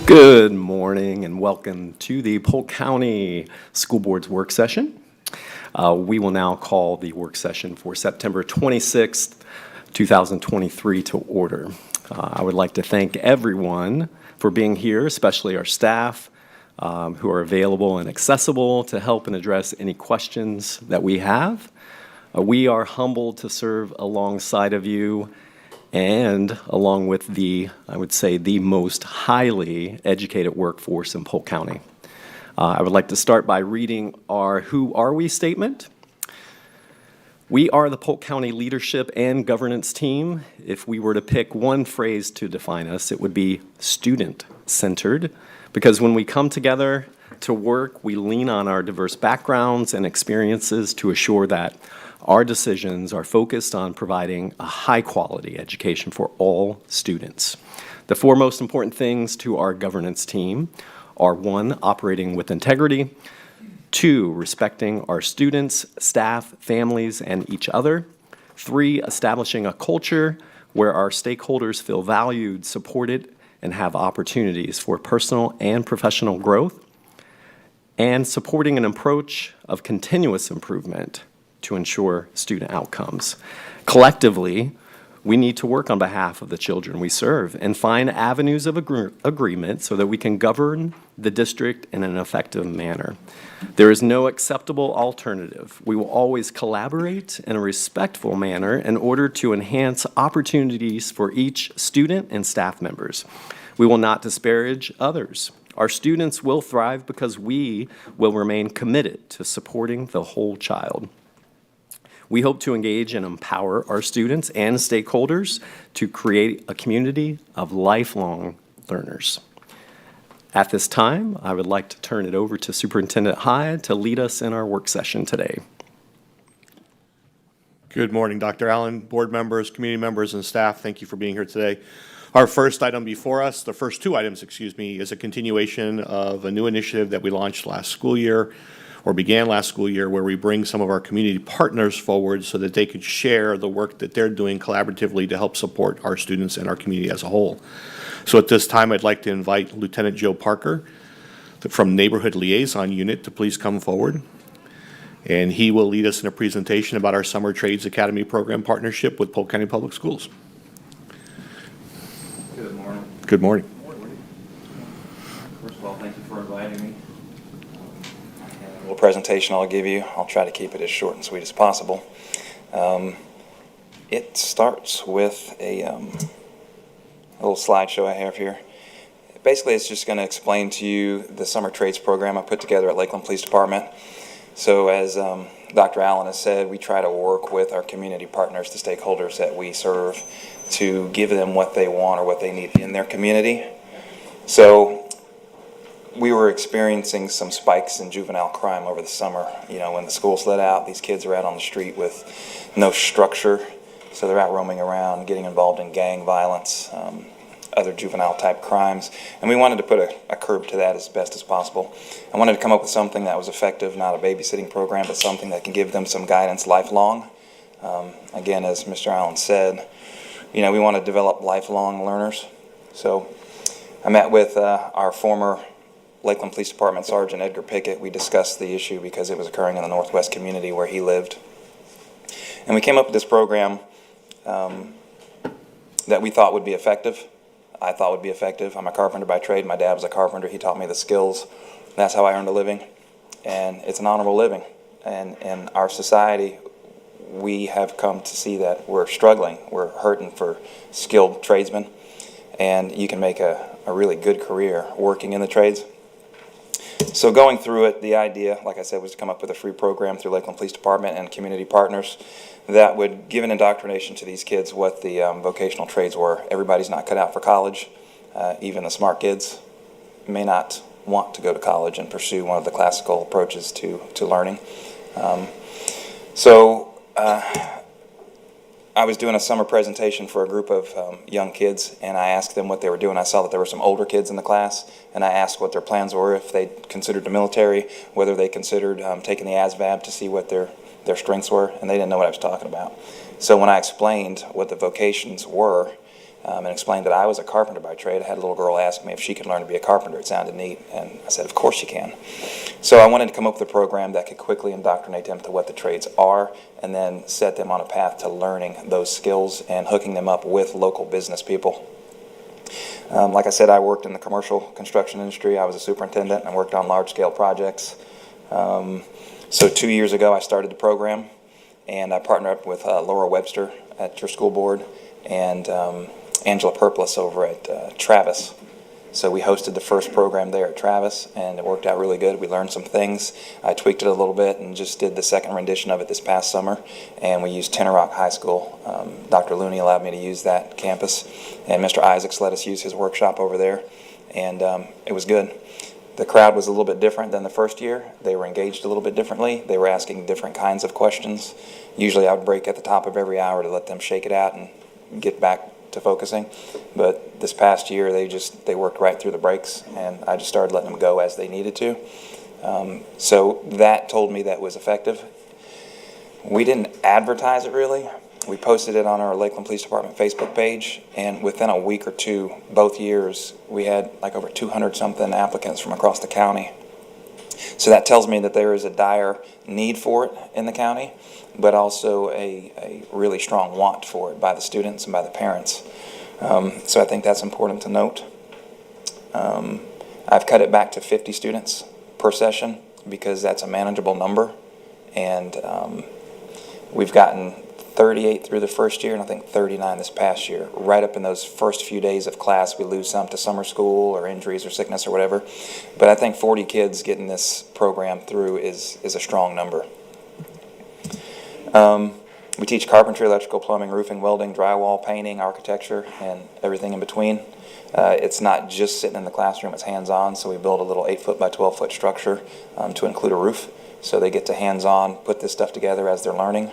Good morning and welcome to the Polk County School Board's work session. We will now call the work session for September 26th, 2023 to order. I would like to thank everyone for being here, especially our staff who are available and accessible to help and address any questions that we have. We are humbled to serve alongside of you and along with I would say, the most highly educated workforce in Polk County. I would like to start by reading our Who Are We statement. We are the Polk County leadership and governance team. If we were to pick one phrase to define us, it would be student-centered, because when we come together to work, we lean on our diverse backgrounds and experiences to assure that our decisions are focused on providing a high-quality education for all students. The four most important things to our governance team are: 1, operating with integrity; 2, respecting our students, staff, families, and each other; 3, establishing a culture where our stakeholders feel valued, supported, and have opportunities for personal and professional growth; and supporting an approach of continuous improvement to ensure student outcomes. Collectively, we need to work on behalf of the children we serve and find avenues of agreement so that we can govern the district in an effective manner. There is no acceptable alternative. We will always collaborate in a respectful manner in order to enhance opportunities for each student and staff members. We will not disparage others. Our students will thrive because we will remain committed to supporting the whole child. We hope to engage and empower our students and stakeholders to create a community of lifelong learners. At this time, I would like to turn it over to Superintendent Hyde to lead us in our work session today. Good morning, Dr. Allen, board members, community members, and staff. Thank you for being here today. Our first item before us, the first two items, is a continuation of a new initiative that we launched last school year, or began last school year, where we bring some of our community partners forward so that they could share the work that they're doing collaboratively to help support our students and our community as a whole. So at this time, I'd like to invite Lieutenant Joe Parker from Neighborhood Liaison Unit to please come forward. And he will lead us in a presentation about our Summer Trades Academy program partnership with Polk County Public Schools. Good morning. Good morning. First of all, thank you for inviting me. A little presentation I'll give you. I'll try to keep it as short and sweet as possible. It starts with a little slideshow I have here. Basically, it's just going to explain to you the summer trades program I put together at Lakeland Police Department. So as Dr. Allen has said, we try to work with our community partners, the stakeholders that we serve, to give them what they want or what they need in their community. So we were experiencing some spikes in juvenile crime over the summer. You know, when the schools let out, these kids are out on the street with no structure. So they're out roaming around, getting involved in gang violence, other juvenile type crimes. And we wanted to put a curb to that as best as possible. I wanted to come up with something that was effective, not a babysitting program, but something that can give them some guidance lifelong. Again, as Mr. Allen said, you know, we want to develop lifelong learners. So I met with our former Lakeland Police Department Sergeant Edgar Pickett. We discussed the issue because it was occurring in the Northwest community where he lived. And we came up with this program that we thought would be effective. I thought would be effective. I'm a carpenter by trade. My dad was a carpenter. He taught me the skills. That's how I earned a living. And it's an honorable living. And in our society, we have come to see that we're struggling. We're hurting for skilled tradesmen. And you can make a really good career working in the trades. So going through it, the idea, like I said, was to come up with a free program through Lakeland Police Department and community partners that would give an indoctrination to these kids what the vocational trades were. Everybody's not cut out for college. Even the smart kids may not want to go to college and pursue one of the classical approaches to learning. I was doing a summer presentation for a group of young kids, and I asked them what they were doing. I saw that there were some older kids in the class, and I asked what their plans were, if they considered the military, whether they considered taking the ASVAB to see what their strengths were, and they didn't know what I was talking about. So when I explained what the vocations were, and explained that I was a carpenter by trade. I had a little girl ask me if she could learn to be a carpenter. It sounded neat, and I said, of course she can. So I wanted to come up with a program that could quickly indoctrinate them to what the trades are, and then set them on a path to learning those skills and hooking them up with local business people. Like I said, I worked in the commercial construction industry. I was a superintendent and worked on large-scale projects. So 2 years ago, I started the program, and I partnered up with Laura Webster at your school board and Angela Purplis over at Travis. So we hosted the first program there at Travis, and it worked out really good. We learned some things. I tweaked it a little bit and just did the second rendition of it this past summer, and we used Tenor Rock High School. Dr. Looney allowed me to use that campus, and Mr. Isaacs let us use his workshop over there, and it was good. The crowd was a little bit different than the first year. They were engaged a little bit differently. They were asking different kinds of questions. Usually I would break at the top of every hour to let them shake it out and get back to focusing. But this past year, they worked right through the breaks, and I just started letting them go as they needed to. So that told me that was effective. We didn't advertise it really. We posted it on our Lakeland Police Department Facebook page, and within a week or two, both years, we had like over 200-something applicants from across the county. So that tells me that there is a dire need for it in the county, but also a really strong want for it by the students and by the parents. So I think that's important to note. I've cut it back to 50 students per session because that's a manageable number, and we've gotten 38 through the first year, and I think 39 this past year. Right up in those first few days of class, we lose some to summer school or injuries or sickness or whatever. But I think 40 kids getting this program through is a strong number. We teach carpentry, electrical, plumbing, roofing, welding, drywall, painting, architecture, and everything in between. It's not just sitting in the classroom, it's hands-on, so we build a little 8-foot by 12-foot structure to include a roof. So they get to hands-on put this stuff together as they're learning.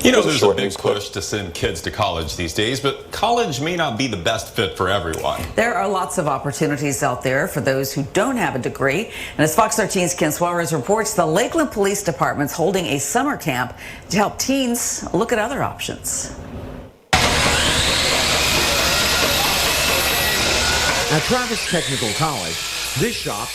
There's a big push to send kids to college these days, but college may not be the best fit for everyone. There are lots of opportunities out there for those who don't have a degree. And as Fox 13's Ken Suarez reports, the Lakeland Police Department's holding a summer camp to help teens look at other options. At Travis Technical College, this shop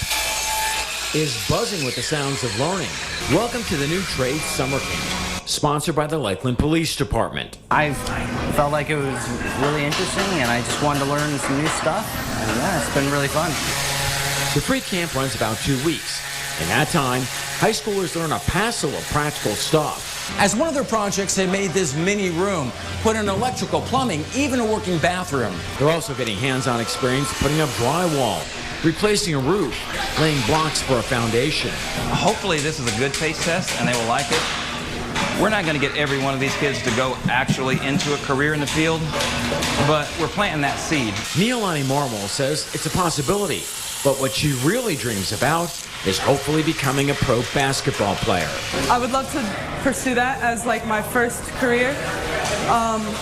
is buzzing with the sounds of learning. Welcome to the new Trades Summer Camp, sponsored by the Lakeland Police Department. I felt like it was really interesting, and I just wanted to learn some new stuff, and yeah, it's been really fun. The free camp runs about 2 weeks. In that time, high schoolers learn a passel of practical stuff. As one of their projects, they made this mini room, put in electrical, plumbing, even a working bathroom. They're also getting hands-on experience putting up drywall, replacing a roof, laying blocks for a foundation. Hopefully this is a good taste test and they will like it. We're not going to get every one of these kids to go actually into a career in the field, but we're planting that seed. Neilani Marmol says it's a possibility, but what she really dreams about is hopefully becoming a pro basketball player. I would love to pursue that as like my first career,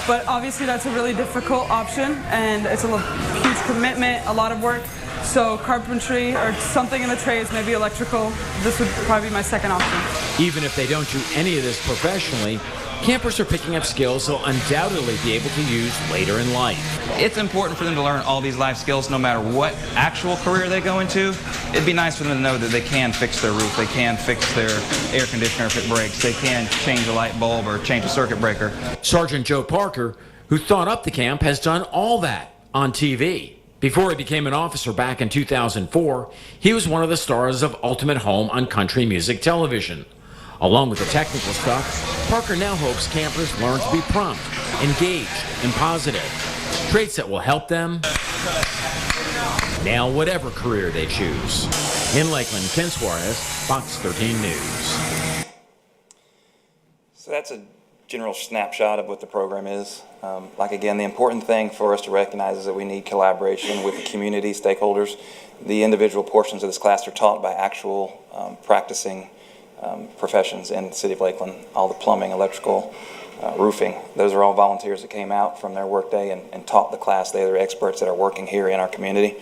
but obviously that's a really difficult option, and it's a huge commitment, a lot of work. So carpentry or something in the trades, maybe electrical, this would probably be my second option. Even if they don't do any of this professionally, campers are picking up skills they'll undoubtedly be able to use later in life. It's important for them to learn all these life skills no matter what actual career they go into. It'd be nice for them to know that they can fix their roof, they can fix their air conditioner if it breaks, they can change a light bulb or change a circuit breaker. Sergeant Joe Parker, who thought up the camp, has done all that on TV. Before he became an officer back in 2004, he was one of the stars of Ultimate Home on country music television. Along with the technical stuff, Parker now hopes campers learn to be prompt, engaged, and positive. Traits that will help them nail whatever career they choose. In Lakeland, Ken Suarez, Fox 13 News. So that's a general snapshot of what the program is. Again, the important thing for us to recognize is that we need collaboration with the community stakeholders. The individual portions of this class are taught by actual practicing professions in the city of Lakeland. All the plumbing, electrical, roofing, those are all volunteers that came out from their workday and taught the class. They're the experts that are working here in our community,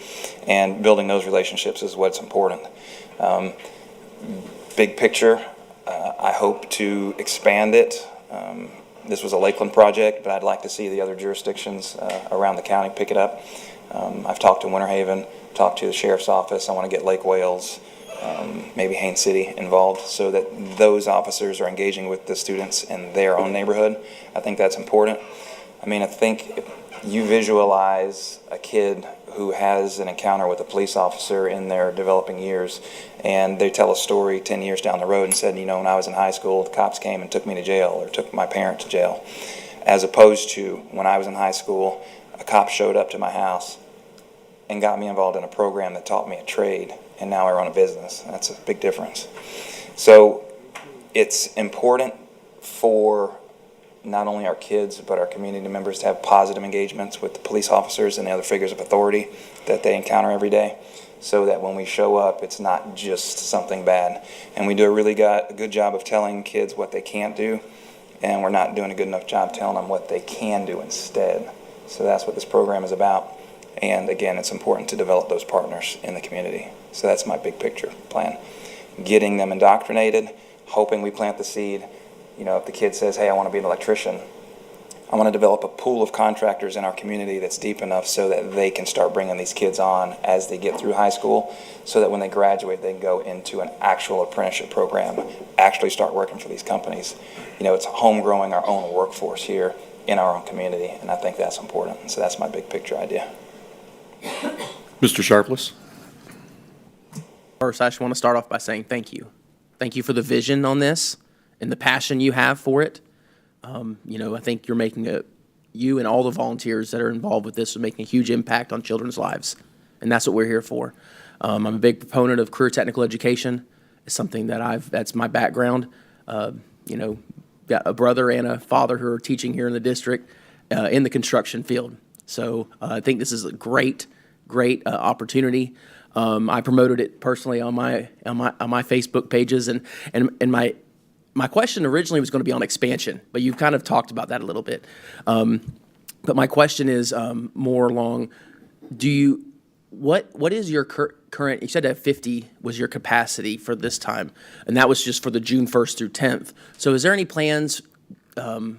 and building those relationships is what's important. Big picture, I hope to expand it. This was a Lakeland project, but I'd like to see the other jurisdictions around the county pick it up. I've talked to Winter Haven, talked to the sheriff's office. I want to get Lake Wales, maybe Haines City involved so that those officers are engaging with the students in their own neighborhood. I think that's important. I mean, I think if you visualize a kid who has an encounter with a police officer in their developing years, and they tell a story 10 years down the road and said, you know, when I was in high school, the cops came and took me to jail or took my parent to jail, as opposed to when I was in high school, a cop showed up to my house and got me involved in a program that taught me a trade, and now I run a business. That's a big difference. So it's important for not only our kids, but our community members to have positive engagements with the police officers and the other figures of authority that they encounter every day, so that when we show up, it's not just something bad. And we do a really good job of telling kids what they can't do, and we're not doing a good enough job telling them what they can do instead. So that's what this program is about. And again, it's important to develop those partners in the community. So that's my big picture plan. Getting them indoctrinated, hoping we plant the seed. You know, if the kid says, hey, I want to be an electrician, I want to develop a pool of contractors in our community that's deep enough so that they can start bringing these kids on as they get through high school, so that when they graduate, they can go into an actual apprenticeship program, actually start working for these companies. You know, it's home growing our own workforce here in our own community, and I think that's important. So that's my big picture idea. Mr. Sharpless? First, I just want to start off by saying thank you. Thank you for the vision on this and the passion you have for it. You know, I think you're making you and all the volunteers that are involved with this are making a huge impact on children's lives, and that's what we're here for. I'm a big proponent of career technical education. It's something that that's my background. You know, got a brother and a father who are teaching here in the district in the construction field. So I think this is a great opportunity. I promoted it personally on my Facebook pages, and my question originally was going to be on expansion, but you've kind of talked about that a little bit. But my question is more along: what is your current? You said that 50 was your capacity for this time, and that was just for the June 1st through 10th. So is there any plans? So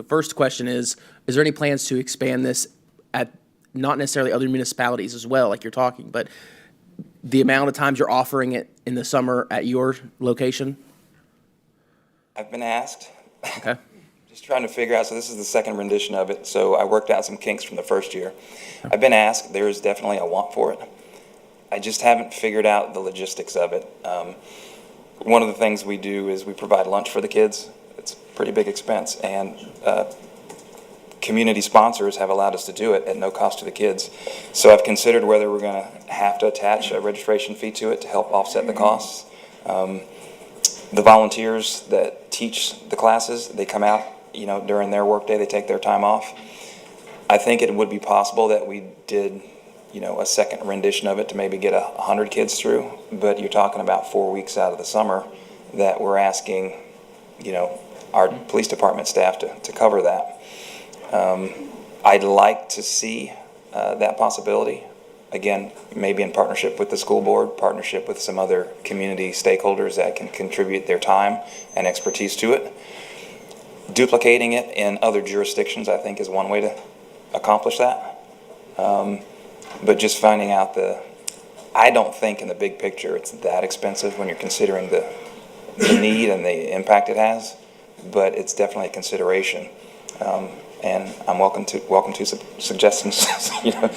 first question is there any plans to expand this at not necessarily other municipalities as well, like you're talking, but the amount of times you're offering it in the summer at your location? I've been asked. Okay. Just trying to figure out, so this is the second rendition of it, so I worked out some kinks from the first year. I've been asked, there is definitely a want for it. I just haven't figured out the logistics of it. One of the things we do is we provide lunch for the kids. It's a pretty big expense, and community sponsors have allowed us to do it at no cost to the kids. So I've considered whether we're going to have to attach a registration fee to it to help offset the costs. The volunteers that teach the classes, they come out, you know, during their workday, they take their time off. I think it would be possible that we did, you know, a second rendition of it to maybe get 100 kids through, but you're talking about 4 weeks out of the summer that we're asking, you know, our police department staff to cover that. I'd like to see that possibility. Again, maybe in partnership with the school board, partnership with some other community stakeholders that can contribute their time and expertise to it. Duplicating it in other jurisdictions, I think, is one way to accomplish that. But just finding out I don't think in the big picture it's that expensive when you're considering the need and the impact it has, but it's definitely a consideration. And I'm welcome to suggestions. You know.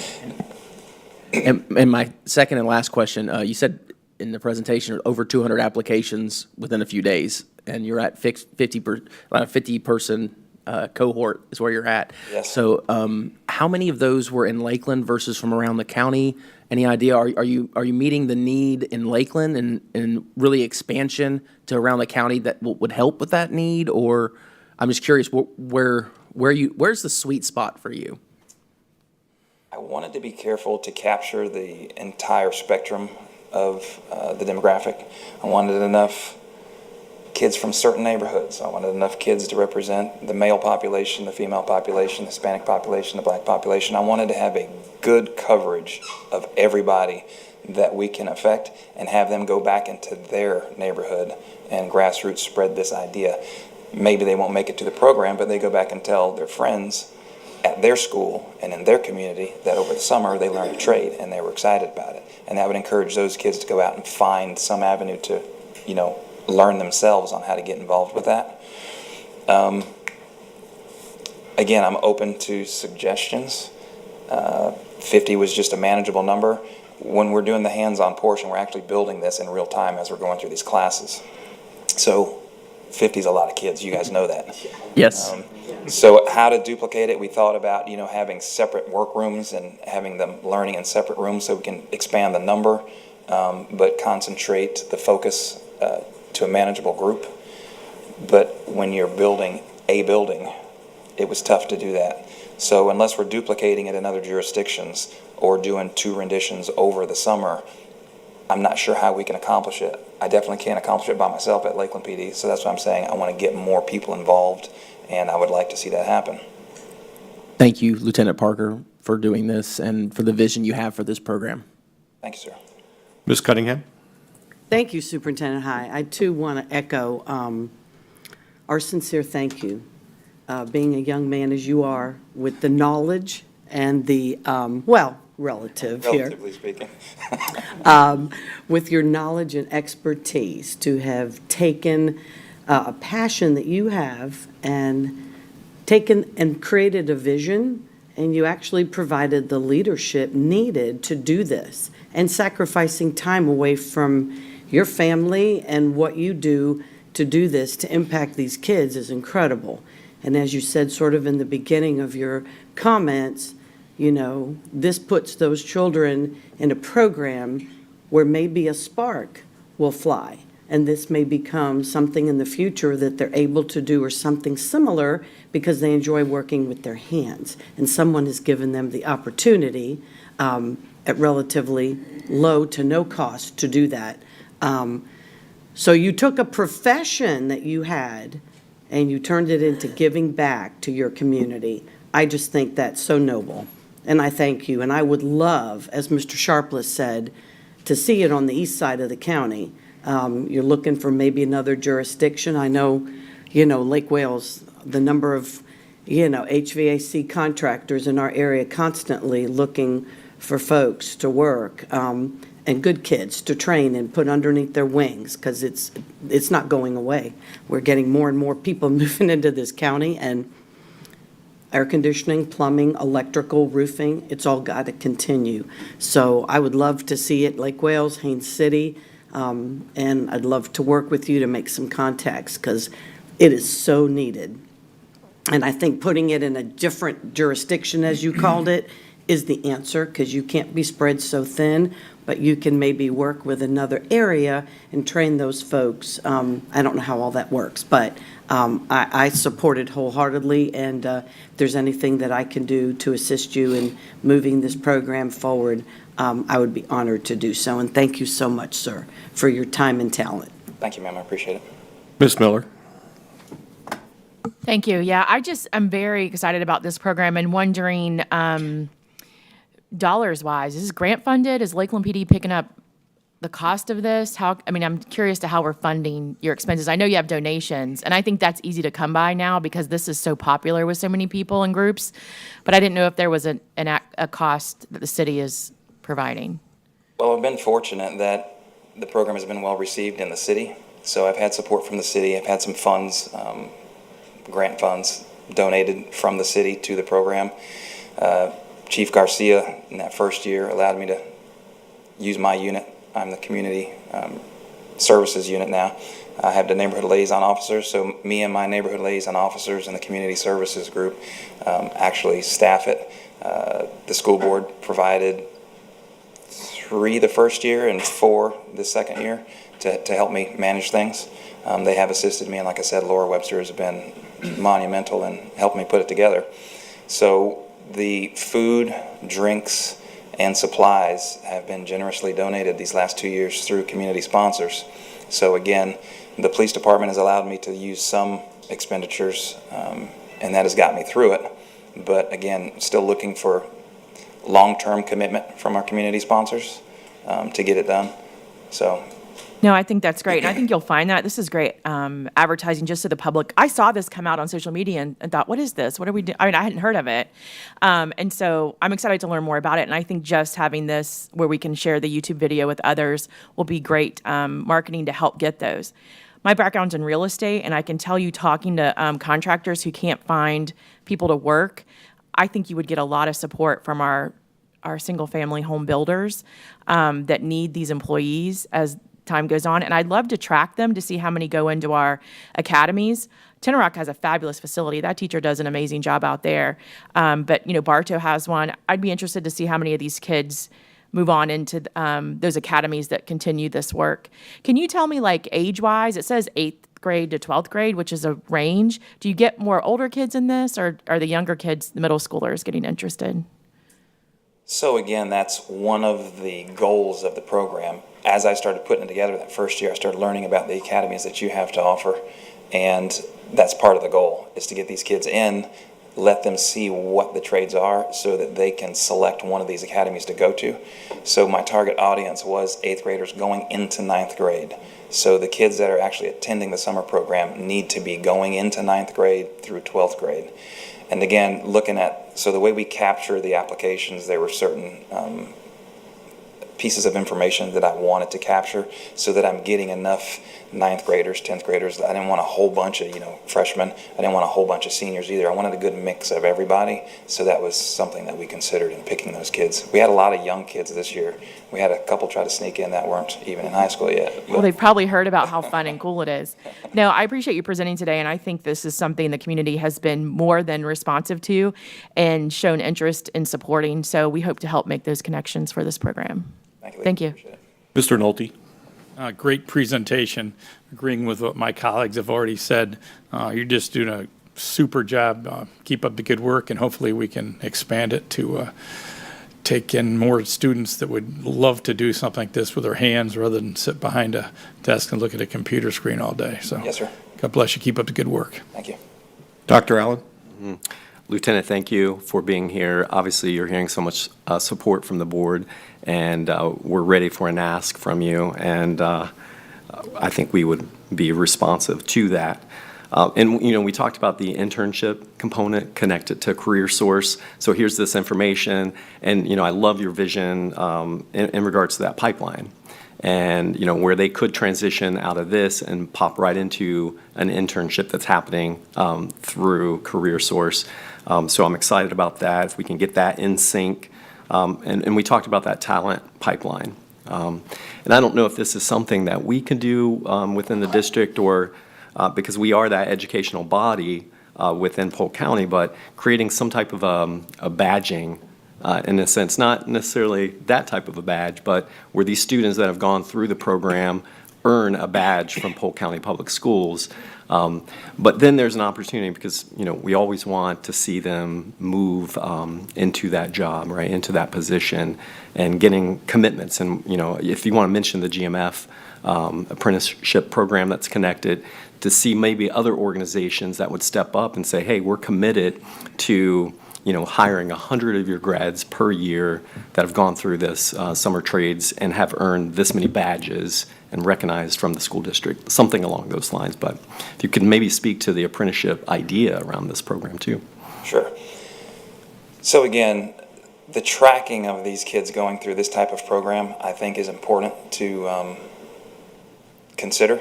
And my second and last question, you said in the presentation over 200 applications within a few days, and you're at 50-person cohort is where you're at. Yes. So how many of those were in Lakeland versus from around the county? Any idea? Are you meeting the need in Lakeland and really expansion to around the county that would help with that need? Or I'm just curious where's the sweet spot for you? I wanted to be careful to capture the entire spectrum of the demographic. I wanted enough kids from certain neighborhoods. I wanted enough kids to represent the male population, the female population, the Hispanic population, the black population. I wanted to have a good coverage of everybody that we can affect and have them go back into their neighborhood and grassroots spread this idea. maybe they won't make it to the program, but they go back and tell their friends at their school and in their community that over the summer they learned a trade and they were excited about it. And that would encourage those kids to go out and find some avenue to, learn themselves on how to get involved with that. Again, I'm open to suggestions. 50 was just a manageable number. When we're doing the hands-on portion, we're actually building this in real time as we're going through these classes. So 50 is a lot of kids. You guys know that. Yes. So how to duplicate it, we thought about, having separate workrooms and having them learning in separate rooms so we can expand the number, but concentrate the focus to a manageable group. But when you're building a building, it was tough to do that. So unless we're duplicating it in other jurisdictions or doing 2 renditions over the summer, I'm not sure how we can accomplish it. I definitely can't accomplish it by myself at Lakeland PD, so that's what I'm saying. I want to get more people involved, and I would like to see that happen. Thank you, Lieutenant Parker, for doing this and for the vision you have for this program. Thank you, sir. Ms. Cunningham? Thank you, Superintendent High. I, too, want to echo our sincere thank you. Being a young man as you are, with the knowledge and the, relatively speaking. with your knowledge and expertise to have taken a passion that you have and taken and created a vision, and you actually provided the leadership needed to do this, and sacrificing time away from your family and what you do to do this, to impact these kids, is incredible. And as you said sort of in the beginning of your comments, this puts those children in a program where maybe a spark will fly. And this may become something in the future that they're able to do, or something similar, because they enjoy working with their hands. And someone has given them the opportunity at relatively low to no cost to do that. So you took a profession that you had and you turned it into giving back to your community. I just think that's so noble, and I thank you. And I would love, as Mr. Sharpless said, to see it on the east side of the county. You're looking for maybe another jurisdiction. I know, Lake Wales, the number of, HVAC contractors in our area constantly looking for folks to work, and good kids to train and put underneath their wings, because it's not going away. We're getting more and more people moving into this county, and air conditioning, plumbing, electrical, roofing, it's all got to continue. So I would love to see it, Lake Wales, Haines City, and I'd love to work with you to make some contacts, because it is so needed. And I think putting it in a different jurisdiction, as you called it, is the answer, because you can't be spread so thin, but you can maybe work with another area and train those folks. I don't know how all that works, but I support it wholeheartedly, and if there's anything that I can do to assist you in moving this program forward, I would be honored to do so. And thank you so much, sir, for your time and talent. Thank you, ma'am. I appreciate it. Ms. Miller? Thank you. Yeah, I'm very excited about this program and wondering, dollars-wise, is this grant funded? Is Lakeland PD picking up the cost of this? I'm curious to how we're funding your expenses. I know you have donations, and I think that's easy to come by now because this is so popular with so many people and groups, but I didn't know if there was a cost that the city is providing. Well, I've been fortunate that the program has been well received in the city, so I've had support from the city. I've had some funds, grant funds, donated from the city to the program. Chief Garcia, in that first year, allowed me to use my unit. I'm the community services unit now. I have the neighborhood liaison officers, so me and my neighborhood liaison officers and the community services group actually staff it. The school board provided 3 the first year and 4 the second year to help me manage things. They have assisted me, and like I said, Laura Webster has been monumental in helping me put it together. So the food, drinks, and supplies have been generously donated these last 2 years through community sponsors. So again, the police department has allowed me to use some expenditures, and that has got me through it. But again, still looking for long-term commitment from our community sponsors to get it done. So No, I think that's great. And I think you'll find that. This is great advertising just to the public. I saw this come out on social media and thought, what is this? What are we doing? I mean, I hadn't heard of it. And so I'm excited to learn more about it. And I think just having this where we can share the YouTube video with others will be great marketing to help get those. My background's in real estate, and I can tell you, talking to contractors who can't find people to work, I think you would get a lot of support from our single-family home builders that need these employees as time goes on. And I'd love to track them to see how many go into our academies. Tenorock has a fabulous facility. That teacher does an amazing job out there. But, Bartow has one. I'd be interested to see how many of these kids move on into those academies that continue this work. Can you tell me, like, age-wise? It says 8th grade to 12th grade, which is a range. Do you get more older kids in this, or are the younger kids, the middle schoolers, getting interested? So again, that's one of the goals of the program. As I started putting it together that first year, I started learning about the academies that you have to offer. And that's part of the goal, is to get these kids in, let them see what the trades are so that they can select one of these academies to go to. So my target audience was 8th graders going into 9th grade. So the kids that are actually attending the summer program need to be going into 9th grade through 12th grade. And again, looking at, so the way we capture the applications, there were certain pieces of information that I wanted to capture so that I'm getting enough 9th graders, 10th graders. I didn't want a whole bunch of, freshmen. I didn't want a whole bunch of seniors either. I wanted a good mix of everybody. So that was something that we considered in picking those kids. We had a lot of young kids this year. We had a couple try to sneak in that weren't even in high school yet. Well, they've probably heard about how fun and cool it is. No, I appreciate you presenting today, and I think this is something the community has been more than responsive to and shown interest in supporting. So we hope to help make those connections for this program. Thank you. Mr. Nolte. Great presentation. Agreeing with what my colleagues have already said. You're just doing a super job. Keep up the good work, and hopefully we can expand it to take in more students that would love to do something like this with their hands rather than sit behind a desk and look at a computer screen all day. So, yes, sir. God bless you. Keep up the good work. Thank you. Dr. Allen? Mm-hmm. Lieutenant, thank you for being here. Obviously, you're hearing so much support from the board, and we're ready for an ask from you, and I think we would be responsive to that. We talked about the internship component connected to CareerSource. So here's this information, and, I love your vision in regards to that pipeline. And, where they could transition out of this and pop right into an internship that's happening through CareerSource. So I'm excited about that, if we can get that in sync. And we talked about that talent pipeline. And I don't know if this is something that we can do within the district or because we are that educational body within Polk County, but creating some type of a badging in a sense, not necessarily that type of a badge, but where these students that have gone through the program earn a badge from Polk County Public Schools. But then there's an opportunity because, we always want to see them move into that job, right, into that position and getting commitments. And, if you want to mention the GMF apprenticeship program that's connected, to see maybe other organizations that would step up and say, hey, we're committed to hiring 100 of your grads per year that have gone through this summer trades and have earned this many badges and recognized from the school district, something along those lines. But if you could maybe speak to the apprenticeship idea around this program too. Sure. So again, the tracking of these kids going through this type of program, I think, is important to consider.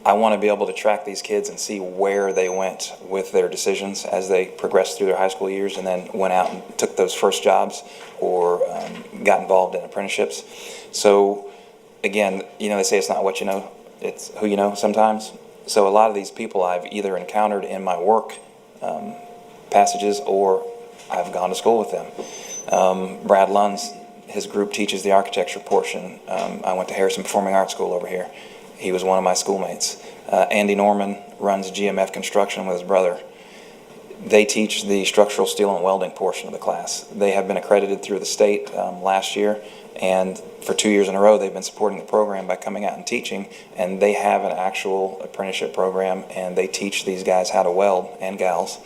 I want to be able to track these kids and see where they went with their decisions as they progressed through their high school years and then went out and took those first jobs or got involved in apprenticeships. So again, they say it's not what you know, it's who you know sometimes. So a lot of these people I've either encountered in my work passages or I've gone to school with them. Brad Lunds, his group teaches the architecture portion. I went to Harrison Performing Arts School over here. He was one of my schoolmates. Andy Norman runs GMF Construction with his brother. They teach the structural steel and welding portion of the class. They have been accredited through the state last year, and for 2 years in a row they've been supporting the program by coming out and teaching, and they have an actual apprenticeship program, and they teach these guys how to weld, and gals,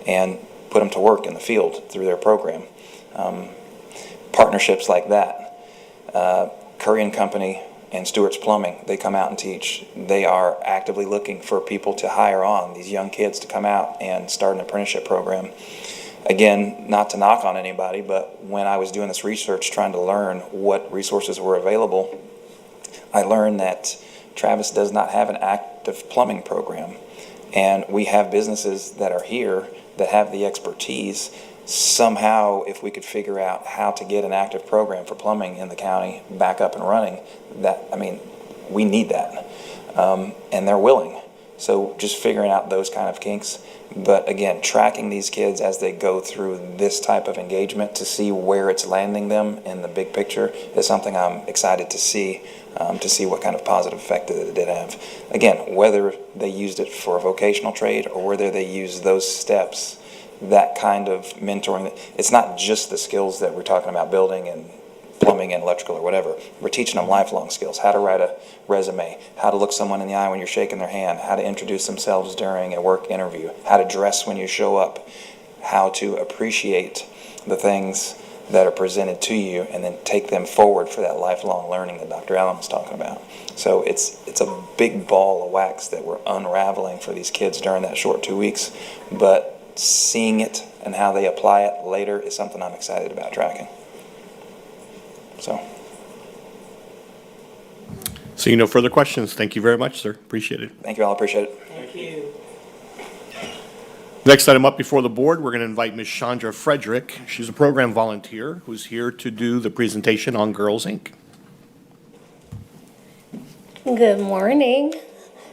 and put them to work in the field through their program. Partnerships like that. Curry & Company and Stewart's Plumbing, they come out and teach. They are actively looking for people to hire on, these young kids to come out and start an apprenticeship program. Again, not to knock on anybody, but when I was doing this research trying to learn what resources were available, I learned that Travis does not have an active plumbing program. And we have businesses that are here that have the expertise. Somehow, if we could figure out how to get an active program for plumbing in the county back up and running, we need that. And they're willing. So just figuring out those kind of kinks. But again, tracking these kids as they go through this type of engagement to see where it's landing them in the big picture is something I'm excited to see what kind of positive effect that it did have. Again, whether they used it for a vocational trade or whether they used those steps, that kind of mentoring, it's not just the skills that we're talking about building and plumbing and electrical or whatever. We're teaching them lifelong skills, how to write a resume, how to look someone in the eye when you're shaking their hand, how to introduce themselves during a work interview, how to dress when you show up, how to appreciate the things that are presented to you and then take them forward for that lifelong learning that Dr. Allen was talking about. So it's a big ball of wax that we're unraveling for these kids during that short 2 weeks, but seeing it and how they apply it later is something I'm excited about tracking. Seeing no further questions, thank you very much, sir. Appreciate it. Thank you all, appreciate it. Thank you. Next item up before the board, we're going to invite Ms. Chandra Frederick. She's a program volunteer who's here to do the presentation on Girls Inc. Good morning.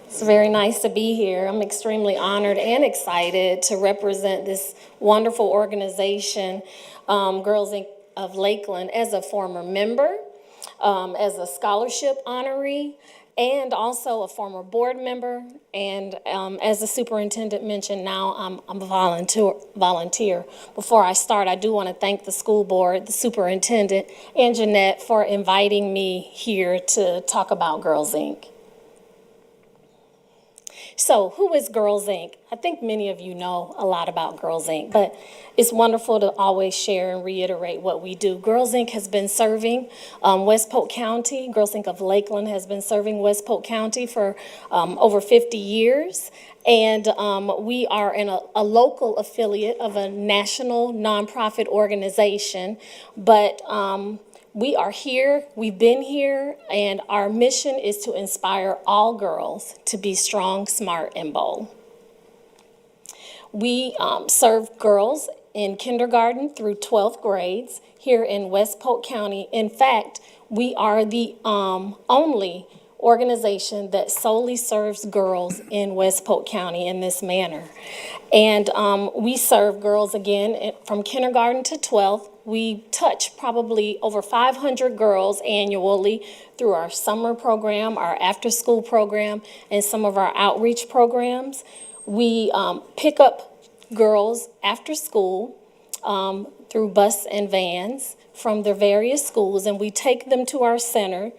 It's very nice to be here. I'm extremely honored and excited to represent this wonderful organization, Girls Inc. of Lakeland, as a former member, as a scholarship honoree, and also a former board member, and as the superintendent mentioned, now I'm a volunteer. Before I start, I do want to thank the school board, the superintendent, and Jeanette for inviting me here to talk about Girls Inc. So who is Girls Inc.? I think many of you know a lot about Girls Inc., but it's wonderful to always share and reiterate what we do. Girls Inc. has been serving West Polk County. Girls Inc. of Lakeland has been serving West Polk County for over 50 years. And we are a local affiliate of a national nonprofit organization, but we are here, we've been here, and our mission is to inspire all girls to be strong, smart, and bold. We serve girls in kindergarten through 12th grades here in West Polk County. In fact, we are the only organization that solely serves girls in West Polk County in this manner. And we serve girls again from kindergarten to 12th. We touch probably over 500 girls annually through our summer program, our after-school program, and some of our outreach programs. We pick up girls after school through bus and vans from their various schools, and we take them to our center.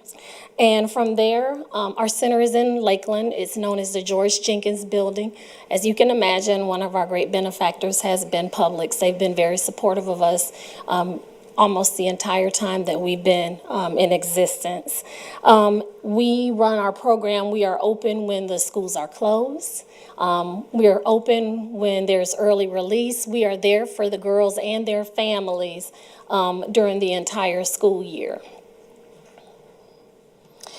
And from there, our center is in Lakeland. It's known as the George Jenkins Building. As you can imagine, one of our great benefactors has been Publix. They've been very supportive of us almost the entire time that we've been in existence. We run our program. We are open when the schools are closed. We are open when there's early release. We are there for the girls and their families during the entire school year.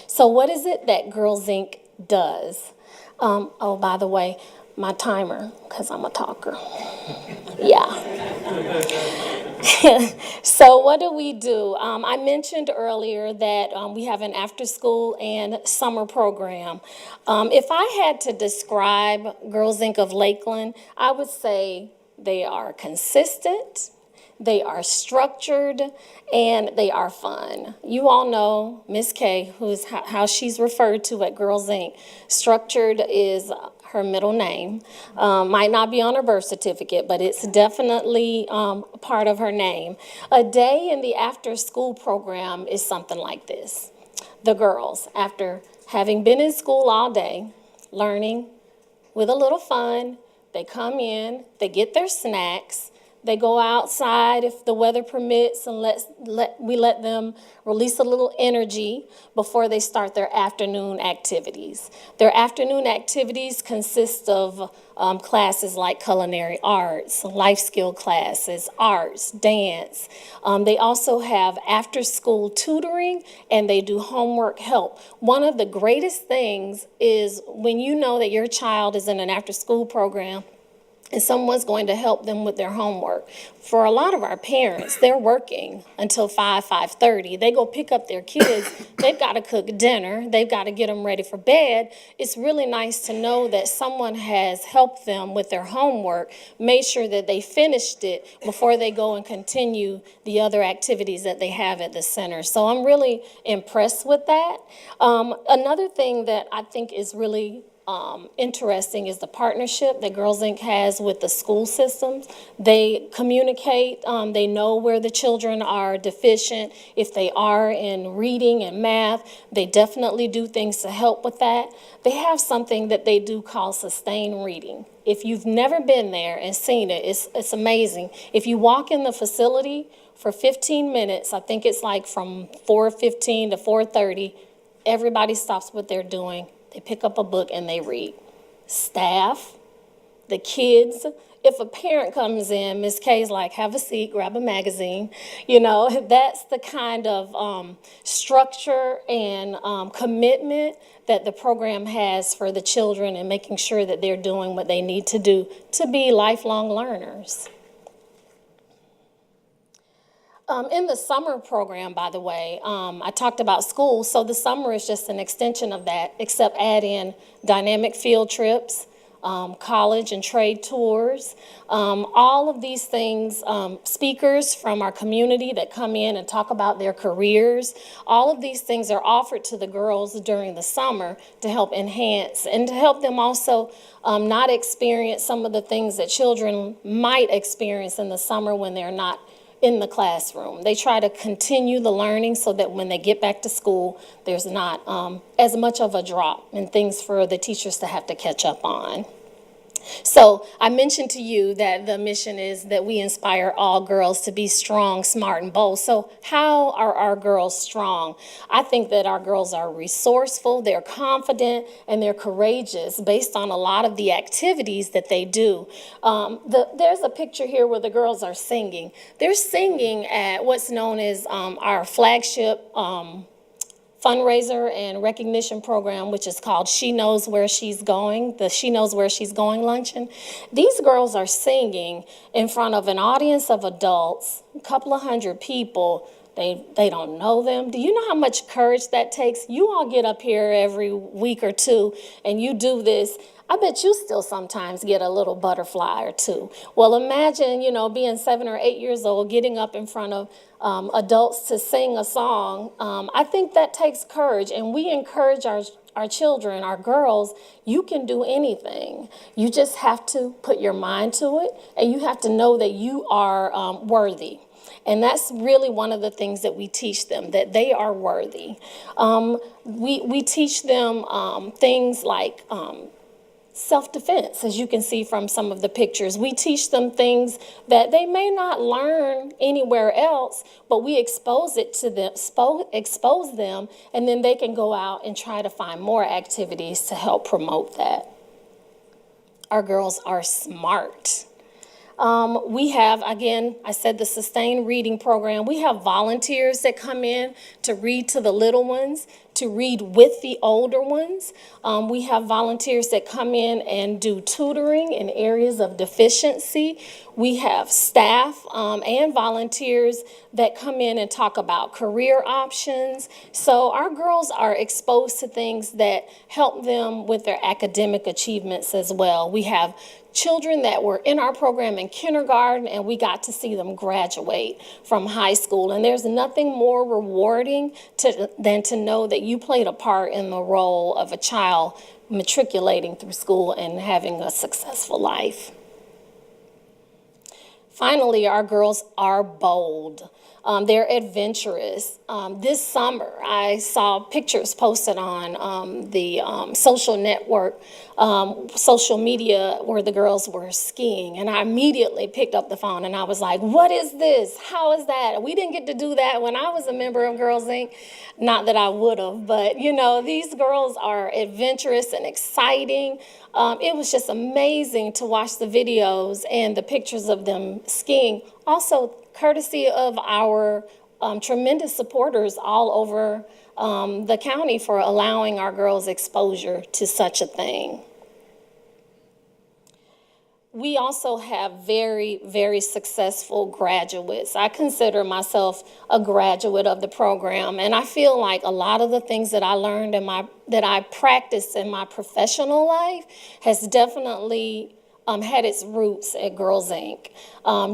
So what is it that Girls Inc. does? Oh, by the way, my timer, because I'm a talker. Yeah. So what do we do? I mentioned earlier that we have an after-school and summer program. If I had to describe Girls Inc. of Lakeland, I would say they are consistent, they are structured, and they are fun. You all know Miss K, who is how she's referred to at Girls Inc. Structured is her middle name. Might not be on her birth certificate, but it's definitely part of her name. A day in the after-school program is something like this. The girls, after having been in school all day, learning with a little fun, they come in, they get their snacks, They go outside if the weather permits, and we let them release a little energy before they start their afternoon activities. Their afternoon activities consist of classes like culinary arts, life skill classes, arts, dance. They also have after-school tutoring, and they do homework help. One of the greatest things is when you know that your child is in an after-school program and someone's going to help them with their homework. For a lot of our parents, they're working until 5:30. They go pick up their kids. They've got to cook dinner. They've got to get them ready for bed. It's really nice to know that someone has helped them with their homework, made sure that they finished it before they go and continue the other activities that they have at the center. So I'm really impressed with that. Another thing that I think is really interesting is the partnership that Girls Inc. has with the school systems. They communicate, they know where the children are deficient. If they are in reading and math, they definitely do things to help with that. They have something that they do called sustained reading. If you've never been there and seen it, it's amazing. If you walk in the facility for 15 minutes, I think it's like from 4:15 to 4:30, everybody stops what they're doing. They pick up a book and they read. Staff, the kids. If a parent comes in, Ms. Kay's like, have a seat, grab a magazine. You know, that's the kind of structure and commitment that the program has for the children and making sure that they're doing what they need to do to be lifelong learners. In the summer program, by the way, I talked about school, so the summer is just an extension of that, except add in dynamic field trips, college and trade tours, all of these things, speakers from our community that come in and talk about their careers. All of these things are offered to the girls during the summer to help enhance and to help them also not experience some of the things that children might experience in the summer when they're not in the classroom. They try to continue the learning so that when they get back to school, there's not as much of a drop and things for the teachers to have to catch up on. So I mentioned to you that the mission is that we inspire all girls to be strong, smart, and bold. So how are our girls strong? I think that our girls are resourceful, they're confident, and they're courageous based on a lot of the activities that they do. There's a picture here where the girls are singing. They're singing at what's known as our flagship fundraiser and recognition program, which is called She Knows Where She's Going, the She Knows Where She's Going luncheon. These girls are singing in front of an audience of adults, a couple of hundred people. They don't know them. Do you know how much courage that takes? You all get up here every week or two and you do this. I bet you still sometimes get a little butterfly or two. Well, imagine, being 7 or 8 years old, getting up in front of adults to sing a song. I think that takes courage, and we encourage our children, our girls, you can do anything. You just have to put your mind to it, and you have to know that you are worthy. And that's really one of the things that we teach them, that they are worthy. We teach them things like self-defense, as you can see from some of the pictures. We teach them things that they may not learn anywhere else, but we expose it to them, expose them, and then they can go out and try to find more activities to help promote that. Our girls are smart. We have, again, I said the sustained reading program. We have volunteers that come in to read to the little ones, to read with the older ones. We have volunteers that come in and do tutoring in areas of deficiency. We have staff and volunteers that come in and talk about career options. So our girls are exposed to things that help them with their academic achievements as well. We have children that were in our program in kindergarten, and we got to see them graduate from high school. And there's nothing more rewarding than to know that you played a part in the role of a child matriculating through school and having a successful life. Finally, our girls are bold. They're adventurous. This summer, I saw pictures posted on the social network, social media, where the girls were skiing. And I immediately picked up the phone and I was like, what is this? How is that? We didn't get to do that when I was a member of Girls Inc. Not that I would have, but you know, these girls are adventurous and exciting. It was just amazing to watch the videos and the pictures of them skiing. Also, courtesy of our tremendous supporters all over the county for allowing our girls exposure to such a thing. We also have very, very successful graduates. I consider myself a graduate of the program, and I feel like a lot of the things that I learned that I practiced in my professional life has definitely had its roots at Girls Inc.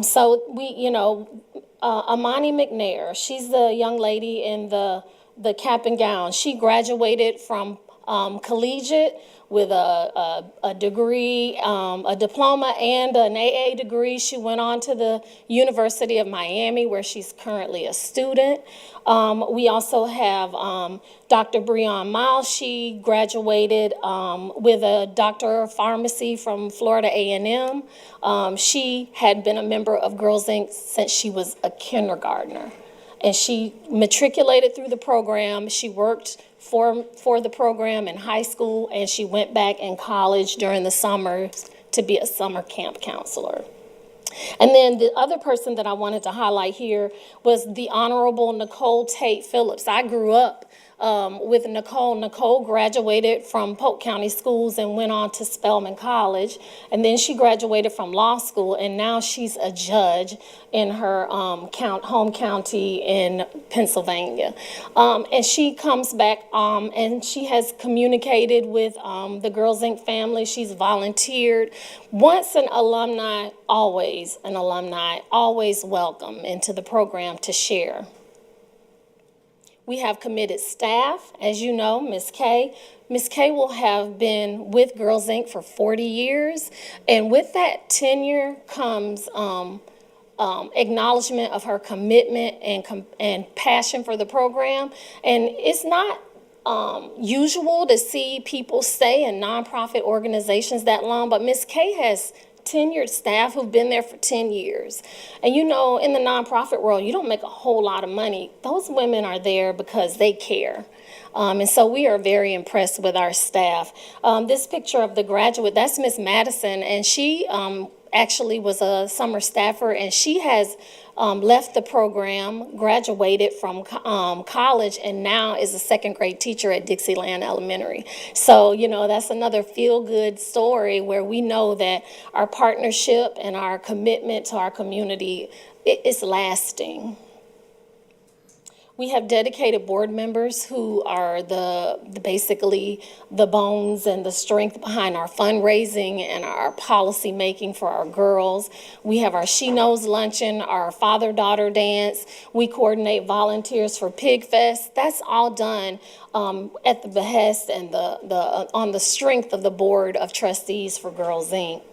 So we, you know, Amani McNair, she's the young lady in the cap and gown. She graduated from collegiate with a degree, a diploma and an AA degree. She went on to the University of Miami, where she's currently a student. We also have Dr. Breon Miles. She graduated with a Doctor of Pharmacy from Florida A&M. She had been a member of Girls Inc. since she was a kindergartner. And she matriculated through the program. She worked for the program in high school, and she went back in college during the summers to be a summer camp counselor. And then the other person that I wanted to highlight here was the Honorable Nicole Tate Phillips. I grew up with Nicole. Nicole graduated from Polk County Schools and went on to Spelman College. And then she graduated from law school, and now she's a judge in her home county in Pennsylvania. And she comes back and she has communicated with the Girls Inc. family. She's volunteered. Once an alumni, always an alumni, always welcome into the program to share. We have committed staff, as you know, Ms. Kay. Ms. Kay will have been with Girls Inc. for 40 years, and with that tenure comes acknowledgement of her commitment and passion for the program. And it's not usual to see people stay in nonprofit organizations that long, but Ms. Kay has tenured staff who've been there for 10 years. And you know, in the nonprofit world, you don't make a whole lot of money. Those women are there because they care. And so we are very impressed with our staff. This picture of the graduate, that's Miss Madison, and she actually was a summer staffer, and she has left the program, graduated from college, and now is a second grade teacher at Dixieland Elementary. So, you know, that's another feel-good story where we know that our partnership and our commitment to our community is lasting. We have dedicated board members who are basically the bones and the strength behind our fundraising and our policy making for our girls. We have our She Knows Luncheon, our father-daughter dance. We coordinate volunteers for Pig Fest. That's all done at the behest and on the strength of the Board of Trustees for Girls Inc.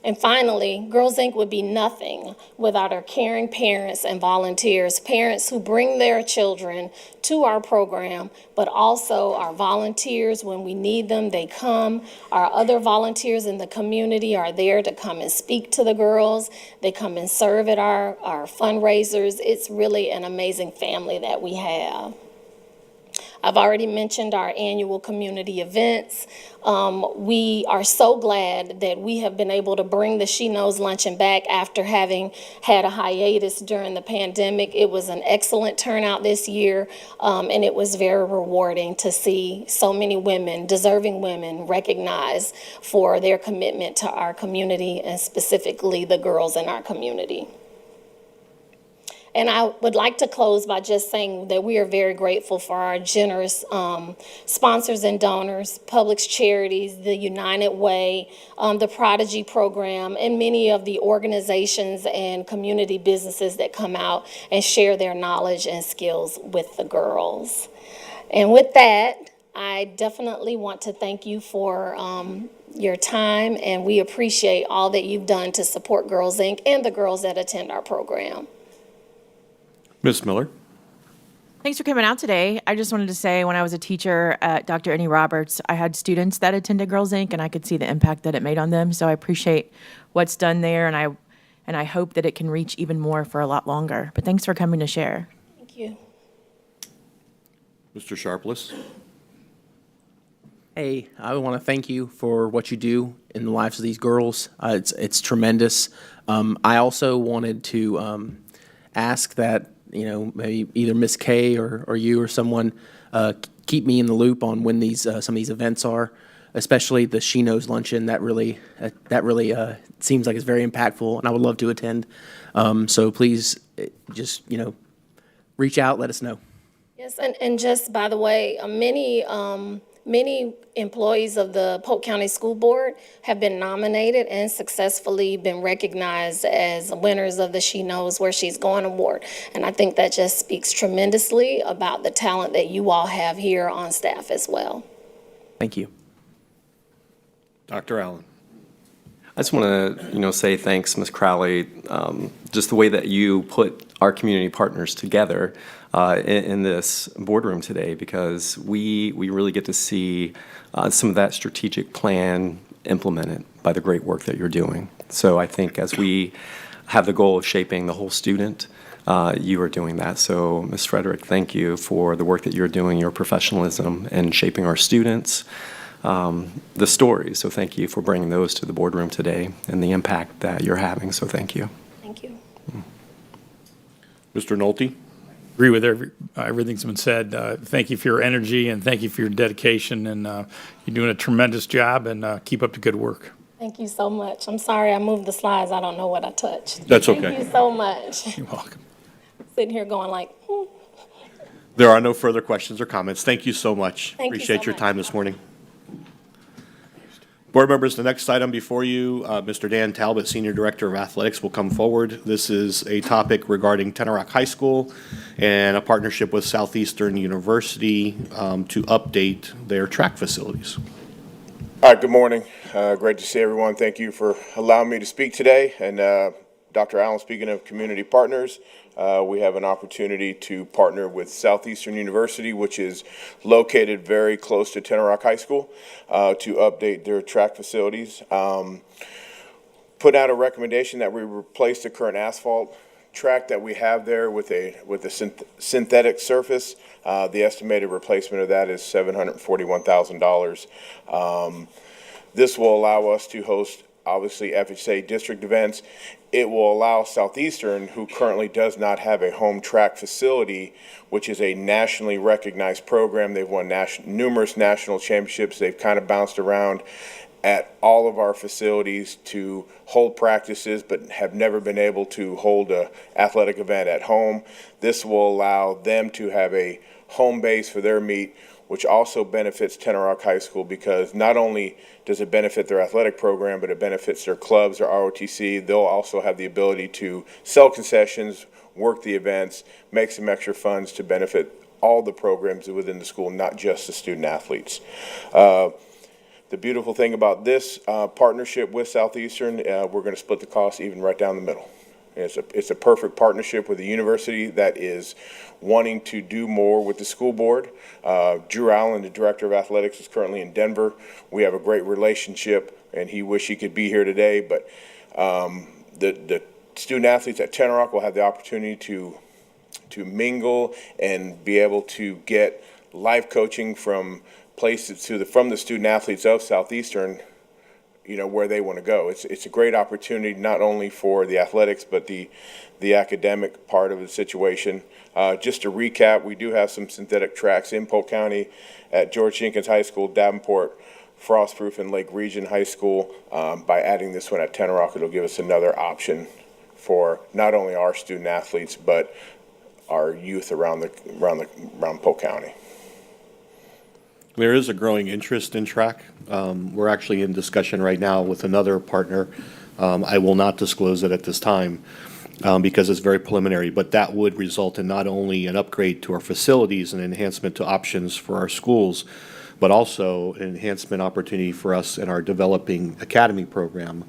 And finally, Girls Inc. would be nothing without our caring parents and volunteers, parents who bring their children to our program, but also our volunteers. When we need them, they come. Our other volunteers in the community are there to come and speak to the girls. They come and serve at our fundraisers. It's really an amazing family that we have. I've already mentioned our annual community events. We are so glad that we have been able to bring the She Knows Luncheon back after having had a hiatus during the pandemic. It was an excellent turnout this year, and it was very rewarding to see so many women, deserving women, recognized for their commitment to our community and specifically the girls in our community. And I would like to close by just saying that we are very grateful for our generous sponsors and donors, Publix Charities, the United Way, the Prodigy Program, and many of the organizations and community businesses that come out and share their knowledge and skills with the girls. And with that, I definitely want to thank you for your time, and we appreciate all that you've done to support Girls Inc. and the girls that attend our program. Ms. Miller? Thanks for coming out today. I just wanted to say, when I was a teacher at Dr. Annie Roberts, I had students that attended Girls Inc., and I could see the impact that it made on them. So I appreciate what's done there, and I hope that it can reach even more for a lot longer. But thanks for coming to share. Thank you. Mr. Sharpless? Hey, I want to thank you for what you do in the lives of these girls. It's tremendous. I also wanted to ask that, maybe either Miss Kay or you or someone keep me in the loop on when these some of these events are, especially the She Knows Luncheon. That really seems like it's very impactful, and I would love to attend. So please, just reach out, let us know. Yes, and just by the way, many employees of the Polk County School Board have been nominated and successfully been recognized as winners of the She Knows Where She's Going award. And I think that just speaks tremendously about the talent that you all have here on staff as well. Thank you. Dr. Allen? I just want to, say thanks, Ms. Crowley. Just the way that you put our community partners together in this boardroom today, because we really get to see some of that strategic plan implemented by the great work that you're doing. So I think as we have the goal of shaping the whole student, you are doing that. So, Ms. Frederick, thank you for the work that you're doing, your professionalism in shaping our students, the stories. So thank you for bringing those to the boardroom today and the impact that you're having. So thank you. Thank you. Mr. Nolte? Agree with everything's been said. Thank you for your energy and thank you for your dedication, and you're doing a tremendous job, and keep up the good work. Thank you so much. I'm sorry I moved the slides. I don't know what I touched. That's okay. Thank you so much. You're welcome. Sitting here going like, There are no further questions or comments. Thank you so much. Thank you Appreciate so your much. time this morning. Board members, the next item before you, Mr. Dan Talbot, Senior Director of Athletics, will come forward. This is a topic regarding Tenor Rock High School and a partnership with Southeastern University to update their track facilities. All right, good morning. Great to see everyone. Thank you for allowing me to speak today. And Dr. Allen, speaking of community partners, we have an opportunity to partner with Southeastern University, which is located very close to Tenor Rock High School, to update their track facilities. Put out a recommendation that we replace the current asphalt track that we have there with a synthetic surface. The estimated replacement of that is $741,000. This will allow us to host, obviously, FHA district events. It will allow Southeastern, who currently does not have a home track facility, which is a nationally recognized program. They've won numerous national championships. They've kind of bounced around at all of our facilities to hold practices, but have never been able to hold an athletic event at home. This will allow them to have a home base for their meet, which also benefits Tenor Rock High School, because not only does it benefit their athletic program, but it benefits their clubs, their ROTC. They'll also have the ability to sell concessions, work the events, make some extra funds to benefit all the programs within the school, not just the student athletes. The beautiful thing about this partnership with Southeastern, we're going to split the cost even right down the middle. It's a perfect partnership with a university that is wanting to do more with the school board. Drew Allen, the Director of Athletics, is currently in Denver. We have a great relationship, and he wished he could be here today, but the student athletes at Tenor Rock will have the opportunity to mingle and be able to get life coaching from places from the student athletes of Southeastern, where they want to go. It's a great opportunity not only for the athletics, but the academic part of the situation. Just to recap, we do have some synthetic tracks in Polk County at George Jenkins High School, Davenport, Frostproof, and Lake Region High School. By adding this one at Tenor Rock, it'll give us another option for not only our student athletes, but our youth around Polk County. There is a growing interest in track. We're actually in discussion right now with another partner. I will not disclose it at this time because it's very preliminary, but that would result in not only an upgrade to our facilities and enhancement to options for our schools, but also an enhancement opportunity for us in our developing academy program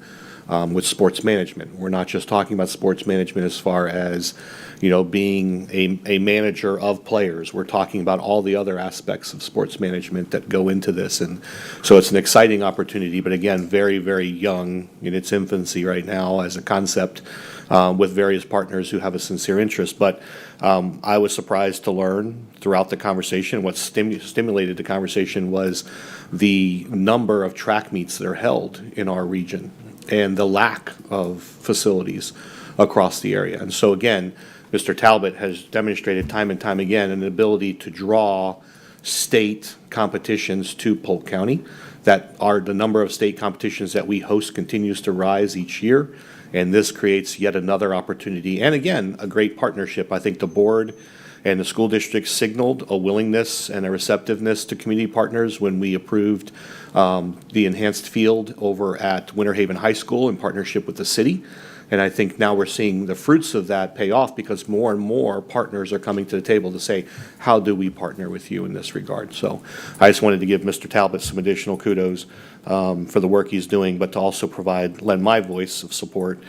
with sports management. We're not just talking about sports management as far as, being a manager of players. We're talking about all the other aspects of sports management that go into this. And so it's an exciting opportunity, but again, very, very young in its infancy right now as a concept with various partners who have a sincere interest. But I was surprised to learn throughout the conversation, what stimulated the conversation was the number of track meets that are held in our region and the lack of facilities across the area. And so again, Mr. Talbot has demonstrated time and time again an ability to draw state competitions to Polk County. That are the number of state competitions that we host continues to rise each year. And this creates yet another opportunity. And again, a great partnership. I think the board and the school district signaled a willingness and a receptiveness to community partners when we approved the enhanced field over at Winter Haven High School in partnership with the city. And I think now we're seeing the fruits of that pay off because more and more partners are coming to the table to say, how do we partner with you in this regard? So I just wanted to give Mr. Talbot some additional kudos for the work he's doing, but to also lend my voice of support.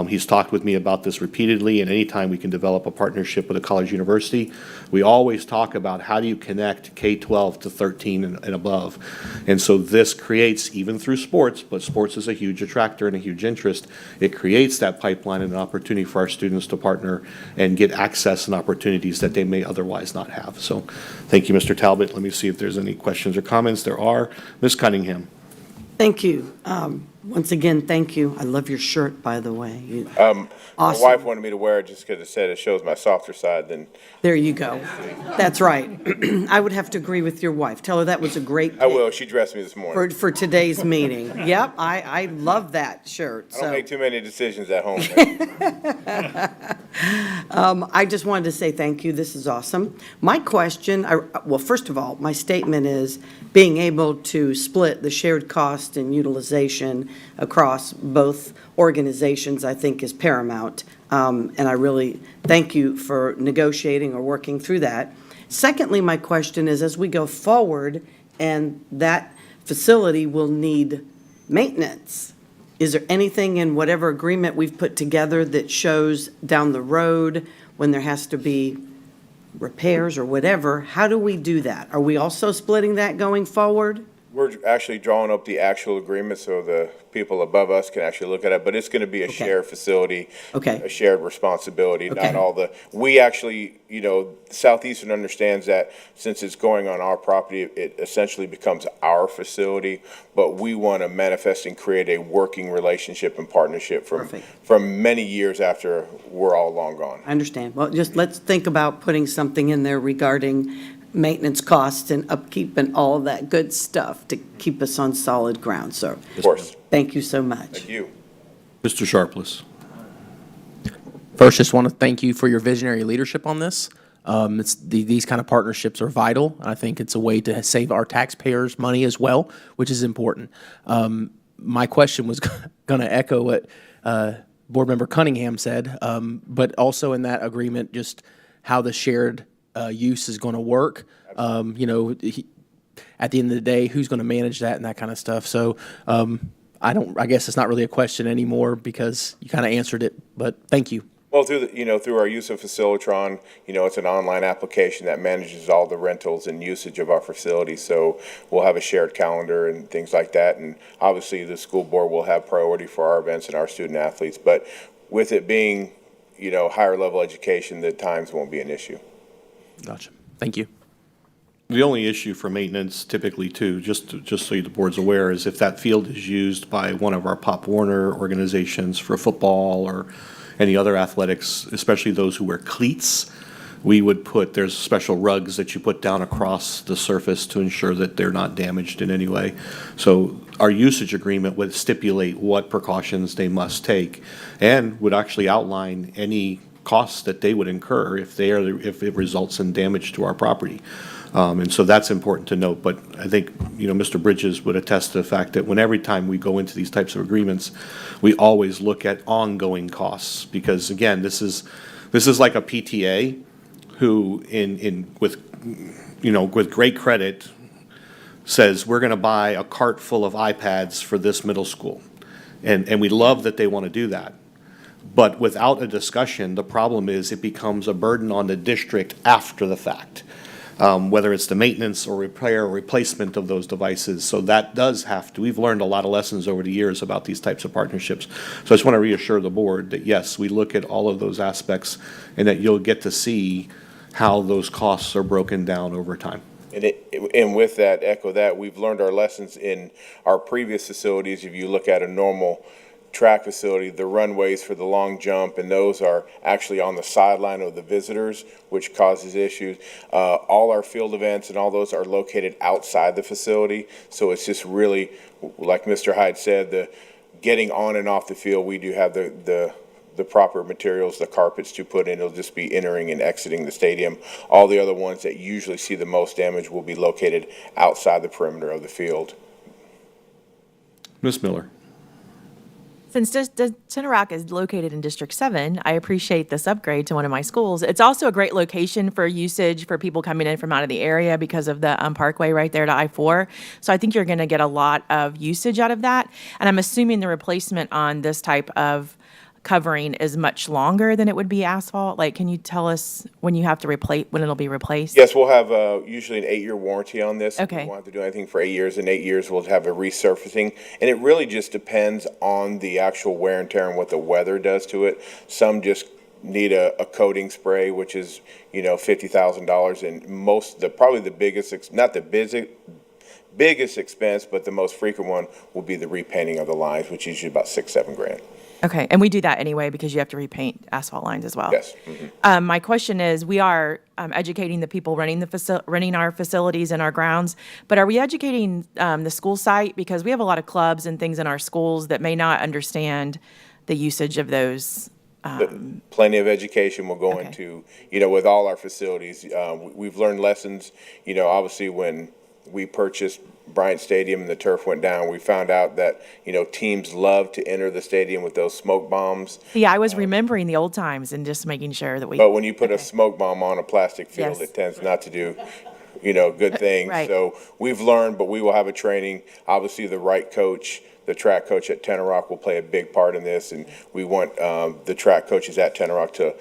He's talked with me about this repeatedly, and anytime we can develop a partnership with a college university, we always talk about how do you connect K-12 to 13 and above. And so this creates, even through sports, but sports is a huge attractor and a huge interest, it creates that pipeline and an opportunity for our students to partner and get access and opportunities that they may otherwise not have. So thank you, Mr. Talbot. Let me see if there's any questions or comments. There are. Ms. Cunningham. Thank you. Once again, thank you. I love your shirt, by the way. My Awesome. wife wanted me to wear it just because it said it shows my softer side than. There you go. That's right. I would have to agree with your wife. Tell her that was a great I pick will. She dressed me this morning. for today's meeting. Yep, I love that shirt. I don't So make too many decisions at home. I just wanted to say thank you. This is awesome. My question, well, first of all, my statement is being able to split the shared cost and utilization across both organizations, I think, is paramount. And I really thank you for negotiating or working through that. Secondly, my question is, as we go forward and that facility will need maintenance, is there anything in whatever agreement we've put together that shows down the road when there has to be repairs or whatever? How do we do that? Are we also splitting that going forward? We're actually drawing up the actual agreement so the people above us can actually look at it, but it's going to be a shared facility, a shared responsibility, not all we actually, Southeastern understands that since it's going on our property, it essentially becomes our facility, but we want to manifest and create a working relationship and partnership from many years after we're all long gone. I understand. Well, just let's think about putting something in there regarding maintenance costs and upkeep and all of that good stuff to keep us on solid ground, sir. Of course. Thank you so much. Thank you. Mr. Sharpless. First, just want to thank you for your visionary leadership on this. These kind of partnerships are vital. I think it's a way to save our taxpayers money as well, which is important. My question was going to echo what Board Member Cunningham said, but also in that agreement, just how the shared use is going to work. At the end of the day, who's going to manage that and that kind of stuff. So I guess it's not really a question anymore because you kind of answered it, but thank you. Well, through our use of Facilitron, it's an online application that manages all the rentals and usage of our facility. So we'll have a shared calendar and things like that. And obviously the school board will have priority for our events and our student athletes. But with it being, higher level education, the times won't be an issue. Gotcha. Thank you. The only issue for maintenance typically too, just so the board's aware, is if that field is used by one of our Pop Warner organizations for football or any other athletics, especially those who wear cleats, there's special rugs that you put down across the surface to ensure that they're not damaged in any way. So our usage agreement would stipulate what precautions they must take and would actually outline any costs that they would incur if it results in damage to our property. And so that's important to note. But I think, Mr. Bridges would attest to the fact that every time we go into these types of agreements, we always look at ongoing costs. Because again, this is like a PTA who with great credit says, we're going to buy a cart full of iPads for this middle school. And we love that they want to do that. But without a discussion, the problem is it becomes a burden on the district after the fact, whether it's the maintenance or repair or replacement of those devices. So that does have to, we've learned a lot of lessons over the years about these types of partnerships. So I just want to reassure the board that, yes, we look at all of those aspects and that you'll get to see how those costs are broken down over time. And with that, echo that, we've learned our lessons in our previous facilities. If you look at a normal track facility, the runways for the long jump, and those are actually on the sideline of the visitors, which causes issues. All our field events and all those are located outside the facility. So it's just really, like Mr. Hyde said, the getting on and off the field, we do have the proper materials, the carpets to put in. It'll just be entering and exiting the stadium. All the other ones that usually see the most damage will be located outside the perimeter of the field. Ms. Miller. Since Tenoroc is located in District 7, I appreciate this upgrade to one of my schools. It's also a great location for usage for people coming in from out of the area because of the Parkway right there to I-4. So I think you're going to get a lot of usage out of that. And I'm assuming the replacement on this type of covering is much longer than it would be asphalt. Like, can you tell us when you have to replace, when it'll be replaced? Yes, we'll have usually an 8-year warranty on this. Okay. We won't have to do anything for 8 years. In 8 years, we'll have a resurfacing. And it really just depends on the actual wear and tear and what the weather does to it. Some just need a coating spray, which is, $50,000. And probably the biggest, not the biggest expense, but the most frequent one will be the repainting of the lines, which is usually about $6-7 grand. Okay, and we do that anyway because you have to repaint asphalt lines as well. Yes. My question is, we are educating the people running our facilities and our grounds, but are we educating the school site? Because we have a lot of clubs and things in our schools that may not understand the usage of those. Plenty of education will go into, with all our facilities. We've learned lessons, obviously when we purchased Bryant Stadium and the turf went down, we found out that, teams love to enter the stadium with those smoke bombs. Yeah, I was remembering the old times and just making sure that we. But when you put a smoke bomb on a plastic field, it tends not to do, good things. Right. So we've learned, but we will have a training. Obviously, the right coach, the track coach at Tenoroc will play a big part in this, and we want the track coaches at Tenoroc to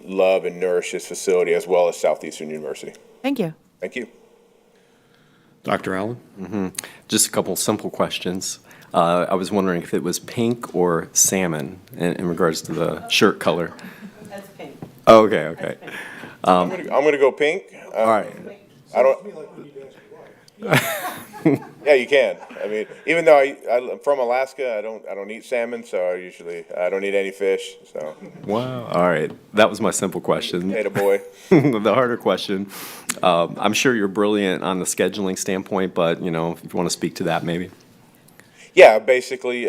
love and nourish this facility as well as Southeastern University. Thank you. Thank you. Dr. Allen? Mm-hmm. Just a couple simple questions. I was wondering if it was pink or salmon in regards to the shirt color. That's pink. Oh, okay. I'm gonna go pink. All right. I don't. Yeah, you can. I mean, even though I'm from Alaska, I don't eat salmon, so I don't eat any fish. So. Wow. All right. That was my simple question. Potato boy. The harder question. I'm sure you're brilliant on the scheduling standpoint, but, if you want to speak to that, maybe. Yeah, basically,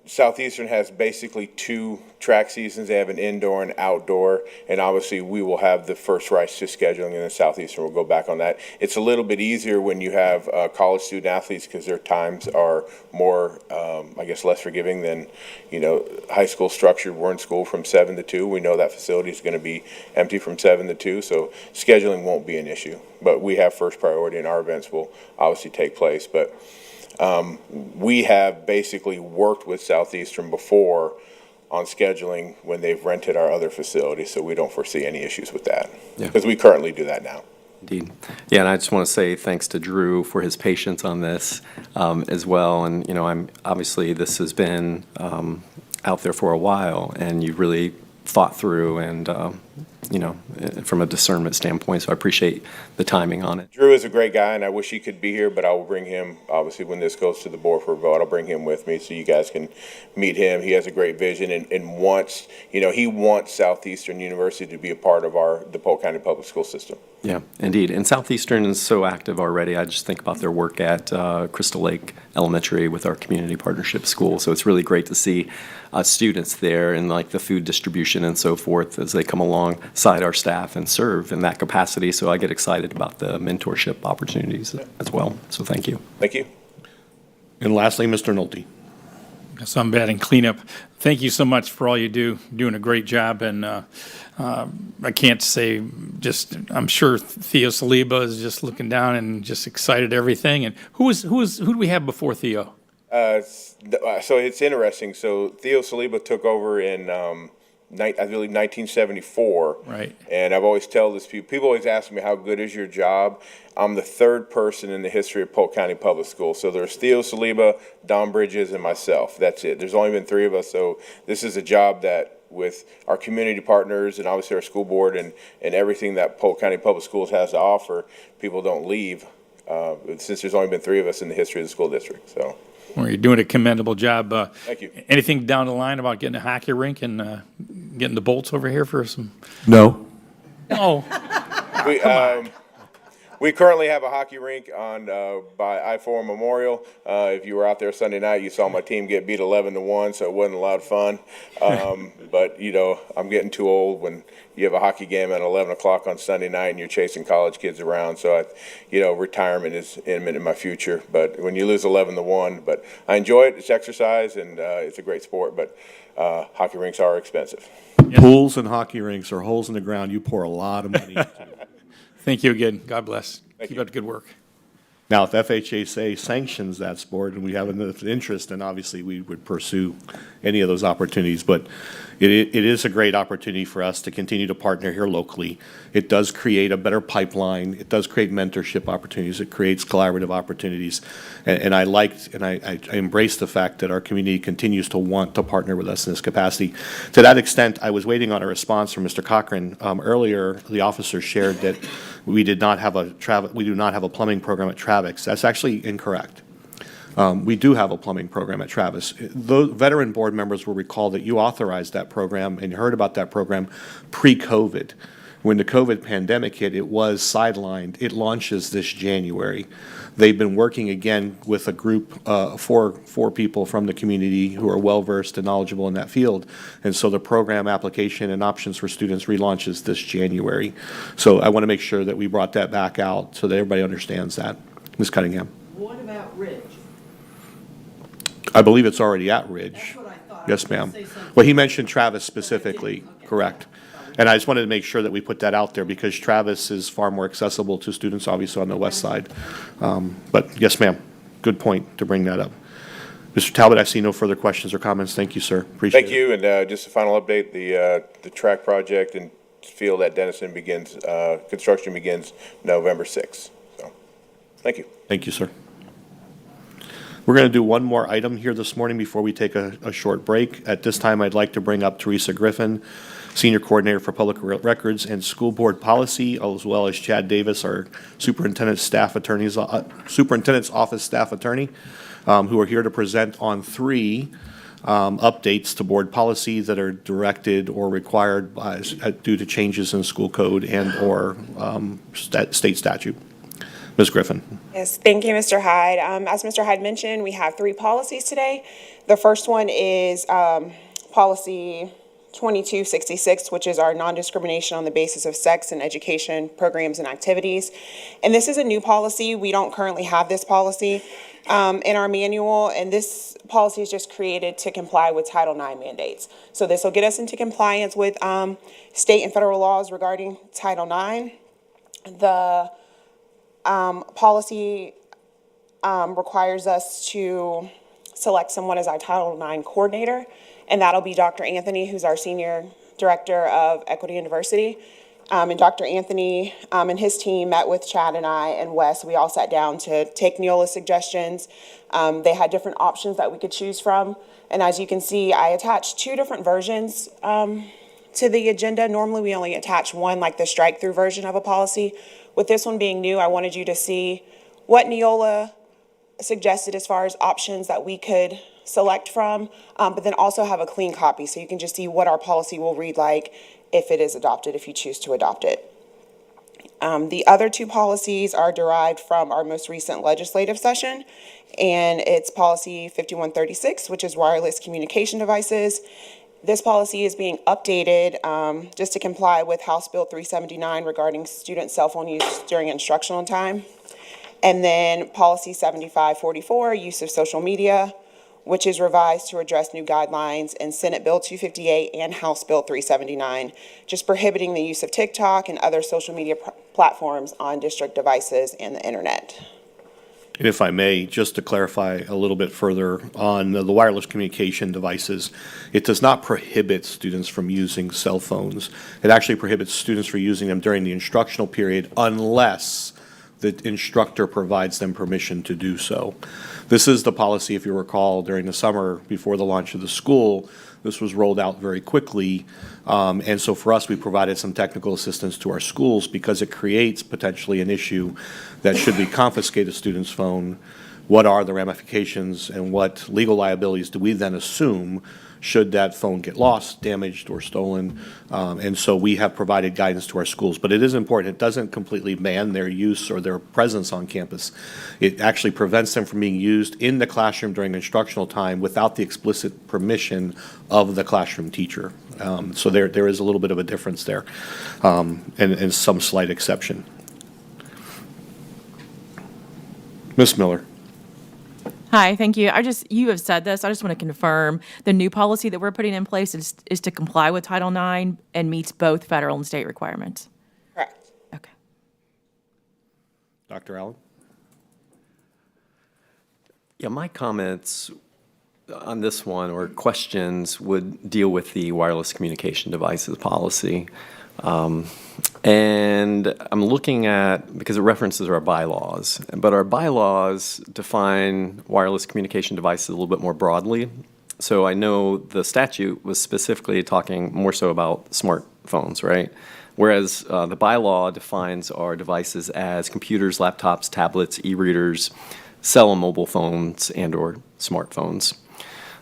Southeastern has basically 2 track seasons. They have an indoor and outdoor, and obviously we will have the first rights to scheduling, and then Southeastern will go back on that. It's a little bit easier when you have college student athletes because their times are more, less forgiving than, high school structured. We're in school from 7 to 2. We know that facility is going to be empty from 7 to 2, so scheduling won't be an issue. But we have first priority, and our events will obviously take place. But we have basically worked with Southeastern before on scheduling when they've rented our other facilities, so we don't foresee any issues with that. Because we currently do that now. Indeed. Yeah, and I just want to say thanks to Drew for his patience on this as well. And, obviously this has been out there for a while, and you've really thought through and, from a discernment standpoint. So I appreciate the timing on it. Drew is a great guy, and I wish he could be here, but I will bring him, obviously, when this goes to the board for a vote, I'll bring him with me so you guys can meet him. He has a great vision and wants, he wants Southeastern University to be a part of our DePaul County Public School system. Yeah, indeed. And Southeastern is so active already. I just think about their work at Crystal Lake Elementary with our community partnership school. So it's really great to see students there and like the food distribution and so forth as they come alongside our staff and serve in that capacity. So I get excited about the mentorship opportunities as well. So thank you. Thank you. And lastly, Mr. Nolte. So I'm batting cleanup. Thank you so much for all you do. Doing a great job, and I can't say I'm sure Theo Saliba is just looking down and just excited everything. And who do we have before Theo? So it's interesting. So Theo Saliba took over in, I believe, 1974. Right. And I've always tell this people always ask me, how good is your job? I'm the third person in the history of Polk County Public Schools. So there's Theo Saliba, Don Bridges, and myself. That's it. There's only been three of us. So this is a job that, with our community partners and obviously our school board and everything that Polk County Public Schools has to offer, people don't leave since there's only been three of us in the history of the school district. So. Well, you're doing a commendable job. Thank you. Anything down the line about getting a hockey rink and getting the Bolts over here for some? No. No. We currently have a hockey rink on by I-4 Memorial. If you were out there Sunday night, you saw my team get beat 11-1, so it wasn't a lot of fun. But I'm getting too old when you have a hockey game at 11 o'clock on Sunday night and you're chasing college kids around. So retirement is imminent in my future. But when you lose 11-1, but I enjoy it. It's exercise and it's a great sport. But hockey rinks are expensive. Pools and hockey rinks are holes in the ground you pour a lot of money into. Thank you again. God bless. Keep up the good work. Now, if FHSA sanctions that sport and we have an interest, then obviously we would pursue any of those opportunities. But it is a great opportunity for us to continue to partner here locally. It does create a better pipeline. It does create mentorship opportunities. It creates collaborative opportunities. And I embrace the fact that our community continues to want to partner with us in this capacity. To that extent, I was waiting on a response from Mr. Cochran. Earlier, the officer shared that we do not have a plumbing program at Travis. That's actually incorrect. We do have a plumbing program at Travis. The veteran board members will recall that you authorized that program and heard about that program pre-COVID. When the COVID pandemic hit, it was sidelined. It launches this January. They've been working again with a group, four people from the community who are well-versed and knowledgeable in that field. And so the program application and options for students relaunches this January. So I want to make sure that we brought that back out so that everybody understands that. Ms. Cunningham. What about Ridge? I believe it's already at Ridge. That's what I thought. Yes, ma'am. Well, he mentioned Travis specifically, correct. And I just wanted to make sure that we put that out there because Travis is far more accessible to students, obviously, on the west side. But yes, ma'am, good point to bring that up. Mr. Talbot, I see no further questions or comments. Thank you, sir. Appreciate it. Thank you, and just a final update, the track project and field at Denison begins, construction begins November 6th. So, thank you. Thank you, sir. We're going to do one more item here this morning before we take a short break. At this time, I'd like to bring up Teresa Griffin, Senior Coordinator for Public Records and School Board Policy, as well as Chad Davis, our Superintendent's Office Staff Attorney, who are here to present on three updates to board policy that are directed or required due to changes in school code and or state statute. Ms. Griffin. Yes, thank you, Mr. Hyde. As Mr. Hyde mentioned, we have three policies today. The first one is policy 2266, which is our non-discrimination on the basis of sex in education programs and activities. And this is a new policy. We don't currently have this policy in our manual, and this policy is just created to comply with Title IX mandates. So this will get us into compliance with state and federal laws regarding Title IX. The policy requires us to select someone as our Title IX coordinator, and that'll be Dr. Anthony, who's our Senior Director of Equity and Diversity. And Dr. Anthony and his team met with Chad and I and Wes. We all sat down to take Neola's suggestions. They had different options that we could choose from. And as you can see, I attached two different versions to the agenda. Normally, we only attach one, like the strike-through version of a policy. With this one being new, I wanted you to see what Neola suggested as far as options that we could select from, but then also have a clean copy so you can just see what our policy will read like if it is adopted, if you choose to adopt it. The other two policies are derived from our most recent legislative session, and it's policy 5136, which is wireless communication devices. This policy is being updated just to comply with House Bill 379 regarding student cell phone use during instructional time. And then policy 7544, use of social media, which is revised to address new guidelines in Senate Bill 258 and House Bill 379, just prohibiting the use of TikTok and other social media platforms on district devices and the internet. And if I may, just to clarify a little bit further on the wireless communication devices, it does not prohibit students from using cell phones. It actually prohibits students from using them during the instructional period unless the instructor provides them permission to do so. This is the policy, if you recall, during the summer before the launch of the school. This was rolled out very quickly. And so for us, we provided some technical assistance to our schools because it creates potentially an issue that should we confiscate a student's phone, what are the ramifications and what legal liabilities do we then assume should that phone get lost, damaged, or stolen? And so we have provided guidance to our schools. But it is important. It doesn't completely ban their use or their presence on campus. It actually prevents them from being used in the classroom during instructional time without the explicit permission of the classroom teacher. So there is a little bit of a difference there, and some slight exception. Ms. Miller. Hi, thank you. You have said this. I just want to confirm the new policy that we're putting in place is to comply with Title IX and meets both federal and state requirements. Correct. Okay. Dr. Allen? Yeah, my comments on this one or questions would deal with the wireless communication devices policy. And I'm looking at, because it references our bylaws, but our bylaws define wireless communication devices a little bit more broadly. So I know the statute was specifically talking more so about smartphones, right? Whereas the bylaw defines our devices as computers, laptops, tablets, e-readers, cell and mobile phones, and or smartphones.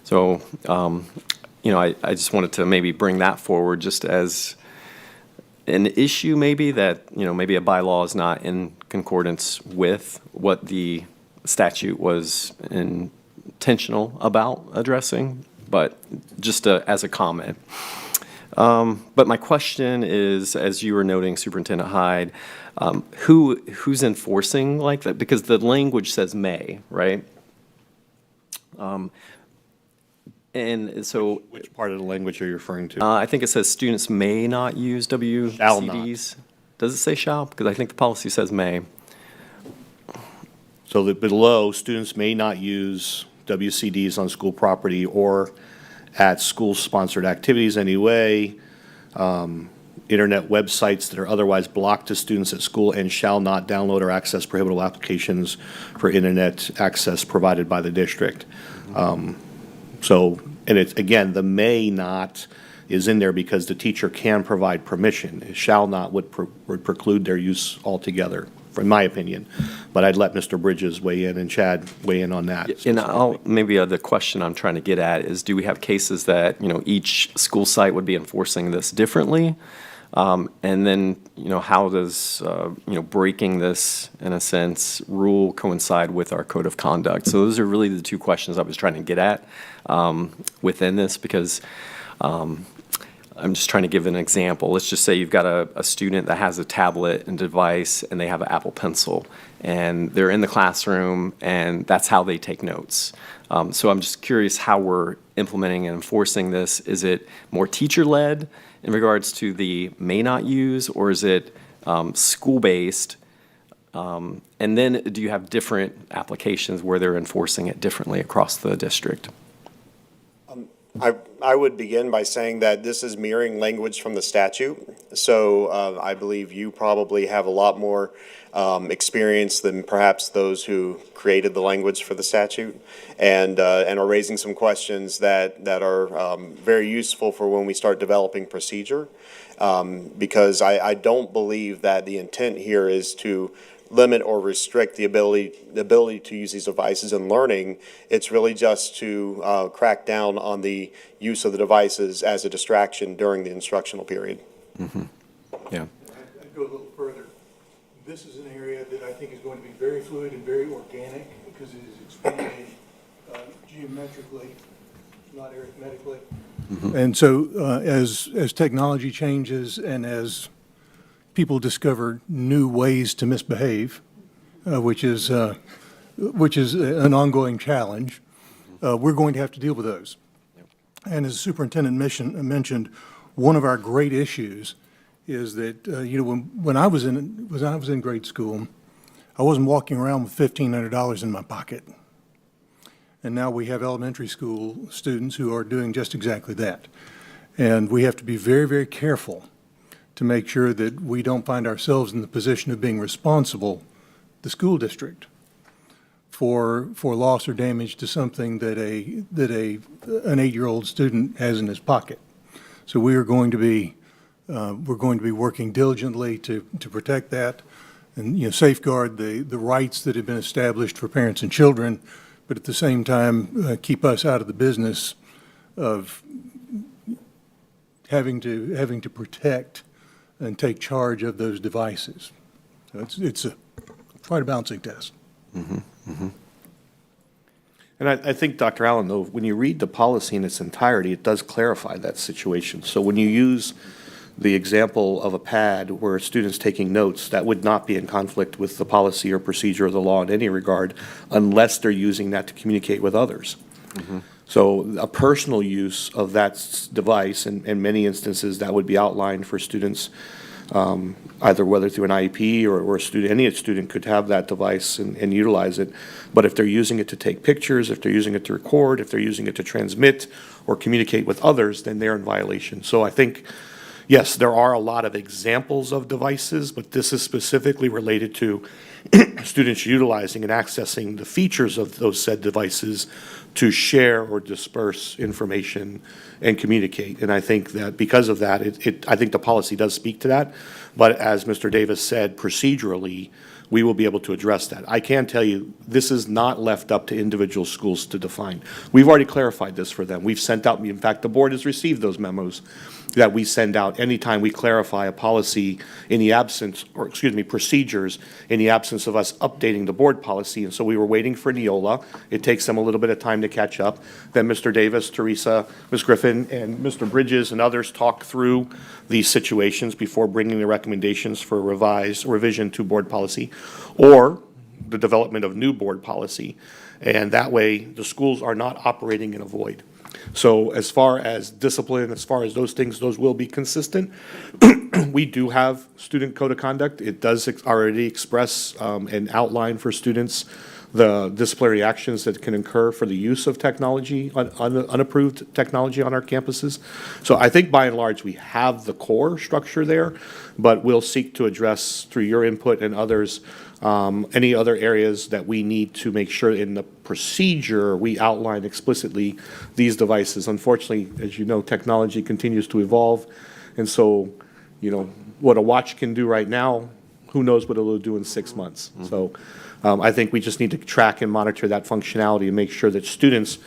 So, I just wanted to maybe bring that forward just as an issue maybe that, maybe a bylaw is not in concordance with what the statute was intentional about addressing, but just as a comment. But my question is, as you were noting, Superintendent Hyde, who's enforcing like that? Because the language says may, right? And so, which part of the language are you referring to? I think it says students may not use WCDs. Shall not. Does it say shall? Because I think the policy says may. So below, students may not use WCDs on school property or at school-sponsored activities anyway. Internet websites that are otherwise blocked to students at school and shall not download or access prohibitable applications for internet access provided by the district. So, and it's, again, the may not is in there because the teacher can provide permission. It shall not would preclude their use altogether, in my opinion. But I'd let Mr. Bridges weigh in and Chad weigh in on that. And maybe the question I'm trying to get at is, do we have cases that, each school site would be enforcing this differently? And then, how does, breaking this, in a sense, rule coincide with our code of conduct? So those are really the two questions I was trying to get at within this, because I'm just trying to give an example. Let's just say you've got a student that has a tablet and device, and they have an Apple Pencil, and they're in the classroom, and that's how they take notes. So I'm just curious how we're implementing and enforcing this. Is it more teacher-led in regards to the may not use, or is it school-based? And then do you have different applications where they're enforcing it differently across the district? I would begin by saying that this is mirroring language from the statute. So I believe you probably have a lot more experience than perhaps those who created the language for the statute, and are raising some questions that are very useful for when we start developing procedure. Because I don't believe that the intent here is to limit or restrict the ability to use these devices in learning. It's really just to crack down on the use of the devices as a distraction during the instructional period. Mm-hmm. Yeah. I'd go a little further. This is an area that I think is going to be very fluid and very organic because it is expanding geometrically, not arithmetically. Mm-hmm. And so as technology changes and as people discover new ways to misbehave, which is an ongoing challenge, we're going to have to deal with those. And as the superintendent mentioned, one of our great issues is that, when I was in grade school, I wasn't walking around with $1,500 in my pocket. And now we have elementary school students who are doing just exactly that. And we have to be very, very careful to make sure that we don't find ourselves in the position of being responsible, the school district, for loss or damage to something that an 8-year-old student has in his pocket. So we are going to be working diligently to protect that and safeguard the rights that have been established for parents and children, but at the same time keep us out of the business of having to protect and take charge of those devices. So it's quite a balancing test. Mm-hmm. Mm-hmm. And I think, Dr. Allen, though, when you read the policy in its entirety, it does clarify that situation. So when you use the example of a pad where a student's taking notes, that would not be in conflict with the policy or procedure of the law in any regard, unless they're using that to communicate with others. Mm-hmm. So a personal use of that device, in many instances, that would be outlined for students, either whether through an IEP or a student, any student could have that device and utilize it. But if they're using it to take pictures, if they're using it to record, if they're using it to transmit or communicate with others, then they're in violation. So I think, yes, there are a lot of examples of devices, but this is specifically related to students utilizing and accessing the features of those said devices to share or disperse information and communicate. And I think that because of that, I think the policy does speak to that. But as Mr. Davis said, procedurally, we will be able to address that. I can tell you, this is not left up to individual schools to define. We've already clarified this for them. We've sent out, in fact, the board has received those memos that we send out anytime we clarify a policy in the absence, or excuse me, procedures in the absence of us updating the board policy. And so we were waiting for Neola. It takes them a little bit of time to catch up. Then Mr. Davis, Teresa, Ms. Griffin, and Mr. Bridges and others talk through these situations before bringing the recommendations for revision to board policy or the development of new board policy. And that way, the schools are not operating in a void. So as far as discipline, as far as those things, those will be consistent. We do have student code of conduct. It does already express and outline for students the disciplinary actions that can occur for the use of technology, unapproved technology on our campuses. So I think by and large, we have the core structure there, but we'll seek to address through your input and others any other areas that we need to make sure in the procedure we outline explicitly these devices. Unfortunately, as you know, technology continues to evolve. And so, what a watch can do right now, who knows what it'll do in 6 months. Mm-hmm. So I think we just need to track and monitor that functionality and make sure that students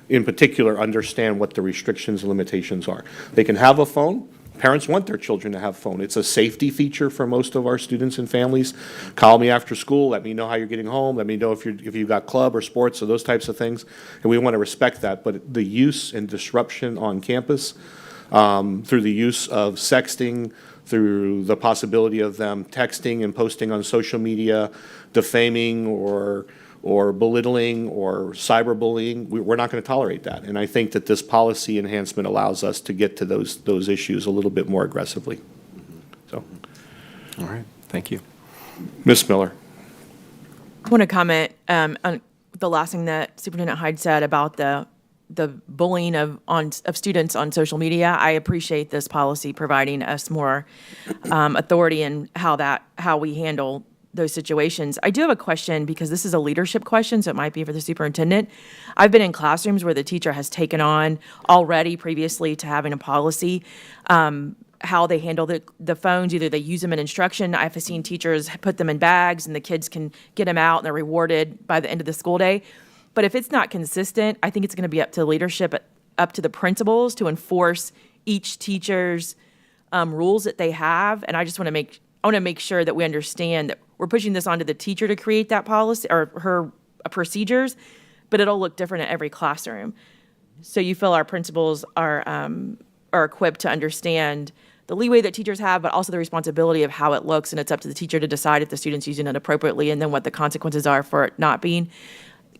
in particular understand what the restrictions and limitations are. They can have a phone. Parents want their children to have a phone. It's a safety feature for most of our students and families. Call me after school. Let me know how you're getting home. Let me know if you've got club or sports or those types of things. And we want to respect that. But the use and disruption on campus through the use of sexting, through the possibility of them texting and posting on social media, defaming or belittling or cyberbullying, we're not going to tolerate that. And I think that this policy enhancement allows us to get to those issues a little bit more aggressively. So, all right, thank you. Ms. Miller. I want to comment on the last thing that Superintendent Hyde said about the bullying of students on social media. I appreciate this policy providing us more authority in how we handle those situations. I do have a question because this is a leadership question, so it might be for the superintendent. I've been in classrooms where the teacher has taken on already previously to having a policy, how they handle the phones. Either they use them in instruction. I've seen teachers put them in bags and the kids can get them out and they're rewarded by the end of the school day. But if it's not consistent, I think it's going to be up to leadership, up to the principals to enforce each teacher's rules that they have. And I just want to make sure that we understand that we're pushing this onto the teacher to create that policy or her procedures, but it'll look different at every classroom. So you feel our principals are equipped to understand the leeway that teachers have, but also the responsibility of how it looks, and it's up to the teacher to decide if the student's using it appropriately and then what the consequences are for it not being.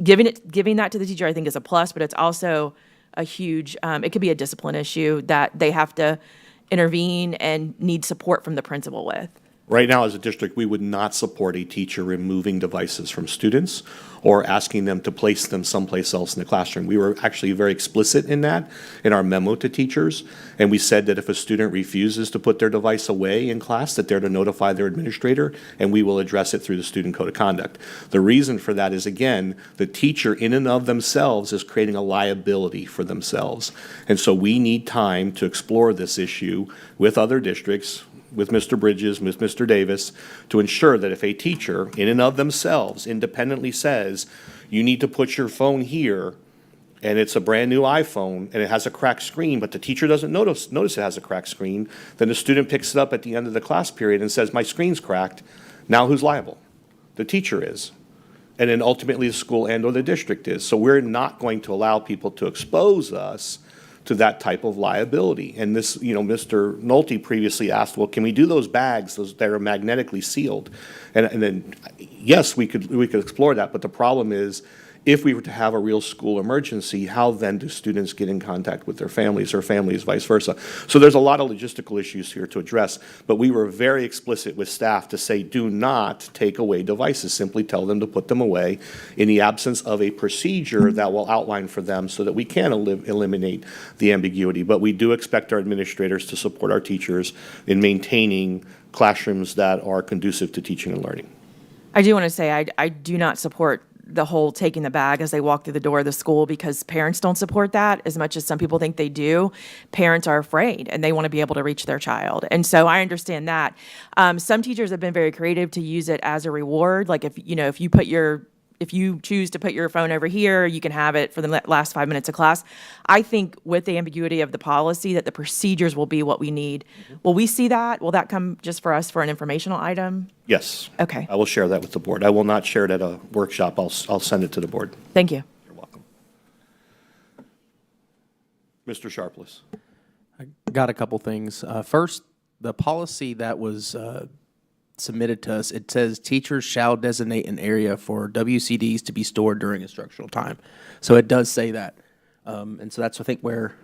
giving that to the teacher, I think, is a plus, but it's also a huge, it could be a discipline issue that they have to intervene and need support from the principal with. Right now, as a district, we would not support a teacher removing devices from students or asking them to place them someplace else in the classroom. We were actually very explicit in that in our memo to teachers, and we said that if a student refuses to put their device away in class, that they're to notify their administrator, and we will address it through the student code of conduct. The reason for that is, again, the teacher in and of themselves is creating a liability for themselves. And so we need time to explore this issue with other districts, with Mr. Bridges, with Mr. Davis, to ensure that if a teacher in and of themselves independently says, you need to put your phone here, and it's a brand new iPhone, and it has a cracked screen, but the teacher doesn't notice it has a cracked screen, then the student picks it up at the end of the class period and says, my screen's cracked. Now who's liable? The teacher is. And then ultimately the school and or the district is. So we're not going to allow people to expose us to that type of liability. And this, Mr. Nolte previously asked, well, can we do those bags, those that are magnetically sealed? And then, yes, we could explore that, but the problem is, if we were to have a real school emergency, how then do students get in contact with their families or families vice versa? So there's a lot of logistical issues here to address, but we were very explicit with staff to say, do not take away devices. Simply tell them to put them away in the absence of a procedure that will outline for them so that we can eliminate the ambiguity. But we do expect our administrators to support our teachers in maintaining classrooms that are conducive to teaching and learning. I do want to say I do not support the whole taking the bag as they walk through the door of the school, because parents don't support that as much as some people think they do. Parents are afraid and they want to be able to reach their child. And so I understand that. Some teachers have been very creative to use it as a reward. Like if you choose to put your phone over here, you can have it for the last 5 minutes of class. I think with the ambiguity of the policy that the procedures will be what we need. Will we see that? Will that come just for us for an informational item? Yes. Okay. I will share that with the board. I will not share it at a workshop. I'll send it to the board. Thank you. You're welcome. Mr. Sharpless. I got a couple things. First, the policy that was submitted to us, it says teachers shall designate an area for WCDs to be stored during instructional time. So it does say that. And so that's, I think, where...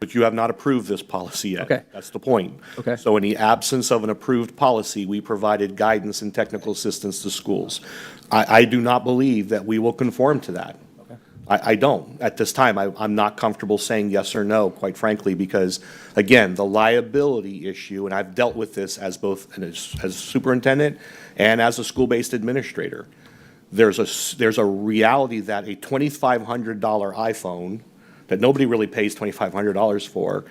But you have not approved this policy yet. Okay. That's the point. Okay. So in the absence of an approved policy, we provided guidance and technical assistance to schools. I do not believe that we will conform to that. Okay. I don't. At this time, I'm not comfortable saying yes or no, quite frankly, because, again, the liability issue, and I've dealt with this as both as superintendent and as a school-based administrator. There's a reality that a $2,500 iPhone that nobody really pays $2,500 for,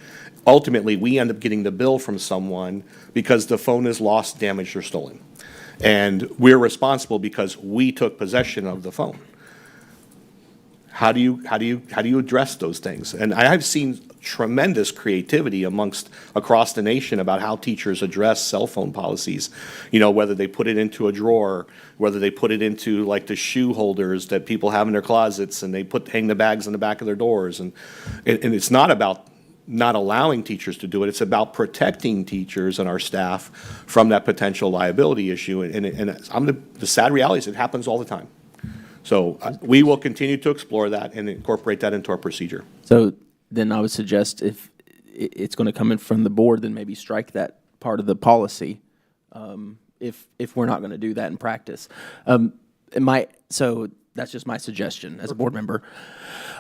ultimately, we end up getting the bill from someone because the phone is lost, damaged, or stolen. And we're responsible because we took possession of the phone. How do you address those things? And I have seen tremendous creativity across the nation about how teachers address cell phone policies. Whether they put it into a drawer, whether they put it into like the shoe holders that people have in their closets, and they hang the bags on the back of their doors. And it's not about not allowing teachers to do it. It's about protecting teachers and our staff from that potential liability issue. And the sad reality is it happens all the time. So we will continue to explore that and incorporate that into our procedure. So then I would suggest if it's going to come in from the board, then maybe strike that part of the policy if we're not going to do that in practice. So that's just my suggestion as a board member.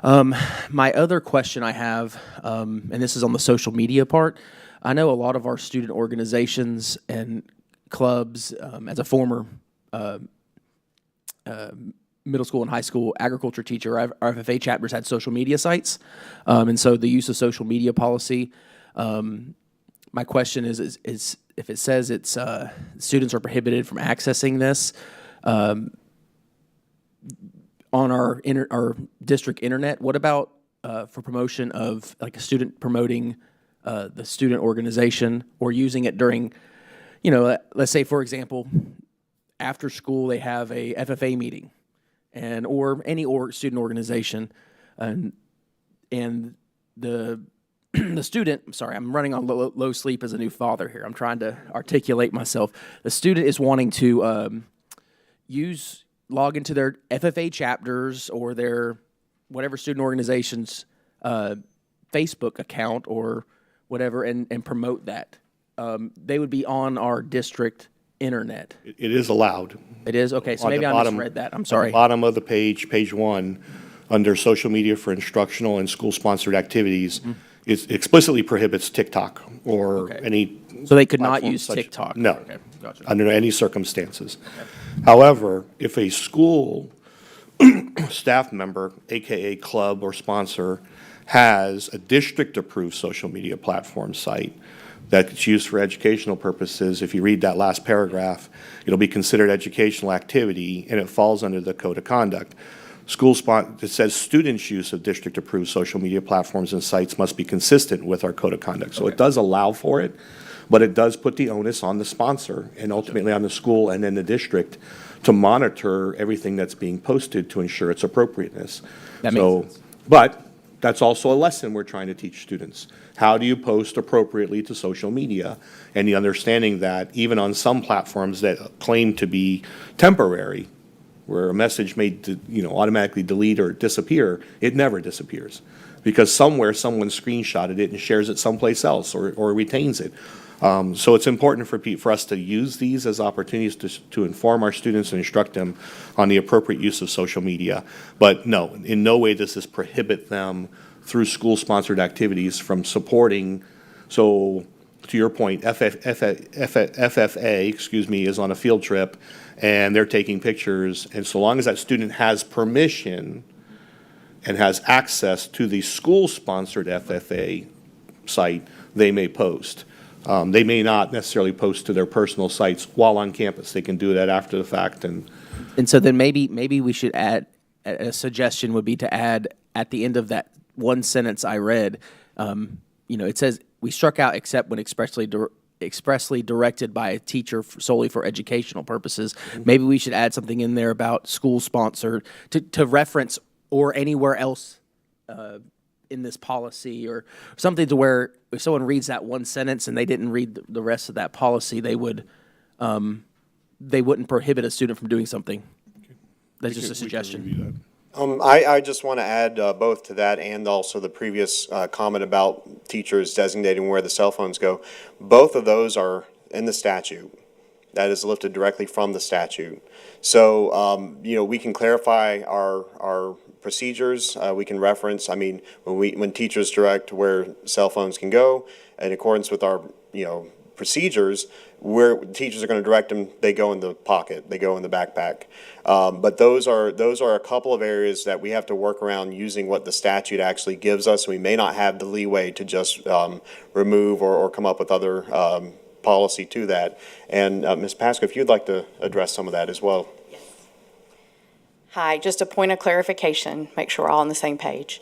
My other question I have, and this is on the social media part, I know a lot of our student organizations and clubs, as a former middle school and high school agriculture teacher, our FFA chapters had social media sites, and so the use of social media policy. My question is if it says it's students are prohibited from accessing this on our district internet, what about for promotion of like a student promoting the student organization or using it during, let's say for example, after school they have a FFA meeting. Or any student organization, and the student, I'm sorry, I'm running on low sleep as a new father here. I'm trying to articulate myself. The student is wanting to use log into their FFA chapters or their whatever student organization's Facebook account or whatever and promote that. They would be on our district internet. It is allowed. It is? Okay, so On the maybe I bottom- misread that. I'm At sorry. the bottom of the page, page 1, under social media for instructional and school-sponsored activities, it explicitly prohibits TikTok or any. So they could not platform use such- TikTok? No, Okay, gotcha. under any circumstances. However, if a school staff member, AKA club or sponsor, has a district-approved social media platform site that's used for educational purposes, if you read that last paragraph, it'll be considered educational activity, and it falls under the code of conduct. It says students' use of district-approved social media platforms and sites must be consistent with our code of conduct. So it does allow for it, but it does put the onus on the sponsor and ultimately on the school and then the district to monitor everything that's being posted to ensure its appropriateness. That makes sense. But that's also a lesson we're trying to teach students. How do you post appropriately to social media? And the understanding that even on some platforms that claim to be temporary, where a message may automatically delete or disappear, it never disappears. Because somewhere someone screenshotted it and shares it someplace else or retains it. So it's important for us to use these as opportunities to inform our students and instruct them on the appropriate use of social media. But no, in no way does this prohibit them through school-sponsored activities from supporting. So to your point, FFA, is on a field trip and they're taking pictures. And so long as that student has permission and has access to the school-sponsored FFA site, they may post. They may not necessarily post to their personal sites while on campus. They can do that after the fact. And so then maybe we should add, a suggestion would be to add at the end of that one sentence I read, it says, we struck out except when expressly directed by a teacher solely for educational purposes. Maybe we should add something in there about school-sponsored to reference or anywhere else in this policy or something to where if someone reads that one sentence and they didn't read the rest of that policy, they wouldn't prohibit a student from doing something. That's just a suggestion. I just want to add both to that and also the previous comment about teachers designating where the cell phones go. Both of those are in the statute. That is lifted directly from the statute. So, we can clarify our procedures. We can reference, when teachers direct where cell phones can go, in accordance with our, procedures, where teachers are going to direct them, they go in the pocket, they go in the backpack. But those are a couple of areas that we have to work around using what the statute actually gives us. We may not have the leeway to just remove or come up with other policy to that. And Ms. Pasco, if you'd like to address some of that as well. Hi, just a point of clarification, make sure we're all on the same page.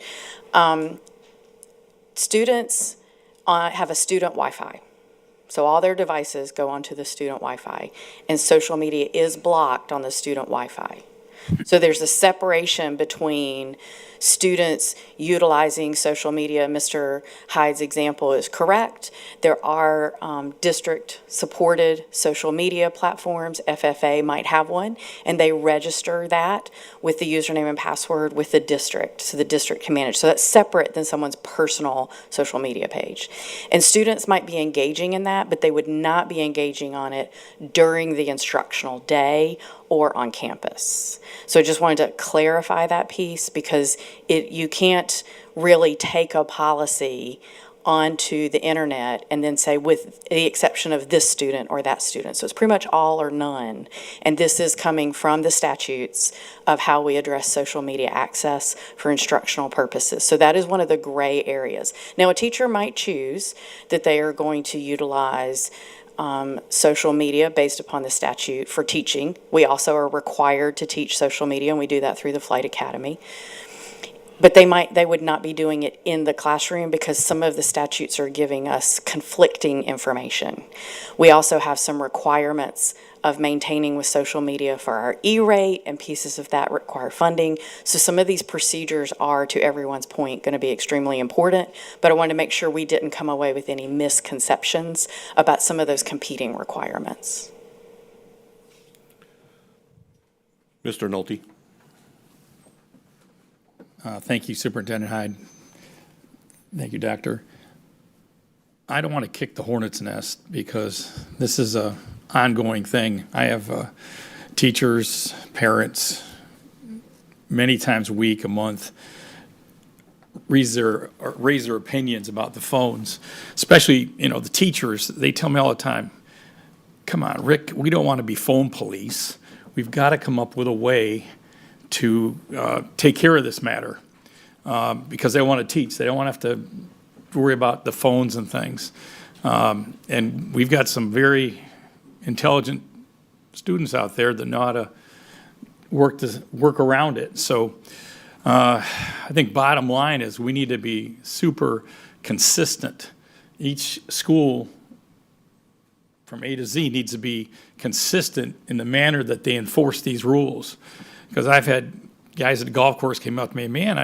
Students have a student Wi-Fi. So all their devices go onto the student Wi-Fi, and social media is blocked on the student Wi-Fi. So there's a separation between students utilizing social media. Mr. Hyde's example is correct. There are district-supported social media platforms. FFA might have one, and they register that with the username and password with the district, so the district can manage. So that's separate than someone's personal social media page. And students might be engaging in that, but they would not be engaging on it during the instructional day or on campus. So I just wanted to clarify that piece because you can't really take a policy onto the internet and then say with the exception of this student or that student. So it's pretty much all or none. And this is coming from the statutes of how we address social media access for instructional purposes. So that is one of the gray areas. Now a teacher might choose that they are going to utilize social media based upon the statute for teaching. We also are required to teach social media, and we do that through the Flight Academy. But they would not be doing it in the classroom because some of the statutes are giving us conflicting information. We also have some requirements of maintaining with social media for our E-rate, and pieces of that require funding. So some of these procedures are, to everyone's point, going to be extremely important, but I wanted to make sure we didn't come away with any misconceptions about some of those competing requirements. Mr. Nolte. Thank you, Superintendent Hyde. Thank you, Doctor. I don't want to kick the hornet's nest because this is a ongoing thing. I have teachers, parents, many times a week, a month, raise their opinions about the phones, especially, the teachers. They tell me all the time, come on, Rick, we don't want to be phone police. We've got to come up with a way to take care of this matter because they want to teach. They don't want to have to worry about the phones and things. And we've got some very intelligent students out there that know how to work around it. So I think bottom line is we need to be super consistent. Each school from A to Z needs to be consistent in the manner that they enforce these rules. Because I've had guys at the golf course came up to me, man,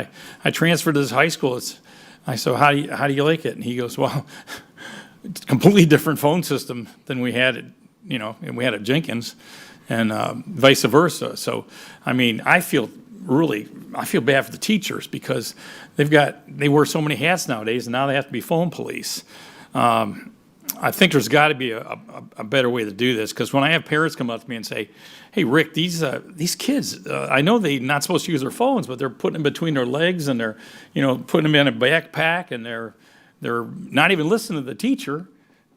I transferred to this high school. I said, how do you like it? And he goes, well, it's a completely different phone system than we had at, and we had at Jenkins, and vice versa. So, I feel bad for the teachers because they wear so many hats nowadays, and now they have to be phone police. I think there's got to be a better way to do this, because when I have parents come up to me and say, hey, Rick, these kids, I know they're not supposed to use their phones, but they're putting them between their legs and they're, putting them in a backpack, and they're not even listening to the teacher,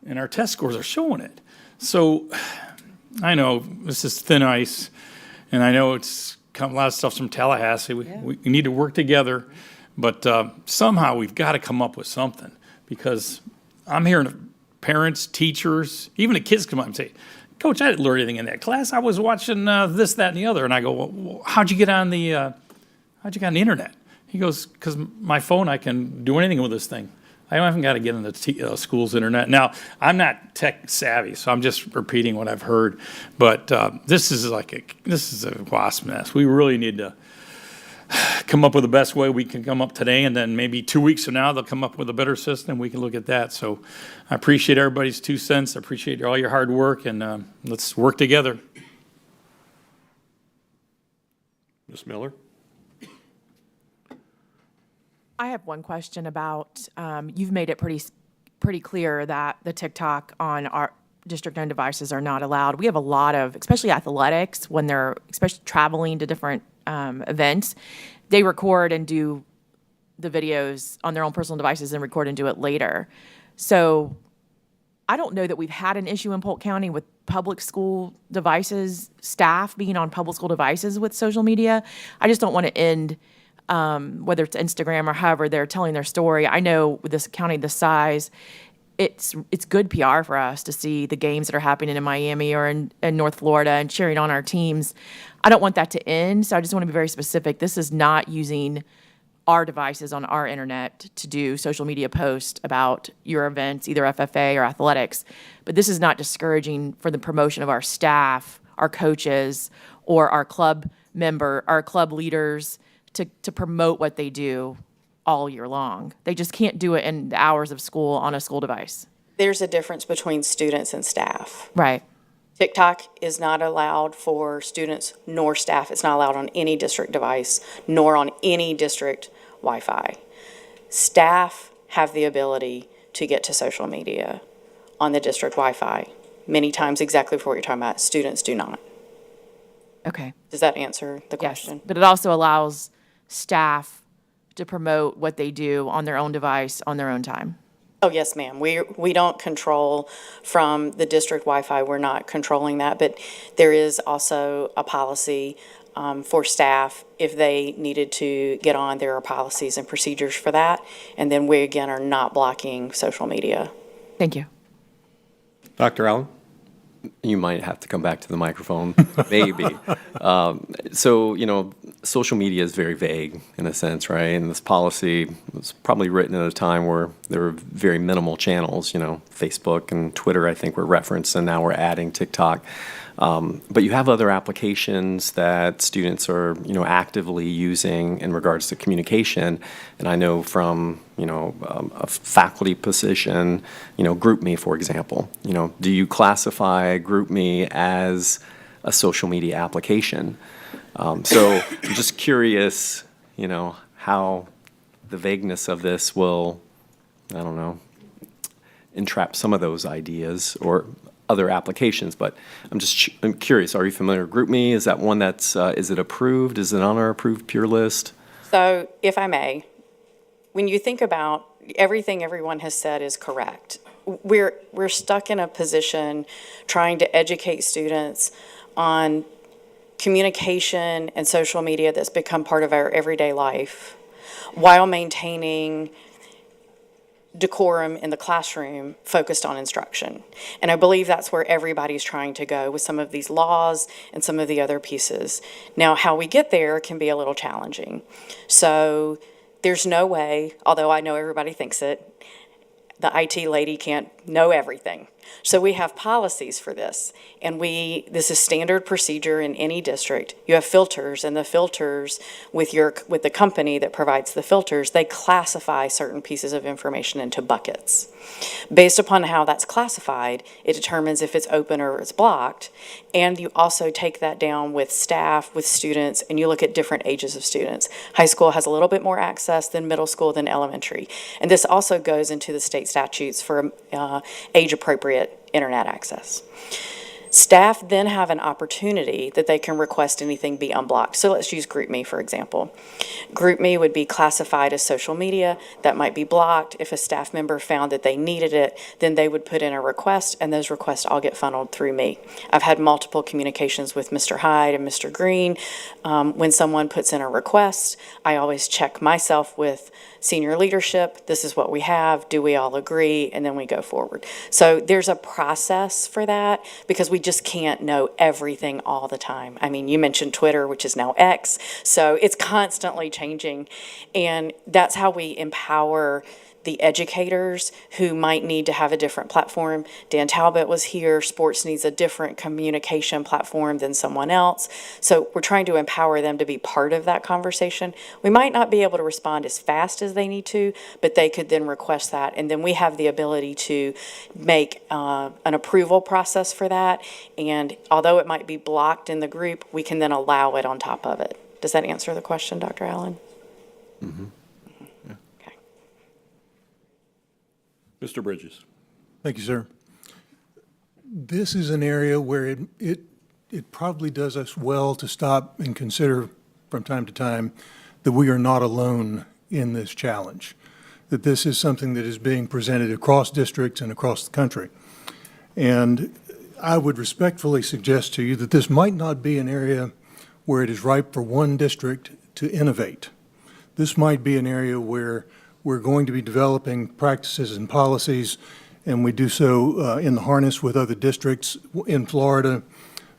and our test scores are showing it. So I know this is thin ice, and I know it's come a lot of stuff's from Tallahassee. We need to work together, but somehow we've got to come up with something, because I'm hearing parents, teachers, even the kids come up and say, Coach, I didn't learn anything in that class. I was watching this, that, and the other. And I go, well, how'd you get on the internet? He goes, because my phone, I can do anything with this thing. I haven't got to get on the school's internet. Now, I'm not tech savvy, so I'm just repeating what I've heard. But this is a wasp nest. We really need to come up with the best way we can come up today, and then maybe 2 weeks from now they'll come up with a better system. We can look at that. So I appreciate everybody's 2 cents. I appreciate all your hard work, and let's work together. Ms. Miller? I have one question about, you've made it pretty clear that the TikTok on our district-owned devices are not allowed. We have a lot of, especially athletics, when they're especially traveling to different events, they record and do the videos on their own personal devices and record and do it later. So I don't know that we've had an issue in Polk County with public school devices, staff being on public school devices with social media. I just don't want to end, whether it's Instagram or however they're telling their story. I know with this county this size, it's good PR for us to see the games that are happening in Miami or in North Florida and cheering on our teams. I don't want that to end, so I just want to be very specific. This is not using our devices on our internet to do social media posts about your events, either FFA or athletics. But this is not discouraging for the promotion of our staff, our coaches, or our club leaders to promote what they do all year long. They just can't do it in the hours of school on a school device. There's a difference between students and staff. Right. TikTok is not allowed for students nor staff. It's not allowed on any district device, nor on any district Wi-Fi. Staff have the ability to get to social media on the district Wi-Fi. Many times exactly for what you're talking about. Students do not. Okay. Does that answer the question? But it also allows staff to promote what they do on their own device, on their own time. Oh, yes, ma'am. We don't control from the district Wi-Fi. We're not controlling that, but there is also a policy for staff. If they needed to get on, there are policies and procedures for that. And then we, again, are not blocking social media. Thank you. Dr. Allen? You might have to come back to the microphone, maybe. So, social media is very vague in a sense, right? And this policy was probably written at a time where there were very minimal channels, Facebook and Twitter, I think, were referenced, and now we're adding TikTok. But you have other applications that students are, actively using in regards to communication. And I know from, a faculty position, GroupMe, for example. Do you classify GroupMe as a social media application? So I'm just curious, how the vagueness of this will, I don't know, entrap some of those ideas or other applications. But I'm curious, are you familiar with GroupMe? Is that one that's, is it approved? Is it on our approved peer list? So, if I may, when you think about everything everyone has said is correct. We're stuck in a position trying to educate students on communication and social media that's become part of our everyday life while maintaining decorum in the classroom focused on instruction. And I believe that's where everybody's trying to go with some of these laws and some of the other pieces. Now, how we get there can be a little challenging. So there's no way, although I know everybody thinks it, the IT lady can't know everything. So we have policies for this, and this is standard procedure in any district. You have filters, and the filters with the company that provides the filters, they classify certain pieces of information into buckets. Based upon how that's classified, it determines if it's open or it's blocked, and you also take that down with staff, with students, and you look at different ages of students. High school has a little bit more access than middle school, than elementary. And this also goes into the state statutes for age-appropriate internet access. Staff then have an opportunity that they can request anything be unblocked. So let's use GroupMe, for example. GroupMe would be classified as social media. That might be blocked. If a staff member found that they needed it, then they would put in a request, and those requests all get funneled through me. I've had multiple communications with Mr. Hyde and Mr. Green. When someone puts in a request, I always check myself with senior leadership. This is what we have. Do we all agree? And then we go forward. So there's a process for that because we just can't know everything all the time. I mean, you mentioned Twitter, which is now X, so it's constantly changing. And that's how we empower the educators who might need to have a different platform. Dan Talbot was here. Sports needs a different communication platform than someone else. So we're trying to empower them to be part of that conversation. We might not be able to respond as fast as they need to, but they could then request that. And then we have the ability to make an approval process for that. And although it might be blocked in the group, we can then allow it on top of it. Does that answer the question, Dr. Allen? Mm-hmm. Mr. Bridges. Thank you, sir. This is an area where it probably does us well to stop and consider from time to time that we are not alone in this challenge, that this is something that is being presented across districts and across the country. And I would respectfully suggest to you that this might not be an area where it is ripe for one district to innovate. This might be an area where we're going to be developing practices and policies, and we do so in the harness with other districts in Florida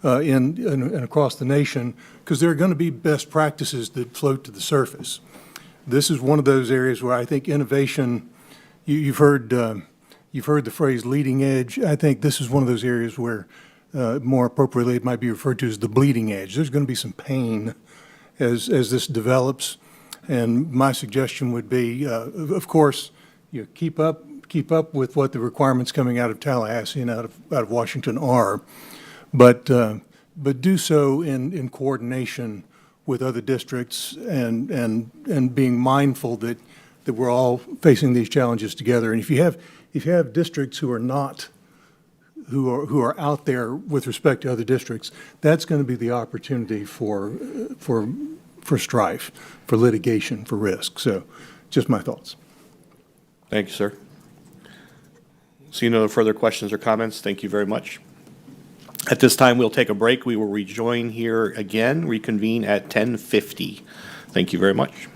and across the nation, because there are going to be best practices that float to the surface. This is one of those areas where I think innovation, you've heard the phrase leading edge. I think this is one of those areas where more appropriately it might be referred to as the bleeding edge. There's going to be some pain as this develops. And my suggestion would be, of course, keep up with what the requirements coming out of Tallahassee and out of Washington are, but do so in coordination with other districts and being mindful that we're all facing these challenges together. And if you have districts who are out there with respect to other districts, that's going to be the opportunity for strife, for litigation, for risk. So just my thoughts. Thank you, sir. Seeing no further questions or comments, thank you very much. At this time, we'll take a break. We will rejoin here again, reconvene at 10:50. Thank you very much.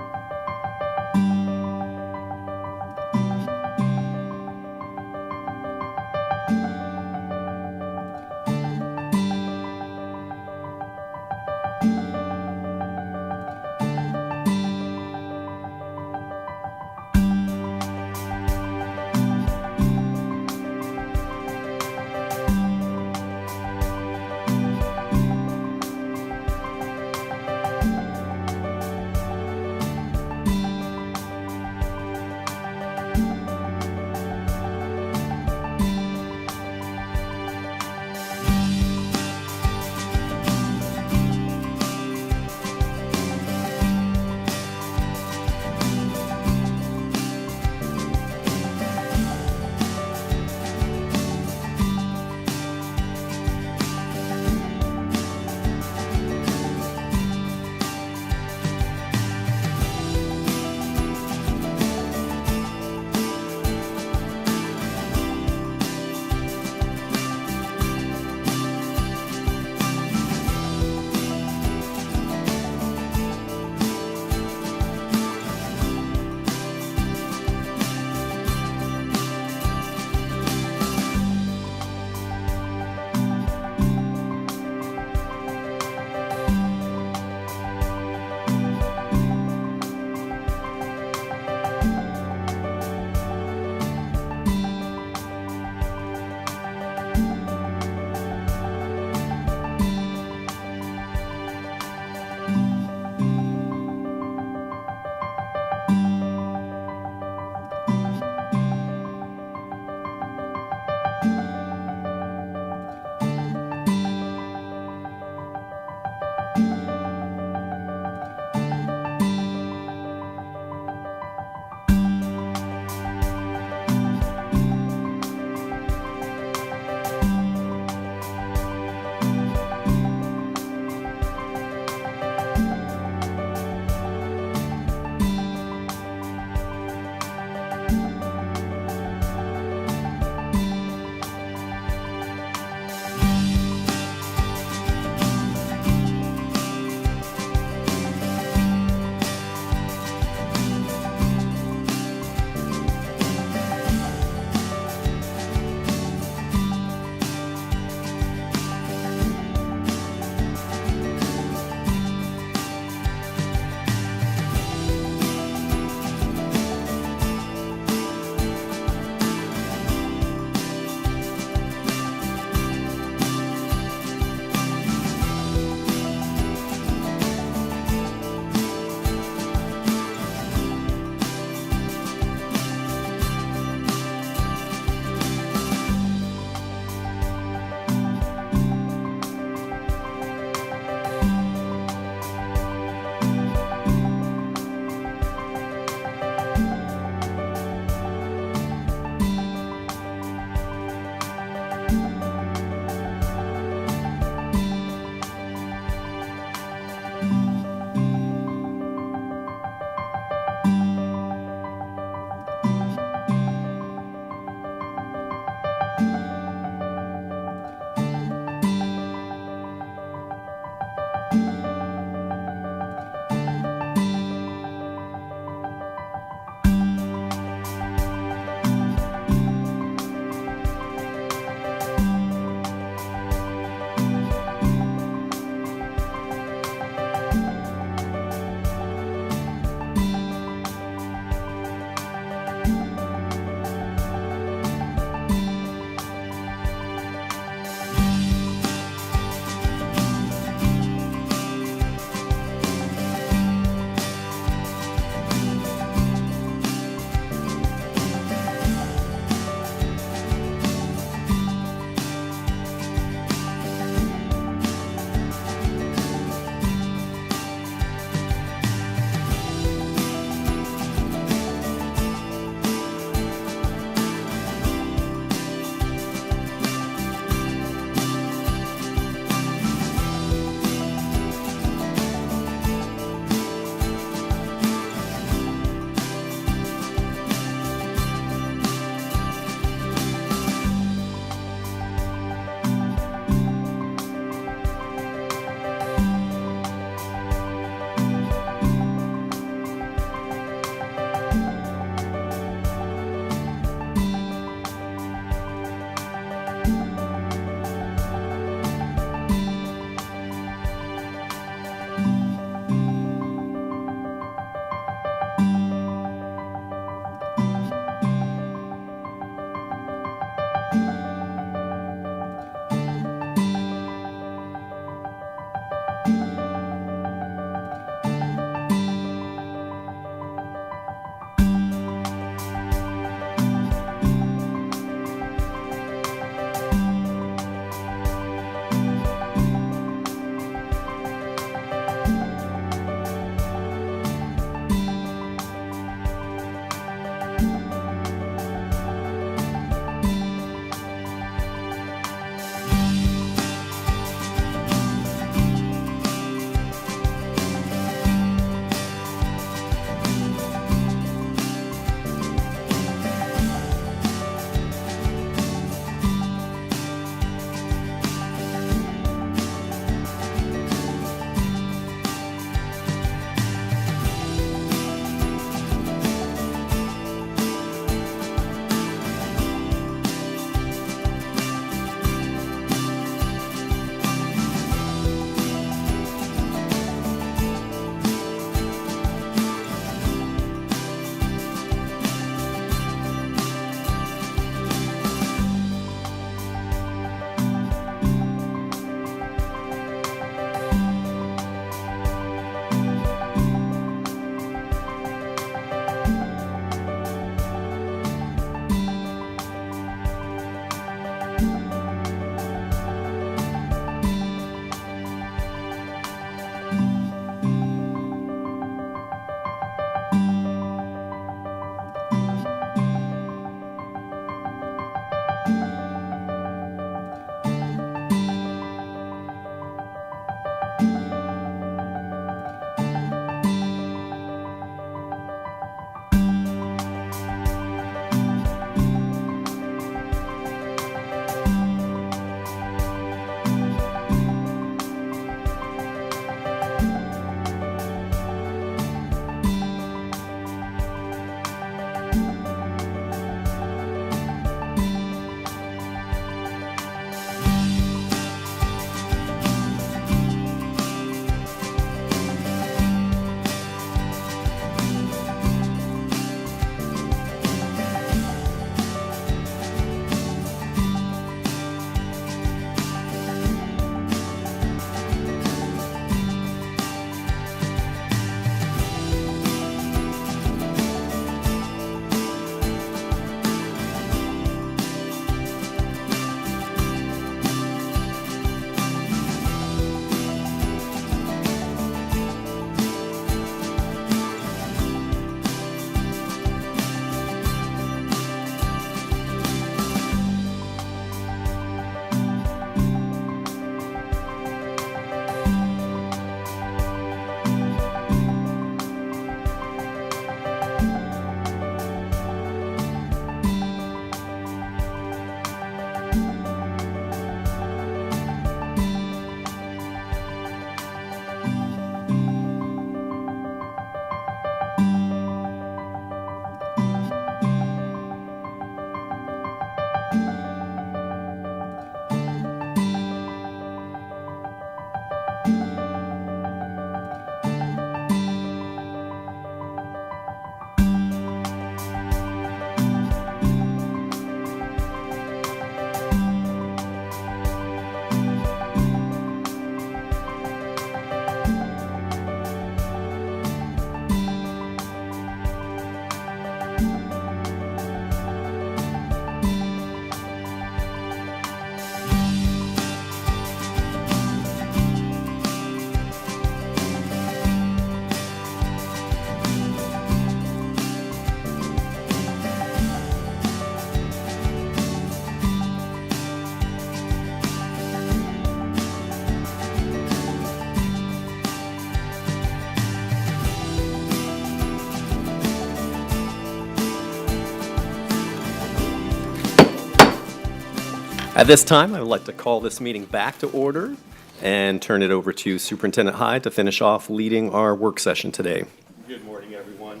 At this time, I would like to call this meeting back to order and turn it over to Superintendent Hyde to finish off leading our work session today. Good morning, everyone.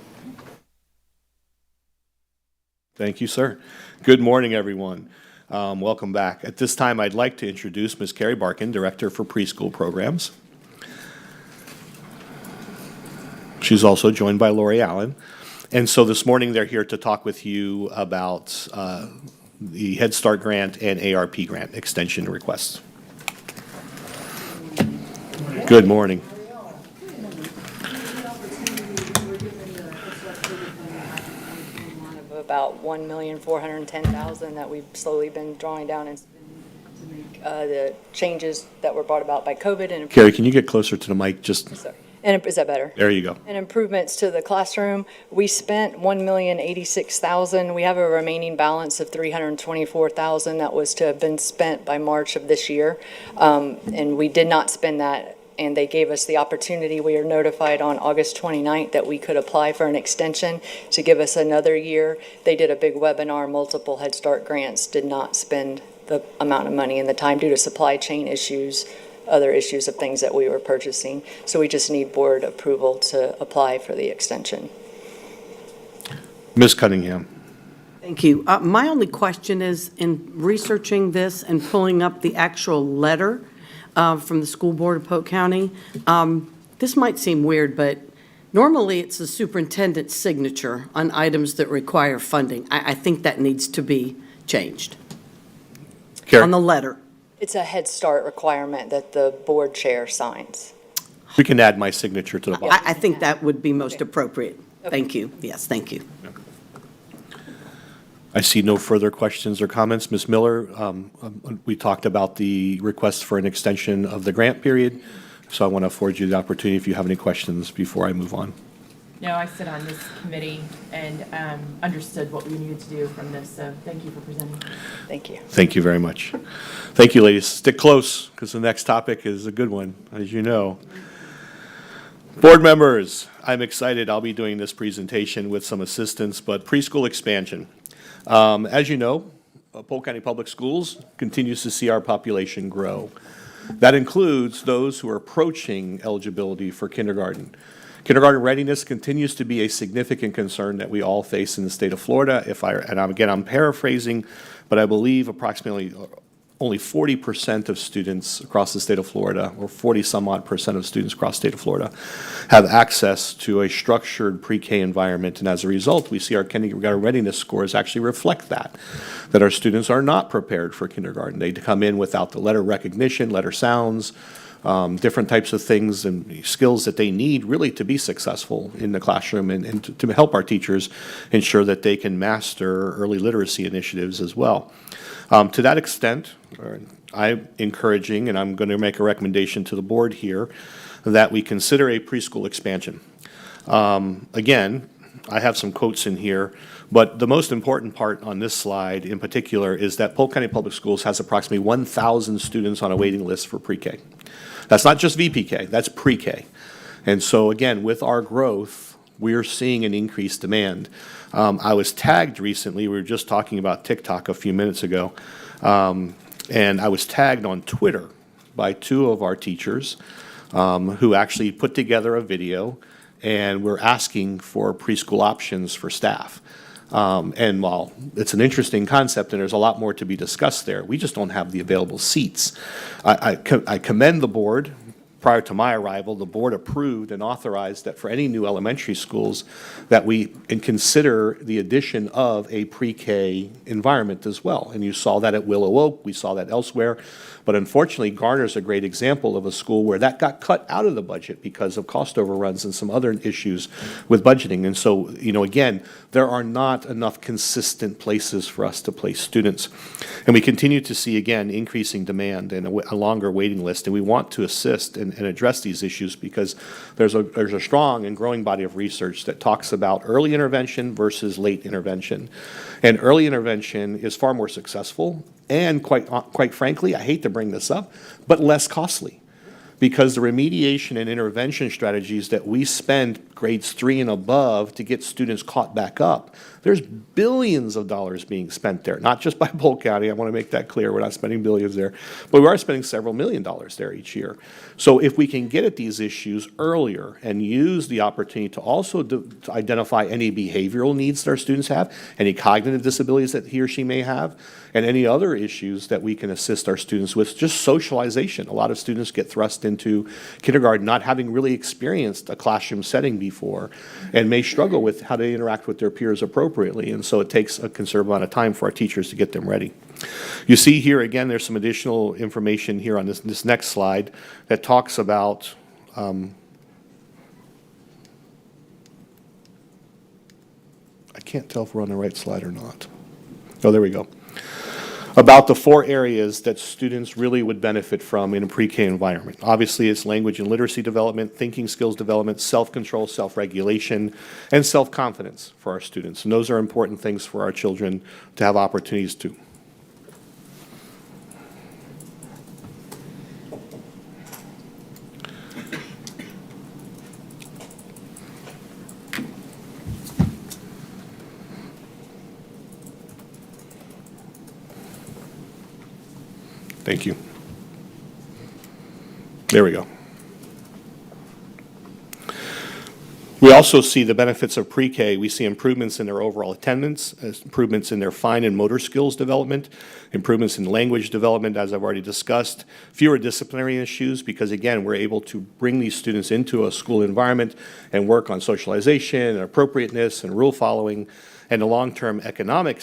Thank you, sir. Good morning, everyone. Welcome back. At this time, I'd like to introduce Ms. Carrie Barkin, Director for Preschool Programs. She's also joined by Lori Allen. And so this morning, they're here to talk with you about the Head Start grant and ARP grant extension requests. Good morning. About $1,410,000 that we've slowly been drawing down and the changes that were brought about by COVID and Carrie, can you get closer to the mic? Just is that better? there you go. And improvements to the classroom. We spent $1,086,000. We have a remaining balance of $324,000 that was to have been spent by March of this year, and we did not spend that. And they gave us the opportunity. We were notified on August 29th that we could apply for an extension to give us another year. They did a big webinar. Multiple Head Start grants did not spend the amount of money and the time due to supply chain issues, other issues of things that we were purchasing. So we just need board approval to apply for the extension. Ms. Cunningham. Thank you. My only question is, in researching this and pulling up the actual letter from the School Board of Polk County, this might seem weird, but normally it's the superintendent's signature on items that require funding. I think that needs to be changed on the letter. It's a Head Start requirement that the board chair signs. We can add my signature to the bottom. I think that would be most appropriate. Thank you. Yes, thank you. I see no further questions or comments. Ms. Miller, we talked about the request for an extension of the grant period, so I want to afford you the opportunity if you have any questions before I move on. No, I sit on this committee and understood what we needed to do from this, so thank you for presenting. Thank you. Thank you very much. Thank you, ladies. Stick close, because the next topic is a good one, as you know. Board members, I'm excited. I'll be doing this presentation with some assistance, but preschool expansion. As you know, Polk County Public Schools continues to see our population grow. That includes those who are approaching eligibility for kindergarten. Kindergarten readiness continues to be a significant concern that we all face in the state of Florida. I'm paraphrasing, but I believe approximately only 40% of students across the state of Florida, or 40-some-odd% of students across the state of Florida, have access to a structured pre-K environment. And as a result, we see our kindergarten readiness scores actually reflect that our students are not prepared for kindergarten. They come in without the letter recognition, letter sounds, different types of things and skills that they need really to be successful in the classroom and to help our teachers ensure that they can master early literacy initiatives as well. To that extent, I'm encouraging, and I'm going to make a recommendation to the board here, that we consider a preschool expansion. Again, I have some quotes in here, but the most important part on this slide in particular is that Polk County Public Schools has approximately 1,000 students on a waiting list for pre-K. That's not just VPK, that's pre-K. And so again, with our growth, we're seeing an increased demand. I was tagged recently, we were just talking about TikTok a few minutes ago, and I was tagged on Twitter by two of our teachers who actually put together a video and were asking for preschool options for staff. And while it's an interesting concept and there's a lot more to be discussed there, we just don't have the available seats. I commend the board. Prior to my arrival, the board approved and authorized that for any new elementary schools that we consider the addition of a pre-K environment as well. And you saw that at Willow Oak, we saw that elsewhere. But unfortunately, Garner's a great example of a school where that got cut out of the budget because of cost overruns and some other issues with budgeting. And so, again, there are not enough consistent places for us to place students. And we continue to see, again, increasing demand and a longer waiting list. And we want to assist and address these issues because there's a strong and growing body of research that talks about early intervention versus late intervention. And early intervention is far more successful and quite frankly, I hate to bring this up, but less costly. Because the remediation and intervention strategies that we spend grades 3 and above to get students caught back up, There's billions of dollars being spent there, not just by Polk County. I want to make that clear. We're not spending billions there, but we are spending several $1 million there each year. So if we can get at these issues earlier and use the opportunity to also to identify any behavioral needs that our students have, any cognitive disabilities that he or she may have, and any other issues that we can assist our students with, just socialization. A lot of students get thrust into kindergarten not having really experienced a classroom setting before and may struggle with how to interact with their peers appropriately. And so it takes a considerable amount of time for our teachers to get them ready. You see here, again, there's some additional information here on this next slide that talks about I can't tell if we're on the right slide or not. Oh, there we go. About the 4 areas that students really would benefit from in a pre-K environment. Obviously, it's language and literacy development, thinking skills development, self-control, self-regulation, and self-confidence for our students. And those are important things for our children to have opportunities to. Thank you. There we go. We also see the benefits of pre-K. We see improvements in their overall attendance, improvements in their fine and motor skills development, improvements in language development, as I've already discussed, fewer disciplinary issues because, again, we're able to bring these students into a school environment and work on socialization and appropriateness and rule following. And the long-term economic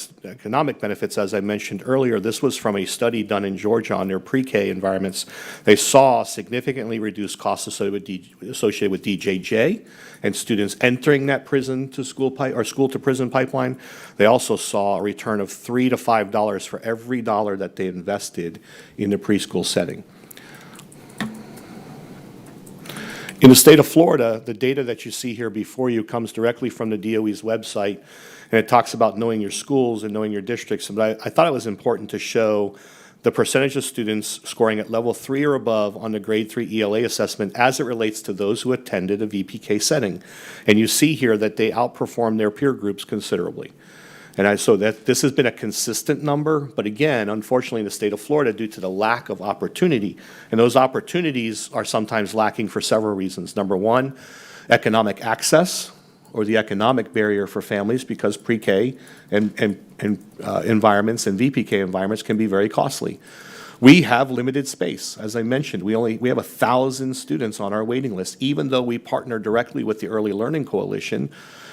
benefits, as I mentioned earlier, this was from a study done in Georgia on their pre-K environments. They saw significantly reduced costs associated with DJJ and students entering that prison to school or school to prison pipeline. They also saw a return of $3 to $5 for every dollar that they invested in the preschool setting. In the state of Florida, the data that you see here before you comes directly from the DOE's website, and it talks about knowing your schools and knowing your districts. But I thought it was important to show the percentage of students scoring at level 3 or above on the grade 3 ELA assessment as it relates to those who attended a VPK setting. And you see here that they outperform their peer groups considerably. And so that this has been a consistent number, but again, unfortunately in the state of Florida, due to the lack of opportunity, and those opportunities are sometimes lacking for several reasons. Number one, economic access, or the economic barrier for families, because pre-K and environments and VPK environments can be very costly. We have limited space. As I mentioned, we have 1,000 students on our waiting list, even though we partner directly with the Early Learning Coalition,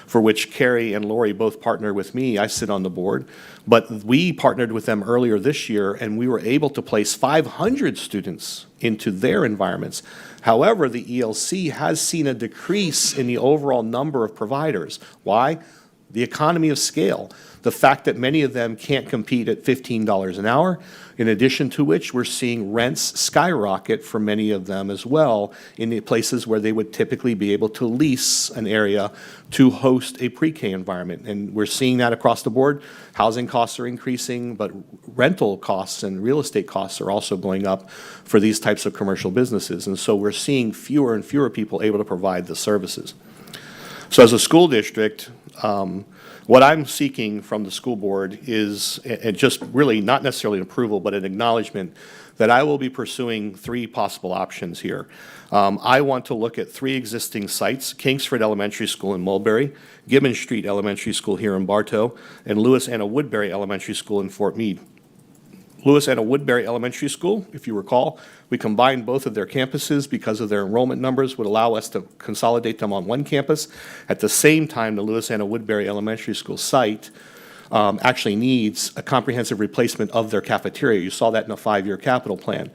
for which Carrie and Lori both partner with me. I sit on the board. But we partnered with them earlier this year, and we were able to place 500 students into their environments. However, the ELC has seen a decrease in the overall number of providers. Why? The economy of scale. The fact that many of them can't compete at $15 an hour, in addition to which we're seeing rents skyrocket for many of them as well in the places where they would typically be able to lease an area to host a pre-K environment. And we're seeing that across the board. Housing costs are increasing, but rental costs and real estate costs are also going up for these types of commercial businesses. And so we're seeing fewer and fewer people able to provide the services. So as a school district, what I'm seeking from the school board is just really not necessarily an approval, but an acknowledgement that I will be pursuing 3 possible options here. I want to look at 3 existing sites: Kingsford Elementary School in Mulberry, Gibbon Street Elementary School here in Bartow, and Lewis Anna Woodbury Elementary School in Fort Meade. Lewis Anna Woodbury Elementary School, if you recall, we combined both of their campuses because of their enrollment numbers would allow us to consolidate them on one campus. At the same time, the Lewis Anna Woodbury Elementary School site actually needs a comprehensive replacement of their cafeteria. You saw that in a 5-year capital plan.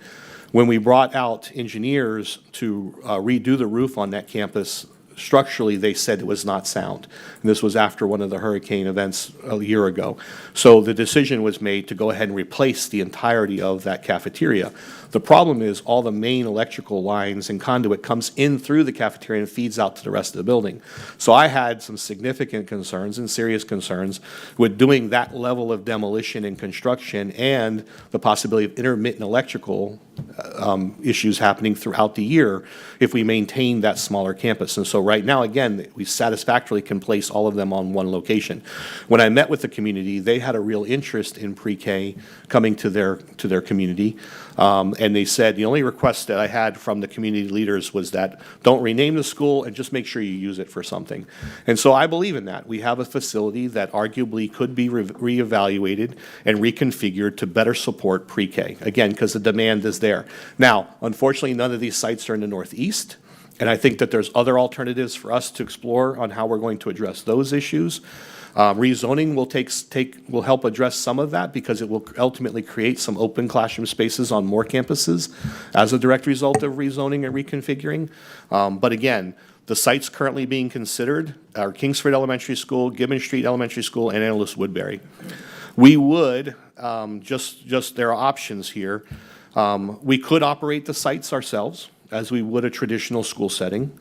When we brought out engineers to redo the roof on that campus, structurally, they said it was not sound. And this was after one of the hurricane events a year ago. So the decision was made to go ahead and replace the entirety of that cafeteria. The problem is all the main electrical lines and conduit comes in through the cafeteria and feeds out to the rest of the building. So I had some significant concerns and serious concerns with doing that level of demolition and construction and the possibility of intermittent electrical issues happening throughout the year if we maintain that smaller campus. And so right now, again, we satisfactorily can place all of them on one location. When I met with the community, they had a real interest in pre-K coming to their community. And they said, the only request that I had from the community leaders was that don't rename the school and just make sure you use it for something. And so I believe in that. We have a facility that arguably could be reevaluated and reconfigured to better support pre-K, again, because the demand is there. Now, unfortunately, none of these sites are in the Northeast, and I think that there's other alternatives for us to explore on how we're going to address those issues. Rezoning will help address some of that because it will ultimately create some open classroom spaces on more campuses as a direct result of rezoning and reconfiguring. But again, the sites currently being considered are Kingsford Elementary School, Gibbon Street Elementary School, and Annalis Woodbury. We would, there are options here. We could operate the sites ourselves as we would a traditional school setting.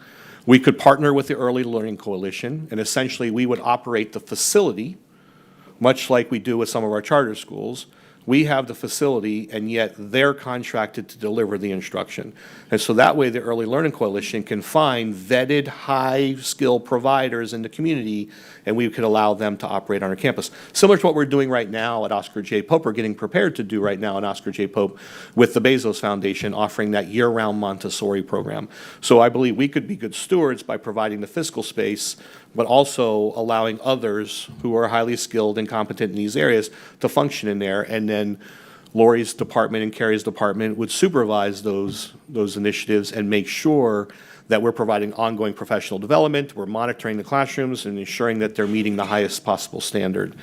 We could partner with the Early Learning Coalition, and essentially we would operate the facility, much like we do with some of our charter schools. We have the facility, and yet they're contracted to deliver the instruction. And so that way the Early Learning Coalition can find vetted, high-skill providers in the community, and we could allow them to operate on our campus. Similar to what we're doing right now at Oscar J. Pope, we're getting prepared to do right now at Oscar J. Pope with the Bezos Foundation, offering that year-round Montessori program. So I believe we could be good stewards by providing the fiscal space, but also allowing others who are highly skilled and competent in these areas to function in there. And then Lori's department and Carrie's department would supervise those initiatives and make sure that we're providing ongoing professional development, we're monitoring the classrooms and ensuring that they're meeting the highest possible standard.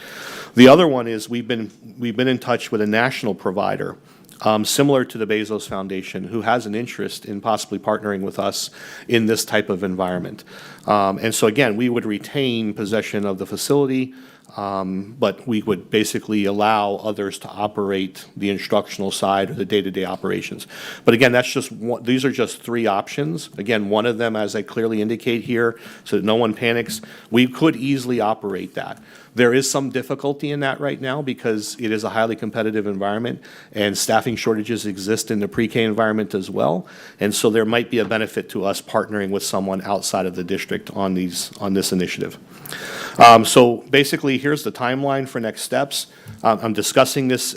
The other one is we've been in touch with a national provider similar to the Bezos Foundation, who has an interest in possibly partnering with us in this type of environment. And so again, we would retain possession of the facility, but we would basically allow others to operate the instructional side or the day-to-day operations. But again, that's just one, these are just three options. Again, one of them, as I clearly indicate here, so that no one panics, we could easily operate that. There is some difficulty in that right now because it is a highly competitive environment and staffing shortages exist in the pre-K environment as well. And so there might be a benefit to us partnering with someone outside of the district on this initiative. So basically, here's the timeline for next steps. I'm discussing this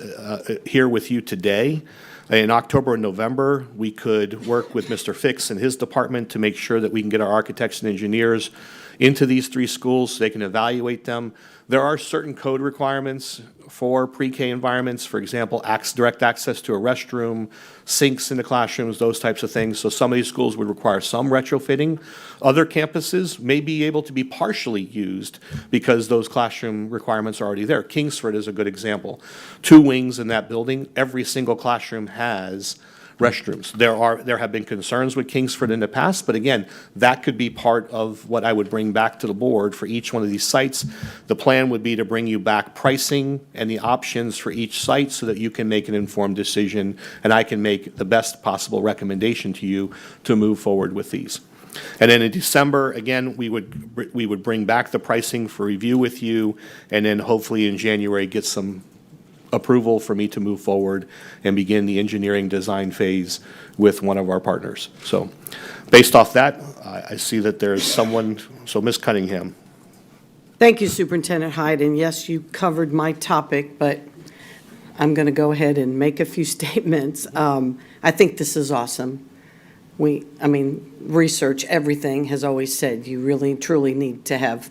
here with you today. In October and November, we could work with Mr. Fix and his department to make sure that we can get our architects and engineers into these three schools so they can evaluate them. There are certain code requirements for pre-K environments, for example, direct access to a restroom, sinks in the classrooms, those types of things. So some of these schools would require some retrofitting. Other campuses may be able to be partially used because those classroom requirements are already there. Kingsford is a good example. 2 wings in that building, every single classroom has restrooms. There have been concerns with Kingsford in the past, but again, that could be part of what I would bring back to the board for each one of these sites. The plan would be to bring you back pricing and the options for each site so that you can make an informed decision and I can make the best possible recommendation to you to move forward with these. And then in December, again, we would bring back the pricing for review with you, and then hopefully in January get some approval for me to move forward and begin the engineering design phase with one of our partners. So based off that, I see that there's someone, so Ms. Cunningham. Thank you, Superintendent Hyde, and yes, you covered my topic, but I'm going to go ahead and make a few statements. I think this is awesome. Research, everything has always said you really, truly need to have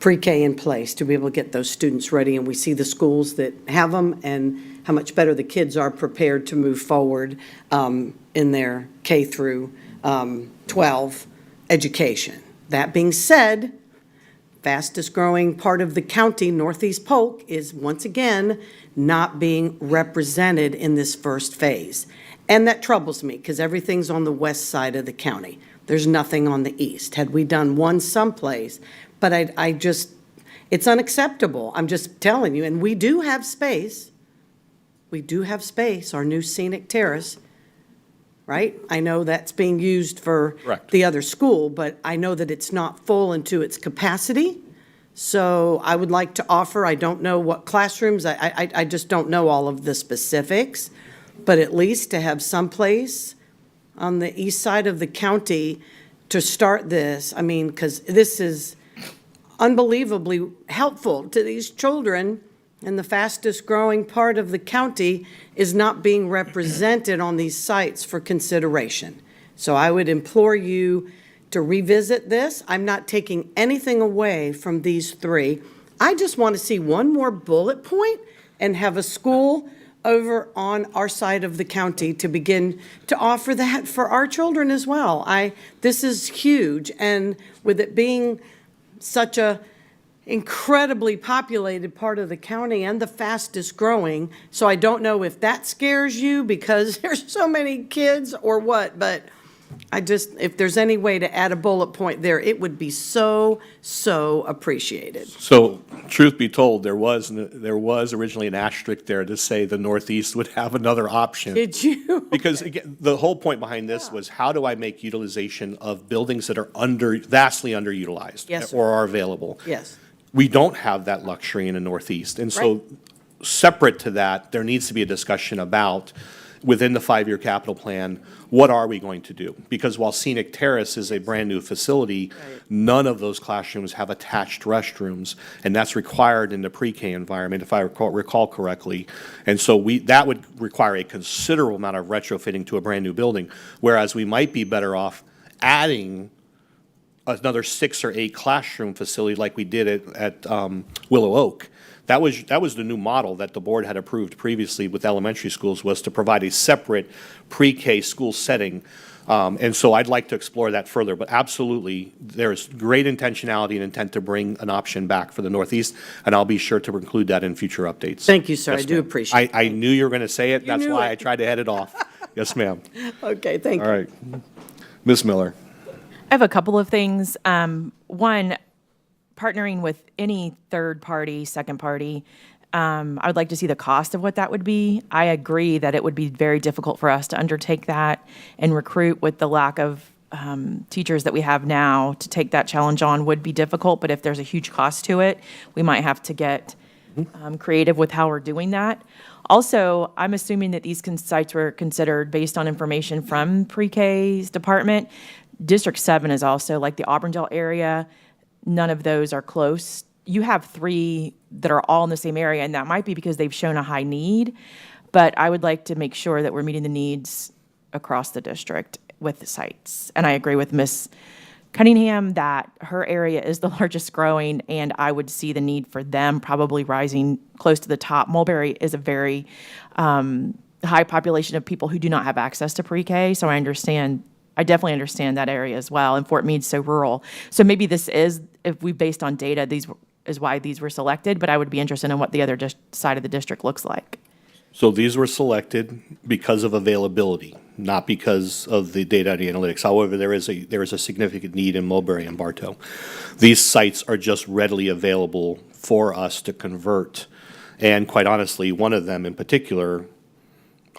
pre-K in place to be able to get those students ready, and we see the schools that have them and how much better the kids are prepared to move forward in their K through 12 education. That being said, fastest growing part of the county, Northeast Polk, is once again not being represented in this first phase. And that troubles me because everything's on the west side of the county. There's nothing on the east. Had we done one someplace, but it's unacceptable. I'm just telling you, and we do have space. We do have space, our new scenic terrace, right? I know that's being used for the other school, but I know that it's not full into its capacity. So I would like to offer, I don't know what classrooms, I just don't know all of the specifics, but at least to have someplace on the east side of the county to start this, I mean, because this is unbelievably helpful to these children, and the fastest growing part of the county is not being represented on these sites for consideration. So I would implore you to revisit this. I'm not taking anything away from these three. I just want to see one more bullet point and have a school over on our side of the county to begin to offer that for our children as well. This is huge, and with it being such a incredibly populated part of the county and the fastest growing, so I don't know if that scares you because there's so many kids or what, but if there's any way to add a bullet point there, it would be so appreciated. So, truth be told, there was originally an asterisk there to say the Northeast would have another option. Did you? Because again, the whole point behind this was how do I make utilization of buildings that are vastly underutilized? Yes, sir. Or are available? Yes. We don't have that luxury in the Northeast. And so, separate to that, there needs to be a discussion about, within the 5-year capital plan, what are we going to do? Because while Scenic Terrace is a brand-new facility, none of those classrooms have attached restrooms, and that's required in the pre-K environment, if I recall correctly. And so that would require a considerable amount of retrofitting to a brand-new building, whereas we might be better off adding another 6 or 8 classroom facility like we did at Willow Oak. That was the new model that the board had approved previously with elementary schools, was to provide a separate pre-K school setting. And so I'd like to explore that further, but absolutely, there's great intentionality and intent to bring an option back for the Northeast, and I'll be sure to include that in future updates. Thank you, sir. Yes, I do ma'am. appreciate it. I knew you were going to say it. That's knew why it. I tried to head it off. Yes, ma'am. Okay, thank you. All right. Ms. Miller. I have a couple of things. One, partnering with any third party, second party, I would like to see the cost of what that would be. I agree that it would be very difficult for us to undertake that and recruit with the lack of teachers that we have now. To take that challenge on would be difficult, but if there's a huge cost to it, we might have to get creative with how we're doing that. Also, I'm assuming that these sites were considered based on information from pre-K's department. District 7 is also, like the Auburndale area, none of those are close. You have 3 that are all in the same area, and that might be because they've shown a high need, but I would like to make sure that we're meeting the needs across the district with the sites. And I agree with Ms. Cunningham that her area is the largest growing, and I would see the need for them probably rising close to the top. Mulberry is a very high population of people who do not have access to pre-K, so I definitely understand that area as well, and Fort Meade's so rural. So maybe this is, if we based on data, these is why these were selected, but I would be interested in what the other side of the district looks like. So these were selected because of availability, not because of the data and analytics. However, there is a significant need in Mulberry and Bartow. These sites are just readily available for us to convert, and quite honestly, one of them in particular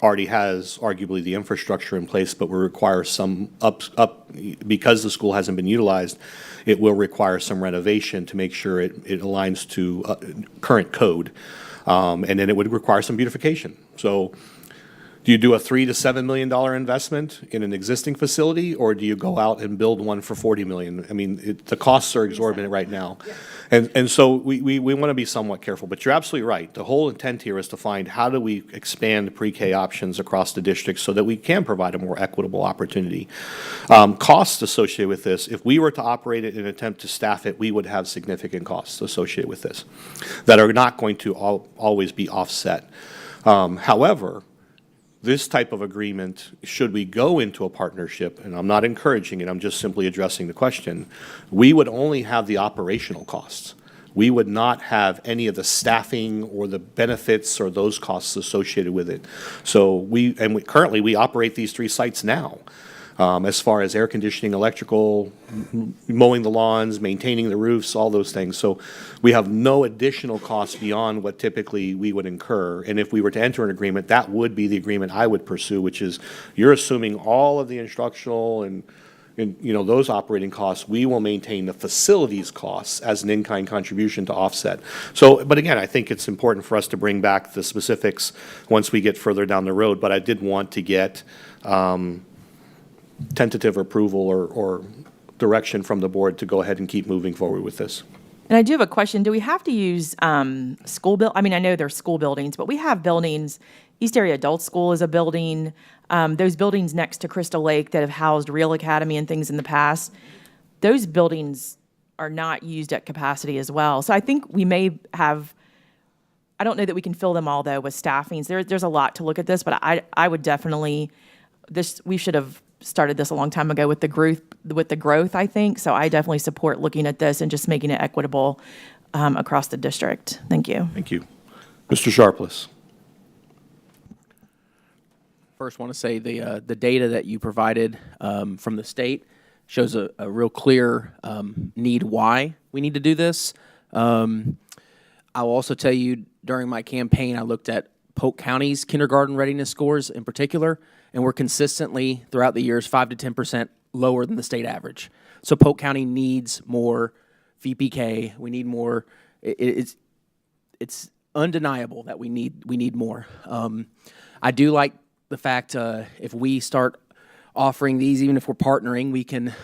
already has arguably the infrastructure in place, but will require some because the school hasn't been utilized, it will require some renovation to make sure it aligns to current code. And then it would require some beautification. So do you do a $3 to $7 million investment in an existing facility, or do you go out and build one for $40 million? I mean, the costs are exorbitant right now. And so we want to be somewhat careful, but you're absolutely right. The whole intent here is to find how do we expand pre-K options across the district so that we can provide a more equitable opportunity. Costs associated with this, if we were to operate it in an attempt to staff it, we would have significant costs associated with this that are not going to always be offset. However, this type of agreement, should we go into a partnership, and I'm not encouraging it, I'm just simply addressing the question, we would only have the operational costs. We would not have any of the staffing or the benefits or those costs associated with it. So currently we operate these 3 sites now. As far as air conditioning, electrical, mowing the lawns, maintaining the roofs, all those things. So we have no additional costs beyond what typically we would incur. And if we were to enter an agreement, that would be the agreement I would pursue, which is you're assuming all of the instructional and and, those operating costs, we will maintain the facilities costs as an in-kind contribution to offset. So, but again, I think it's important for us to bring back the specifics once we get further down the road, but I did want to get tentative approval or direction from the board to go ahead and keep moving forward with this. And I do have a question. Do we have to use I mean, I know there's school buildings, but we have buildings. East Area Adult School is a building. Those buildings next to Crystal Lake that have housed Real Academy and things in the past, those buildings are not used at capacity as well. So I think we may have, I don't know that we can fill them all, though, with staffings. There's a lot to look at this, but I would definitely, we should have started this a long time ago with the growth, I think. So I definitely support looking at this and just making it equitable across the district. Thank you. Thank you. Mr. Sharpless. First, want to say the data that you provided from the state shows a real clear need why we need to do this. I will also tell you, during my campaign, I looked at Polk County's kindergarten readiness scores in particular, and we're consistently, throughout the years, 5 to 10% lower than the state average. So Polk County needs more VPK. We need more. It's undeniable that we need more. I do like the fact if we start offering these, even if we're partnering, we can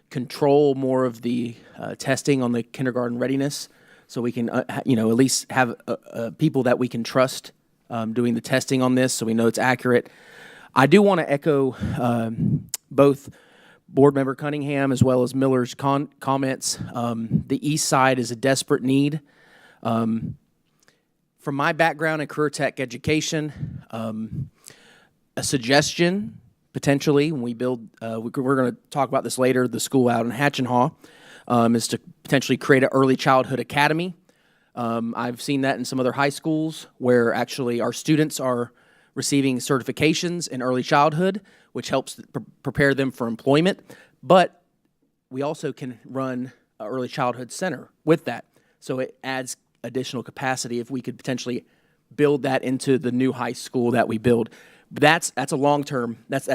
control more of the testing on the kindergarten readiness, so we can at least have people that we can trust doing the testing on this, so we know it's accurate. I do want to echo both Board Member Cunningham as well as Miller's comments. The East Side is a desperate need. From my background in career tech education, a suggestion potentially when we build, we're going to talk about this later, the school out in Hatchenhaw, is to potentially create an early childhood academy. I've seen that in some other high schools where actually our students are receiving certifications in early childhood, which helps prepare them for employment. But we also can run an early childhood center with that. So it adds additional capacity if we could potentially build that into the new high school that we build. But that's a long term. That's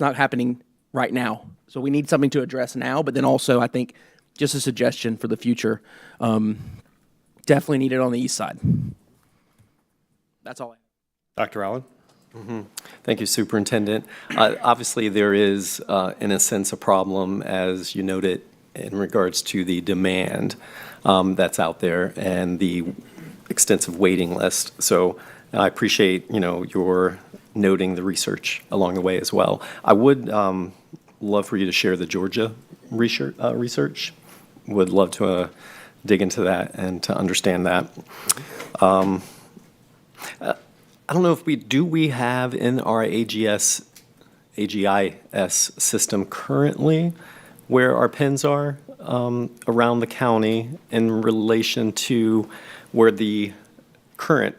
not happening right now. So we need something to address now. But then also, I think, just a suggestion for the future. Definitely need it on the East Side. That's all I have. Dr. Allen? Mm-hmm. Thank you, Superintendent. Obviously, there is, in a sense, a problem, as you noted, in regards to the demand that's out there and the extensive waiting list. So I appreciate, your noting the research along the way as well. I would love for you to share the Georgia research. Would love to dig into that and to understand that. I don't know if we have in our AGIS system currently where our pins are around the county in relation to where the current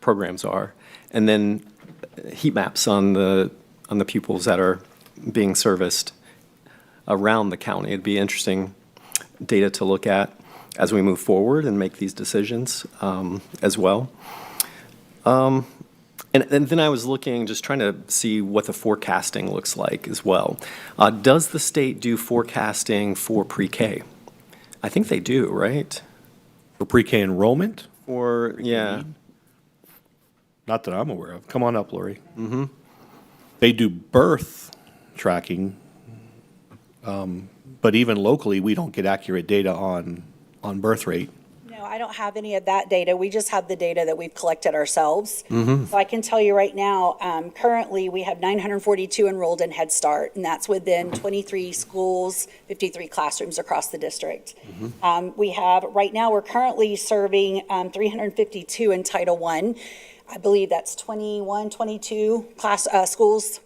programs are, and then heat maps on the pupils that are being serviced around the county. It'd be interesting data to look at as we move forward and make these decisions as well. And then I was looking, just trying to see what the forecasting looks like as well. Does the state do forecasting for pre-K? I think they do, right? For pre-K enrollment? Yeah. Not that I'm aware of. Come on up, Lori. Mm-hmm. They do birth tracking, but even locally, we don't get accurate data on birth rate. No, I don't have any of that data. We just have the data that we've collected ourselves. Mm-hmm. So I can tell you right now, currently, we have 942 enrolled in Head Start, and that's within 23 schools, 53 classrooms across the district. We have, right now, we're currently serving 352 in Title I. I believe that's 21, 22 schools.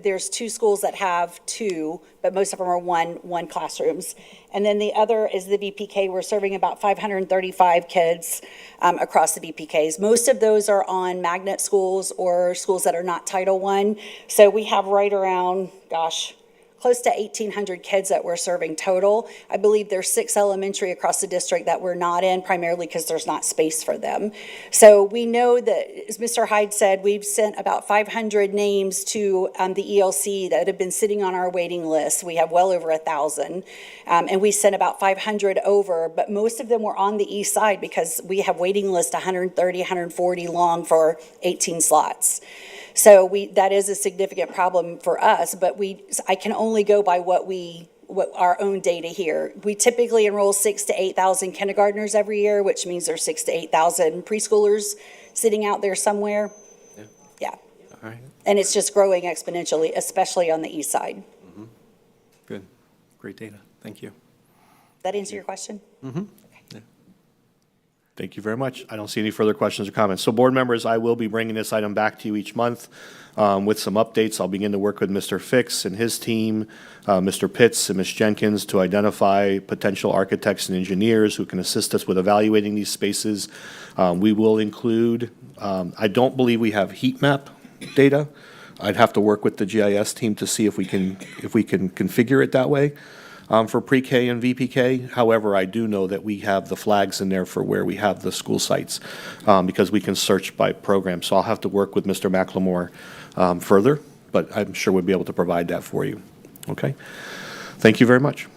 There's 2 schools that have 2, but most of them are one classrooms. And then the other is the VPK. We're serving about 535 kids across the VPKs. Most of those are on magnet schools or schools that are not Title I. So we have right around, close to 1,800 kids that we're serving total. I believe there's 6 elementary across the district that we're not in, primarily because there's not space for them. So we know that, as Mr. Hyde said, we've sent about 500 names to the ELC that have been sitting on our waiting list. We have well over 1,000. And we sent about 500 over, but most of them were on the east side because we have waiting list 130, 140 long for 18 slots. So that is a significant problem for us, but I can only go by what our own data here. We typically enroll 6,000 to 8,000 kindergartners every year, which means there's 6,000 to 8,000 preschoolers sitting out there somewhere. Yeah. All right. And it's just growing exponentially, especially on the east side. Good. Great data. Thank you. That answer your question? Thank you very much. I don't see any further questions or comments. So board members, I will be bringing this item back to you each month with some updates. I'll begin to work with Mr. Fix and his team, Mr. Pitts and Ms. Jenkins, to identify potential architects and engineers who can assist us with evaluating these spaces. We will include, I don't believe we have heat map data. I'd have to work with the GIS team to see if we can configure it that way. For pre-K and VPK. However, I do know that we have the flags in there for where we have the school sites because we can search by program. So I'll have to work with Mr. McLemore further, but I'm sure we'll be able to provide that for you. Okay? Thank you very much.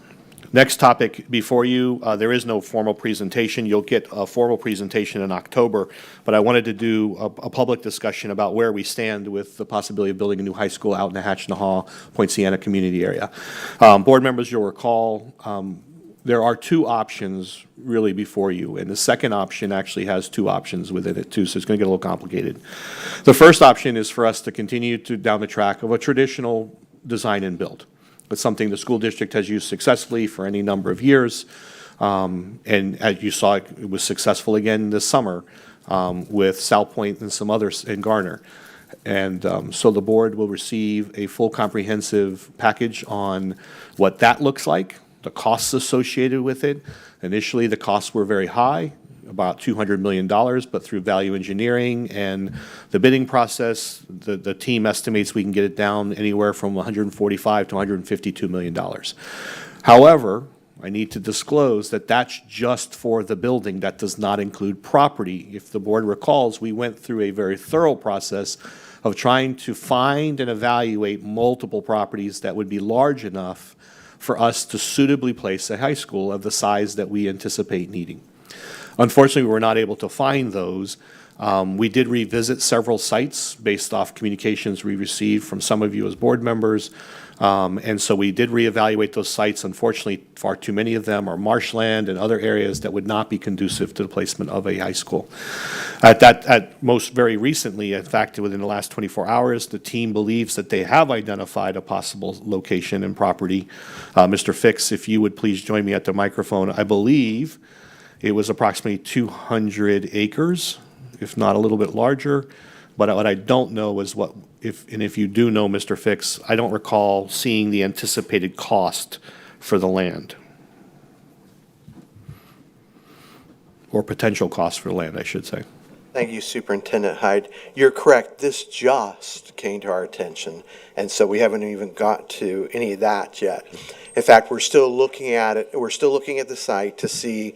Next topic before you, there is no formal presentation. You'll get a formal presentation in October, but I wanted to do a public discussion about where we stand with the possibility of building a new high school out in the Hatch-Nahaw, Point Siena community area. Board members, you'll recall, there are 2 options really before you, and the second option actually has 2 options within it too, so it's going to get a little complicated. The first option is for us to continue down the track of a traditional design and build. It's something the school district has used successfully for any number of years. And as you saw, it was successful again this summer with South Point and some others in Garner. And so the board will receive a full comprehensive package on what that looks like, the costs associated with it. Initially, the costs were very high, about $200 million, but through value engineering and the bidding process, the team estimates we can get it down anywhere from $145 to $152 million. However, I need to disclose that that's just for the building. That does not include property. If the board recalls, we went through a very thorough process of trying to find and evaluate multiple properties that would be large enough for us to suitably place a high school of the size that we anticipate needing. Unfortunately, we were not able to find those. We did revisit several sites based off communications we received from some of you as board members. And so we did reevaluate those sites. Unfortunately, far too many of them are marshland and other areas that would not be conducive to the placement of a high school. At most very recently, in fact, within the last 24 hours, the team believes that they have identified a possible location and property. Mr. Fix, if you would please join me at the microphone. I believe it was approximately 200 acres, if not a little bit larger. But what I don't know is if you do know, Mr. Fix, I don't recall seeing the anticipated cost for the land. Or potential cost for the land, I should say. Thank you, Superintendent Hyde. You're correct. This just came to our attention, and so we haven't even got to any of that yet. In fact, we're still looking at it. We're still looking at the site to see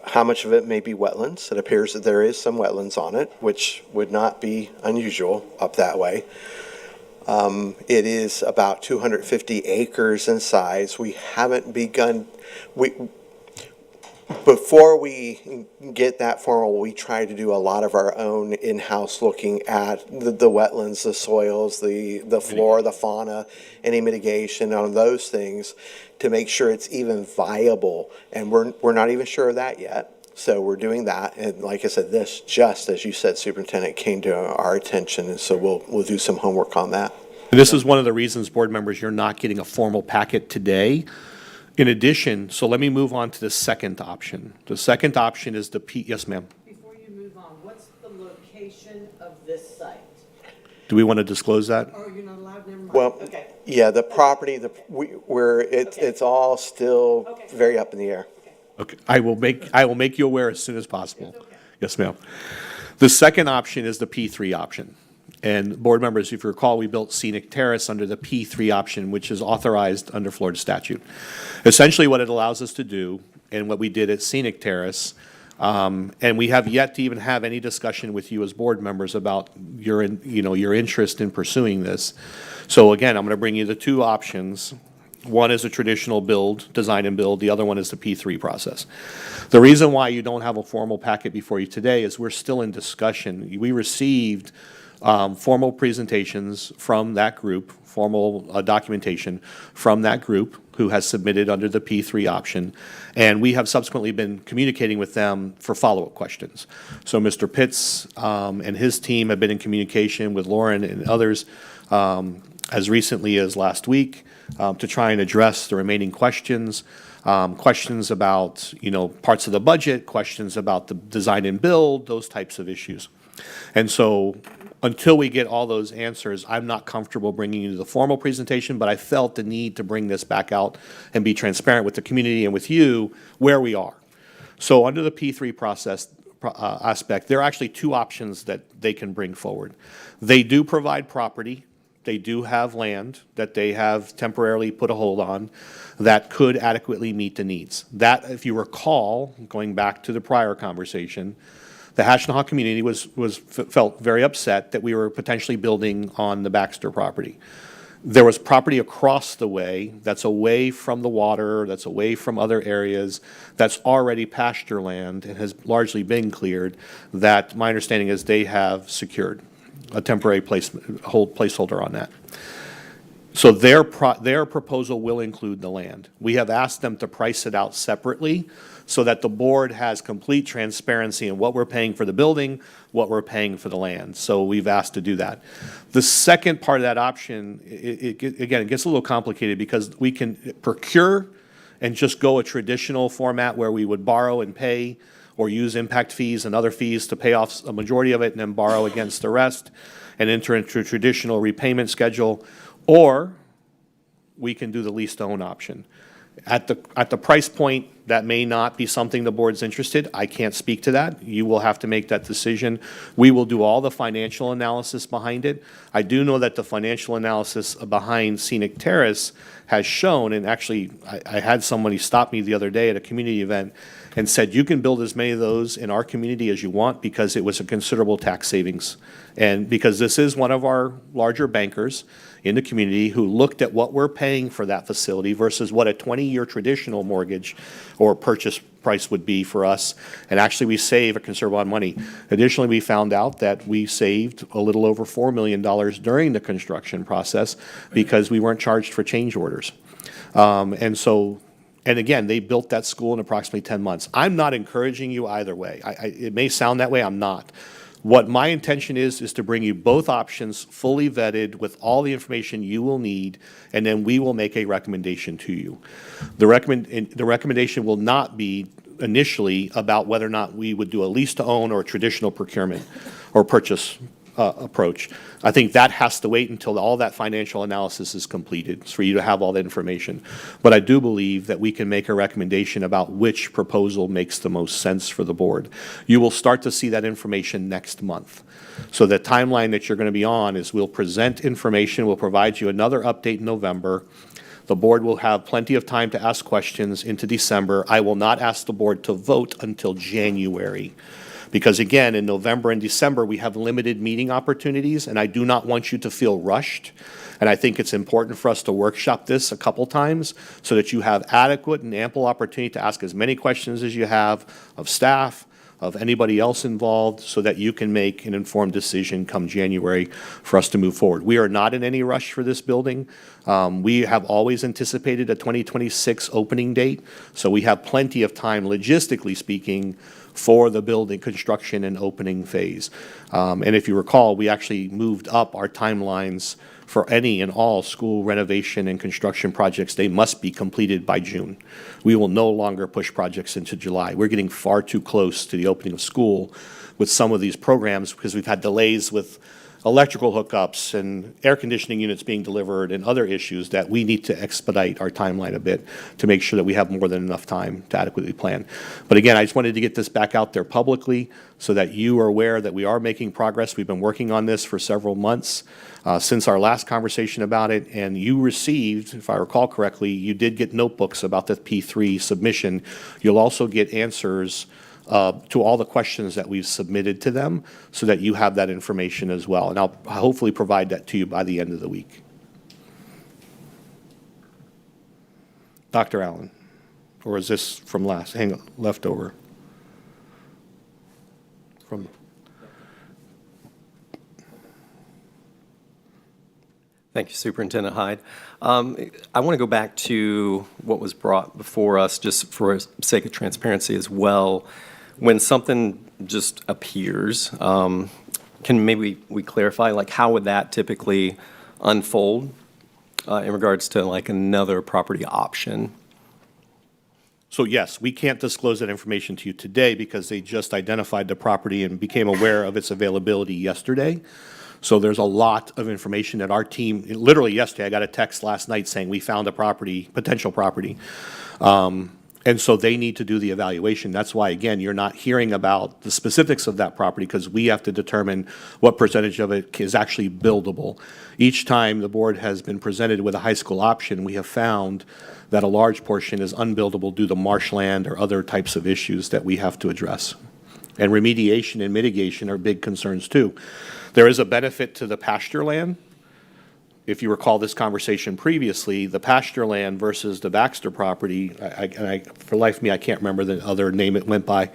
how much of it may be wetlands. It appears that there is some wetlands on it, which would not be unusual up that way. It is about 250 acres in size. We haven't begun. Before we get that formal, we try to do a lot of our own in-house looking at the wetlands, the soils, the flora, the fauna, any mitigation on those things to make sure it's even viable. And we're not even sure of that yet. So we're doing that. And like I said, this just, as you said, Superintendent, came to our attention. And so we'll do some homework on that. And this is one of the reasons, board members, you're not getting a formal packet today. In addition, so let me move on to the second option. The second option is yes, ma'am. Before you move on, what's the location of this site? Do we want to disclose that? Oh, you're not allowed, never mind. Well, Okay. yeah, the property, it's all still very up in the air. Okay, I will make you aware as soon as possible. Yes, ma'am. The second option is the P3 option. And board members, if you recall, we built Scenic Terrace under the P3 option, which is authorized under Florida statute. Essentially what it allows us to do, and what we did at Scenic Terrace, and we have yet to even have any discussion with you as board members about your interest in pursuing this. So again, I'm going to bring you the two options. One is a traditional build, design and build. The other one is the P3 process. The reason why you don't have a formal packet before you today is we're still in discussion. We received formal presentations from that group, formal documentation from that group who has submitted under the P3 option, and we have subsequently been communicating with them for follow-up questions. So Mr. Pitts and his team have been in communication with Lauren and others as recently as last week to try and address the remaining questions. Questions about, parts of the budget, questions about the design and build, those types of issues. And so until we get all those answers, I'm not comfortable bringing you the formal presentation, but I felt the need to bring this back out and be transparent with the community and with you where we are. So under the P3 process aspect, there are actually two options that they can bring forward. They do provide property. They do have land that they have temporarily put a hold on that could adequately meet the needs. That, if you recall, going back to the prior conversation, the Hashtag community felt very upset that we were potentially building on the Baxter property. There was property across the way that's away from the water, that's away from other areas, that's already pasture land and has largely been cleared, that my understanding is they have secured a temporary placeholder on that. So their proposal will include the land. We have asked them to price it out separately so that the board has complete transparency in what we're paying for the building, what we're paying for the land. So we've asked to do that. The second part of that option, again, it gets a little complicated because we can procure and just go a traditional format where we would borrow and pay or use impact fees and other fees to pay off a majority of it and then borrow against the rest and enter into a traditional repayment schedule, or we can do the lease-to-own option. At the price point, that may not be something the board's interested. I can't speak to that. You will have to make that decision. We will do all the financial analysis behind it. I do know that the financial analysis behind Scenic Terrace has shown, and actually I had somebody stop me the other day at a community event and said, you can build as many of those in our community as you want because it was a considerable tax savings. And because this is one of our larger bankers in the community who looked at what we're paying for that facility versus what a 20-year traditional mortgage or purchase price would be for us. And actually we save a considerable amount of money. Additionally, we found out that we saved a little over $4 million during the construction process because we weren't charged for change orders. And again, they built that school in approximately 10 months. I'm not encouraging you either way. It may sound that way, I'm not. What my intention is to bring you both options fully vetted with all the information you will need, and then we will make a recommendation to you. The recommendation will not be initially about whether or not we would do a lease-to-own or a traditional procurement or purchase approach. I think that has to wait until all that financial analysis is completed for you to have all that information. But I do believe that we can make a recommendation about which proposal makes the most sense for the board. You will start to see that information next month. So the timeline that you're going to be on is we'll present information, we'll provide you another update in November. The board will have plenty of time to ask questions into December. I will not ask the board to vote until January. Because again, in November and December, we have limited meeting opportunities, and I do not want you to feel rushed. And I think it's important for us to workshop this a couple times so that you have adequate and ample opportunity to ask as many questions as you have of staff, of anybody else involved, so that you can make an informed decision come January for us to move forward. We are not in any rush for this building. We have always anticipated a 2026 opening date, so we have plenty of time, logistically speaking, for the building construction and opening phase. And if you recall, we actually moved up our timelines for any and all school renovation and construction projects. They must be completed by June. We will no longer push projects into July. We're getting far too close to the opening of school with some of these programs because we've had delays with electrical hookups and air conditioning units being delivered and other issues that we need to expedite our timeline a bit to make sure that we have more than enough time to adequately plan. But again, I just wanted to get this back out there publicly so that you are aware that we are making progress. We've been working on this for several months since our last conversation about it, and you received, if I recall correctly, you did get notebooks about the P3 submission. You'll also get answers to all the questions that we've submitted to them so that you have that information as well. And I'll hopefully provide that to you by the end of the week. Dr. Allen, or is this from leftover? From. Thank you, Superintendent Hyde. I want to go back to what was brought before us, just for sake of transparency as well. When something just appears, can maybe we clarify, like, how would that typically unfold in regards to like another property option? So yes, we can't disclose that information to you today because they just identified the property and became aware of its availability yesterday. So there's a lot of information that our team, literally yesterday, I got a text last night saying we found a property, potential property. And so they need to do the evaluation. That's why, again, you're not hearing about the specifics of that property because we have to determine what percentage of it is actually buildable. Each time the board has been presented with a high school option, we have found that a large portion is unbuildable due to marshland or other types of issues that we have to address. And remediation and mitigation are big concerns too. There is a benefit to the pasture land. If you recall this conversation previously, the pasture land versus the Baxter property, for life of me, I can't remember the other name it went by,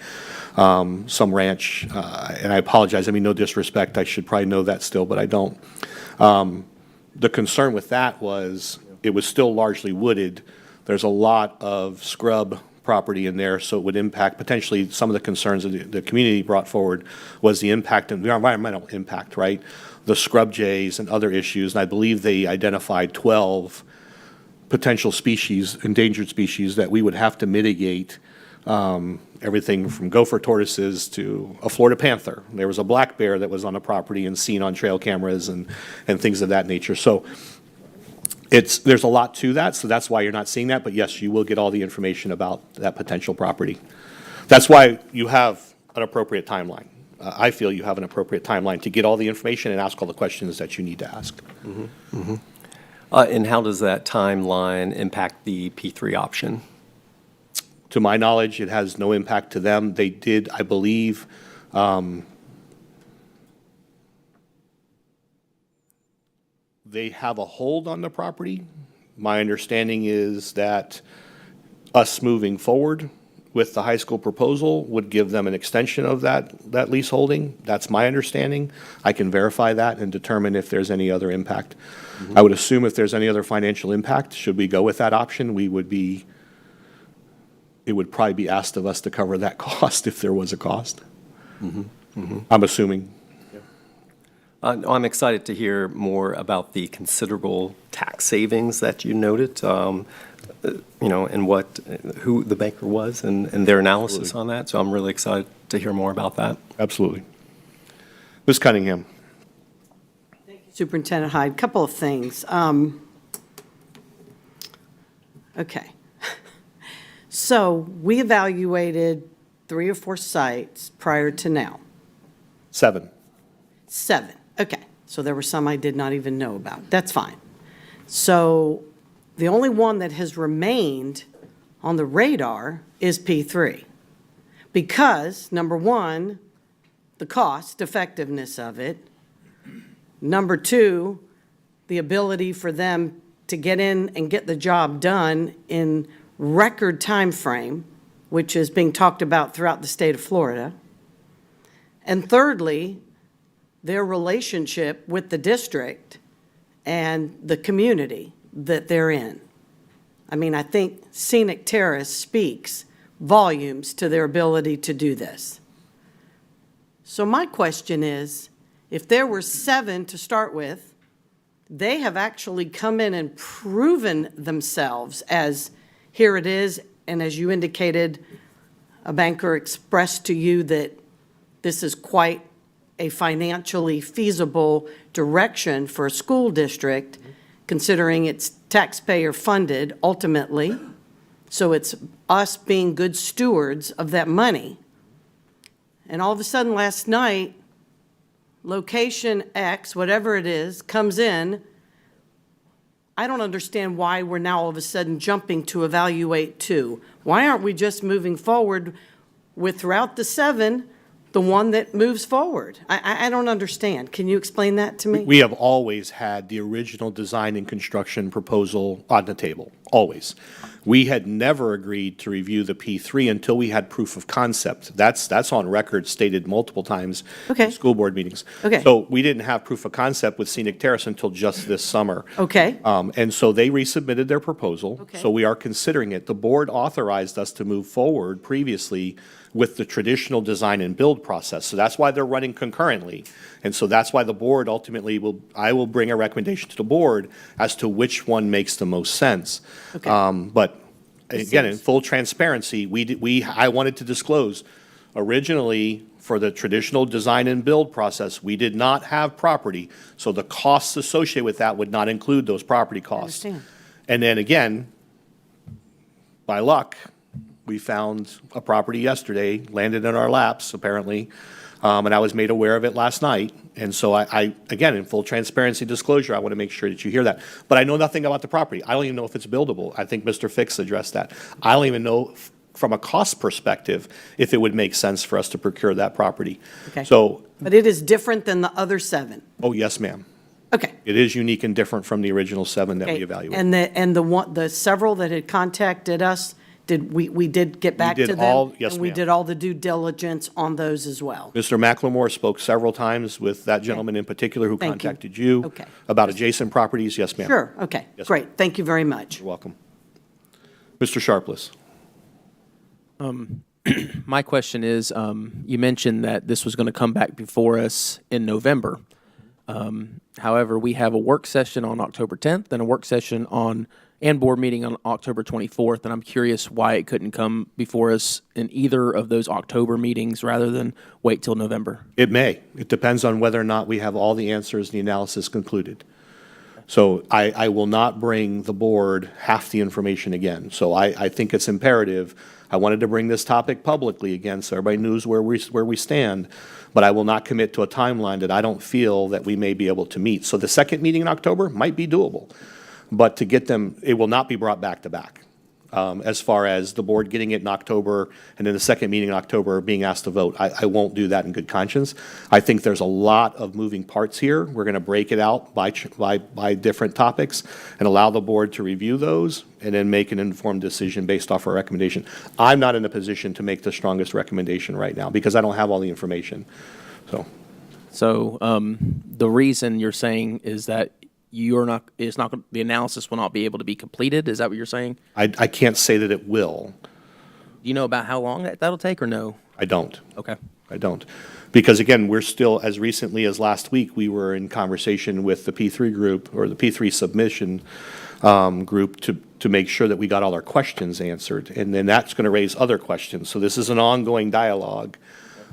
some ranch, and I apologize, I mean, no disrespect, I should probably know that still, but I don't. The concern with that was it was still largely wooded. There's a lot of scrub property in there, so it would impact potentially some of the concerns that the community brought forward was the impact, the environmental impact, right? The scrub jays and other issues, and I believe they identified 12 potential species, endangered species, that we would have to mitigate, everything from gopher tortoises to a Florida panther. There was a black bear that was on the property and seen on trail cameras and things of that nature. So there's a lot to that, so that's why you're not seeing that, but yes, you will get all the information about that potential property. That's why you have an appropriate timeline. I feel you have an appropriate timeline to get all the information and ask all the questions that you need to ask. Mm-hmm. Mm-hmm. And how does that timeline impact the P3 option? To my knowledge, it has no impact to them. They did, I believe, they have a hold on the property. My understanding is that us moving forward with the high school proposal would give them an extension of that lease holding. That's my understanding. I can verify that and determine if there's any other impact. Mm-hmm. I would assume if there's any other financial impact, should we go with that option, it would probably be asked of us to cover that cost if there was a cost. Mm-hmm. Mm-hmm. I'm assuming. I'm excited to hear more about the considerable tax savings that you noted, and who the banker was and their analysis Absolutely. on that. So I'm really excited to hear more about that. Absolutely. Ms. Cunningham. Superintendent Hyde, couple of things. Okay. So we evaluated 3 or 4 sites prior to now. 7. 7. Okay. So there were some I did not even know about. That's fine. So the only one that has remained on the radar is P3. Because, number one, the cost effectiveness of it. Number two, the ability for them to get in and get the job done in record time frame, which is being talked about throughout the state of Florida. And thirdly, their relationship with the district and the community that they're in. I mean, I think Scenic Terrace speaks volumes to their ability to do this. So my question is, if there were 7 to start with, they have actually come in and proven themselves as, here it is, and as you indicated, a banker expressed to you that this is quite a financially feasible direction for a school district, considering it's taxpayer-funded ultimately. So it's us being good stewards of that money. And all of a sudden, last night, location X, whatever it is, comes in. I don't understand why we're now all of a sudden jumping to evaluate 2. Why aren't we just moving forward with, throughout the 7, the one that moves forward? I don't understand. Can you explain that to me? We have always had the original design and construction proposal on the table, always. We had never agreed to review the P3 until we had proof of concept. That's on record, stated multiple times in school board meetings. Okay. So we didn't have proof of concept with Scenic Terrace until just this summer. Okay. And so they resubmitted their proposal. So we are considering it. The board authorized us to move forward previously with the traditional design and build process. So that's why they're running concurrently. And so that's why the board ultimately I will bring a recommendation to the board as to which one makes the most sense. But again, in full transparency, I wanted to disclose, originally, for the traditional design and build process, we did not have property. So the costs associated with that would not include those property costs. And then again, by luck, we found a property yesterday, landed in our laps, apparently, and I was made aware of it last night. And so I, again, in full transparency disclosure, I want to make sure that you hear that. But I know nothing about the property. I don't even know if it's buildable. I think Mr. Fix addressed that. I don't even know, from a cost perspective, if it would make sense for us to procure that property. Okay. So, But it is different than the other 7. oh, yes, ma'am. Okay. It is unique and different from the original 7 that we Okay. evaluated. And the several that had contacted us, we did get back to did them? all- yes, And we ma'am. did all the due diligence on those as well? Mr. McLemore spoke several times with that gentleman in particular who Thank you. contacted you Okay. about adjacent properties. Yes, ma'am. Sure, okay, Yes, great, thank you very much. You're welcome. Mr. Sharpless. My question is, you mentioned that this was going to come back before us in November. However, we have a work session on October 10th and a work session and board meeting on October 24th, and I'm curious why it couldn't come before us in either of those October meetings rather than wait till November. It may. It depends on whether or not we have all the answers and the analysis concluded. So I will not bring the board half the information again. So I think it's imperative. I wanted to bring this topic publicly again so everybody knows where we stand, but I will not commit to a timeline that I don't feel that we may be able to meet. So the second meeting in October might be doable, but to get them, it will not be brought back to back. As far as the board getting it in October and then the second meeting in October being asked to vote, I won't do that in good conscience. I think there's a lot of moving parts here. We're going to break it out by different topics and allow the board to review those and then make an informed decision based off our recommendation. I'm not in a position to make the strongest recommendation right now because I don't have all the information. So the reason you're saying is that the analysis will not be able to be completed? Is that what you're saying? I can't say that it will. Do you know about how long that'll take or no? I don't. Okay. I don't. Because again, we're still, as recently as last week, we were in conversation with the P3 group or the P3 submission group to make sure that we got all our questions answered. And then that's going to raise other questions. So this is an ongoing dialogue.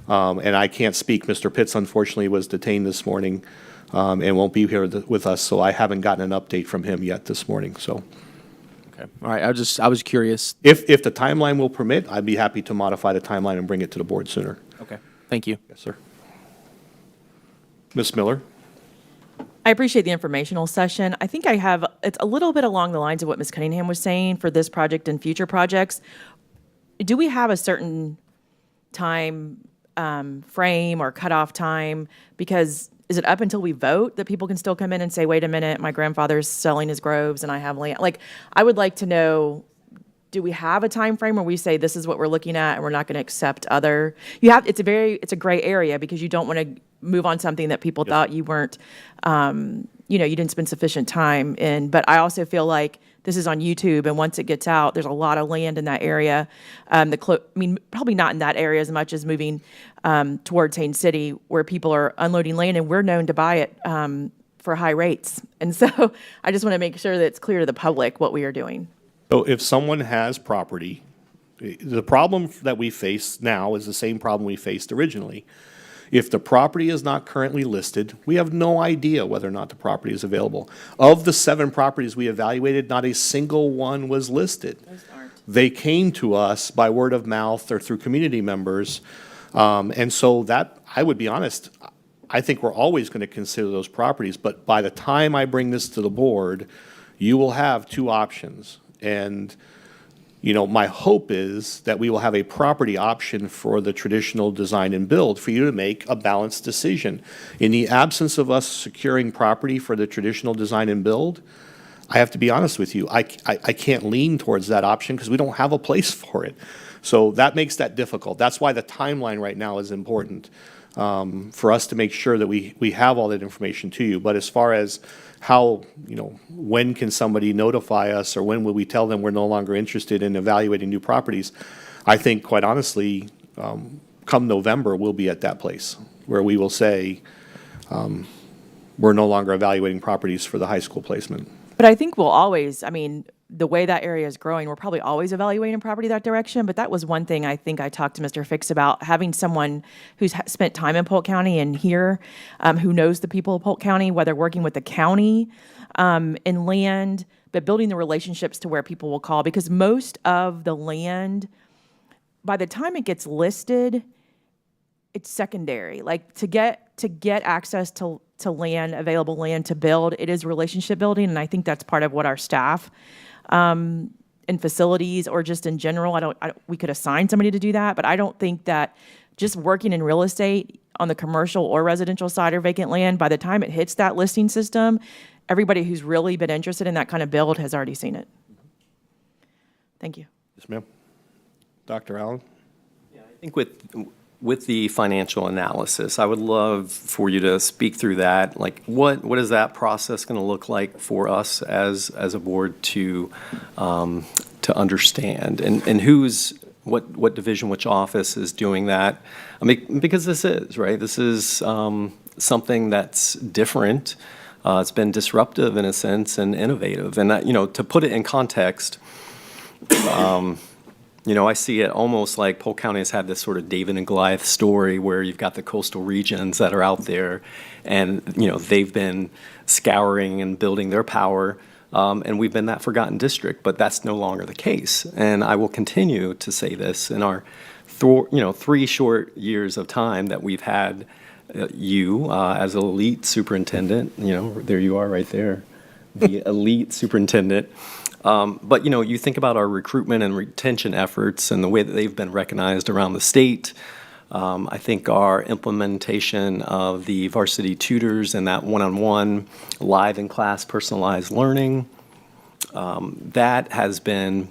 And I can't speak. Mr. Pitts unfortunately was detained this morning and won't be here with us. So I haven't gotten an update from him yet this morning. So. Okay. All right. I was curious. If the timeline will permit, I'd be happy to modify the timeline and bring it to the board sooner. Okay. Thank you. Yes, sir. Ms. Miller? I appreciate the informational session. I think it's a little bit along the lines of what Ms. Cunningham was saying for this project and future projects. Do we have a certain time frame or cutoff time? Because is it up until we vote that people can still come in and say, wait a minute, my grandfather's selling his groves and I have land? Like, I would like to know, do we have a time frame where we say this is what we're looking at and we're not going to accept other? It's a gray area because you don't want to move on something that people thought you weren't, you didn't spend sufficient time in. But I also feel like this is on YouTube, and once it gets out, there's a lot of land in that area. Probably not in that area as much as moving towards Haines City, where people are unloading land, and we're known to buy it for high rates. And so I just want to make sure that it's clear to the public what we are doing. So if someone has property, the problem that we face now is the same problem we faced originally. If the property is not currently listed, we have no idea whether or not the property is available. Of the 7 properties we evaluated, not a single one was listed. They came to us by word of mouth or through community members. And so that, I would be honest, I think we're always going to consider those properties. But by the time I bring this to the board, you will have 2 options. And my hope is that we will have a property option for the traditional design and build for you to make a balanced decision. In the absence of us securing property for the traditional design and build, I have to be honest with you, I can't lean towards that option because we don't have a place for it. So that makes that difficult. That's why the timeline right now is important, for us to make sure that we have all that information to you. But as far as how, when can somebody notify us, or when will we tell them we're no longer interested in evaluating new properties? I think, quite honestly, come November, we'll be at that place where we will say, we're no longer evaluating properties for the high school placement. But I think we'll always, the way that area is growing, we're probably always evaluating property that direction. But that was one thing I think I talked to Mr. Fix about, having someone who's spent time in Polk County and here, who knows the people of Polk County, whether working with the county in land, but building the relationships to where people will call. Because most of the land, by the time it gets listed, it's secondary. Like to get access to land, available land to build, it is relationship building. And I think that's part of what our staff in facilities or just in general, we could assign somebody to do that, but I don't think that just working in real estate on the commercial or residential side or vacant land, by the time it hits that listing system, everybody who's really been interested in that kind of build has already seen it. Thank you. Yes, ma'am. Dr. Allen? I think with the financial analysis, I would love for you to speak through that. Like, what is that process going to look like for us as a board to understand, and what division, which office is doing that? Because this is something that's different. It's been disruptive in a sense and innovative, and to put it in context. I see it almost like Polk County has had this sort of David and Goliath story where you've got the coastal regions that are out there and, they've been scouring and building their power, and we've been that forgotten district, but that's no longer the case. And I will continue to say this in our, 3 short years of time that we've had you as elite superintendent, there you are right there, the elite superintendent. But, you think about our recruitment and retention efforts and the way that they've been recognized around the state. I think our implementation of the varsity tutors and that one-on-one live in class personalized learning, that has been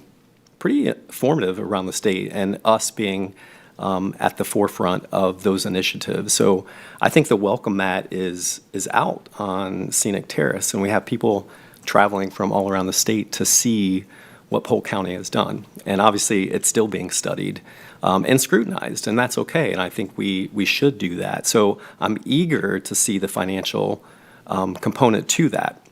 pretty formative around the state, and us being at the forefront of those initiatives. So I think the welcome mat is out on Scenic Terrace, and we have people traveling from all around the state to see what Polk County has done. And obviously, it's still being studied and scrutinized, and that's okay. And I think we should do that. So I'm eager to see the financial component to that,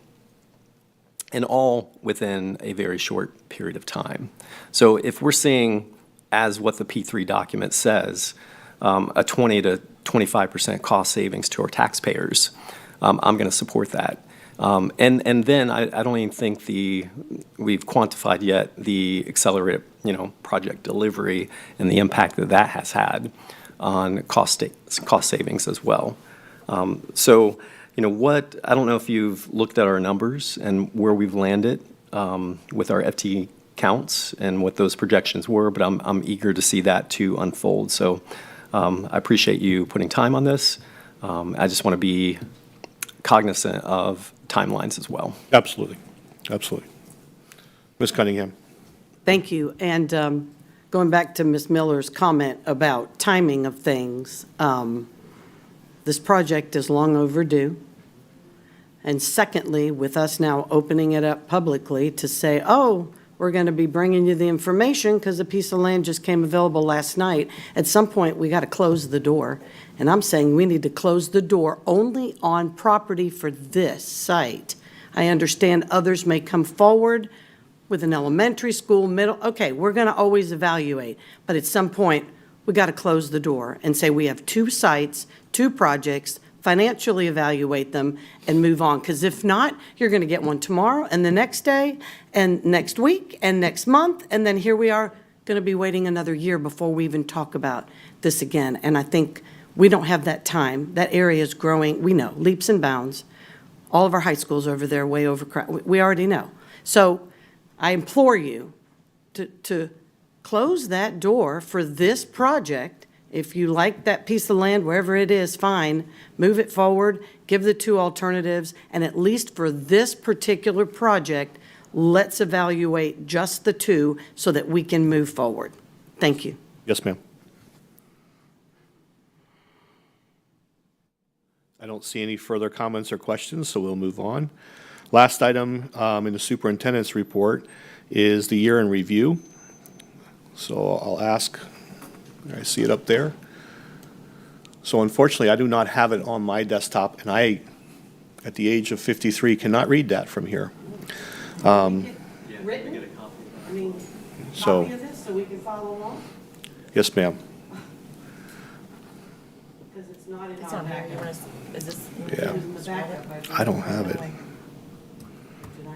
and all within a very short period of time. So if we're seeing, as what the P3 document says, a 20 to 25% cost savings to our taxpayers, I'm going to support that. And then I don't even think we've quantified yet the accelerated, project delivery and the impact that has had on cost savings as well. So, I don't know if you've looked at our numbers and where we've landed with our FTE counts and what those projections were, but I'm eager to see that to unfold. So I appreciate you putting time on this. I just want to be cognizant of timelines as well. Absolutely. Ms. Cunningham. Thank you. And going back to Ms. Miller's comment about timing of things, this project is long overdue. And secondly, with us now opening it up publicly to say, we're going to be bringing you the information because a piece of land just came available last night. At some point, we got to close the door. And I'm saying we need to close the door only on property for this site. I understand others may come forward with an elementary school, middle. Okay, we're going to always evaluate. But at some point, we got to close the door and say we have 2 sites, 2 projects, financially evaluate them, and move on. Because if not, you're going to get one tomorrow, and the next day, and next week, and next month, and then here we are going to be waiting another year before we even talk about this again. And I think we don't have that time. That area is growing, we know, leaps and bounds. All of our high schools over there way overcrowded. We already know. So I implore you to close that door for this project. If you like that piece of land, wherever it is, fine, move it forward, give the 2 alternatives, and at least for this particular project, let's evaluate just the 2 so that we can move forward. Thank you. Yes, ma'am. I don't see any further comments or questions, so we'll move on. Last item in the superintendent's report is the year in review. So I'll ask, I see it up there. So unfortunately, I do not have it on my desktop, and I, at the age of 53, cannot read that from here. Written? I mean, So- copy of this so we can follow along? Yes, ma'am. Because it's not in It's our on there. You backup. want to, is this? Yeah. In the backup. I don't have it.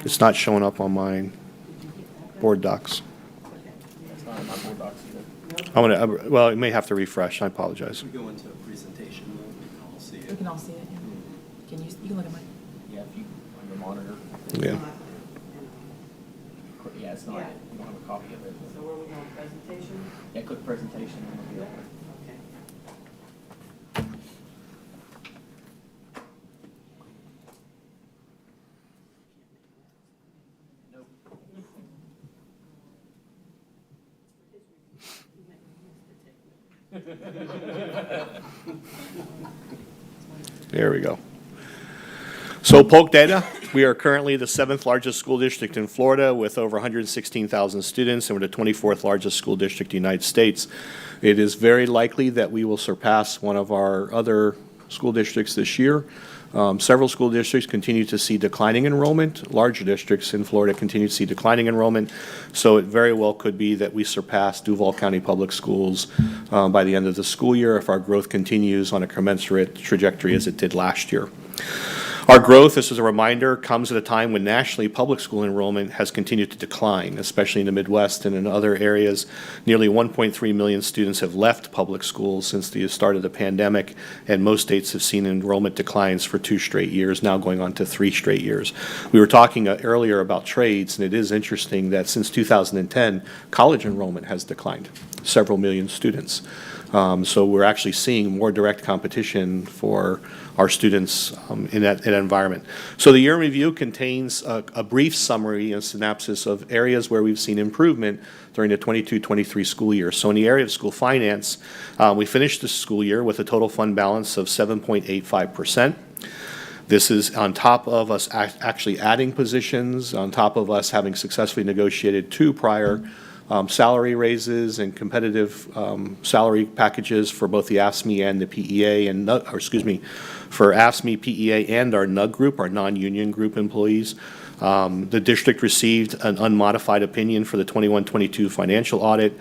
It's not showing up on my board docs. It's not in my board docs either. I'm gonna, well, it may have to refresh. I apologize. We go into a presentation mode, we can all see We it. can all see it. Yeah. Can you can look at mine. Yeah, if you, on your monitor. Yeah. Yeah, it's not, you don't have a copy of it. So where we going, presentation? Yeah, click presentation. and it'll be open. Okay. There we go. So Polk data, we are currently the 7th largest school district in Florida with over 116,000 students, and we're the 24th largest school district in the United States. It is very likely that we will surpass one of our other school districts this year. Several school districts continue to see declining enrollment. Larger districts in Florida continue to see declining enrollment. So it very well could be that we surpass Duval County Public Schools by the end of the school year if our growth continues on a commensurate trajectory as it did last year. Our growth, this is a reminder, comes at a time when nationally public school enrollment has continued to decline, especially in the Midwest and in other areas. Nearly 1.3 million students have left public schools since the start of the pandemic, and most states have seen enrollment declines for 2 straight years, now going on to 3 straight years. We were talking earlier about trades, and it is interesting that since 2010, college enrollment has declined, several million students. So we're actually seeing more direct competition for our students in that environment. So the year in review contains a brief summary and synopsis of areas where we've seen improvement during the 22-23 school year. So in the area of school finance, we finished the school year with a total fund balance of 7.85%. This is on top of us actually adding positions, on top of us having successfully negotiated 2 prior salary raises and competitive salary packages for both the AFSCME and the PEA and, for AFSCME, PEA, and our NUG group, our non-union group employees. The district received an unmodified opinion for the 21-22 financial audit,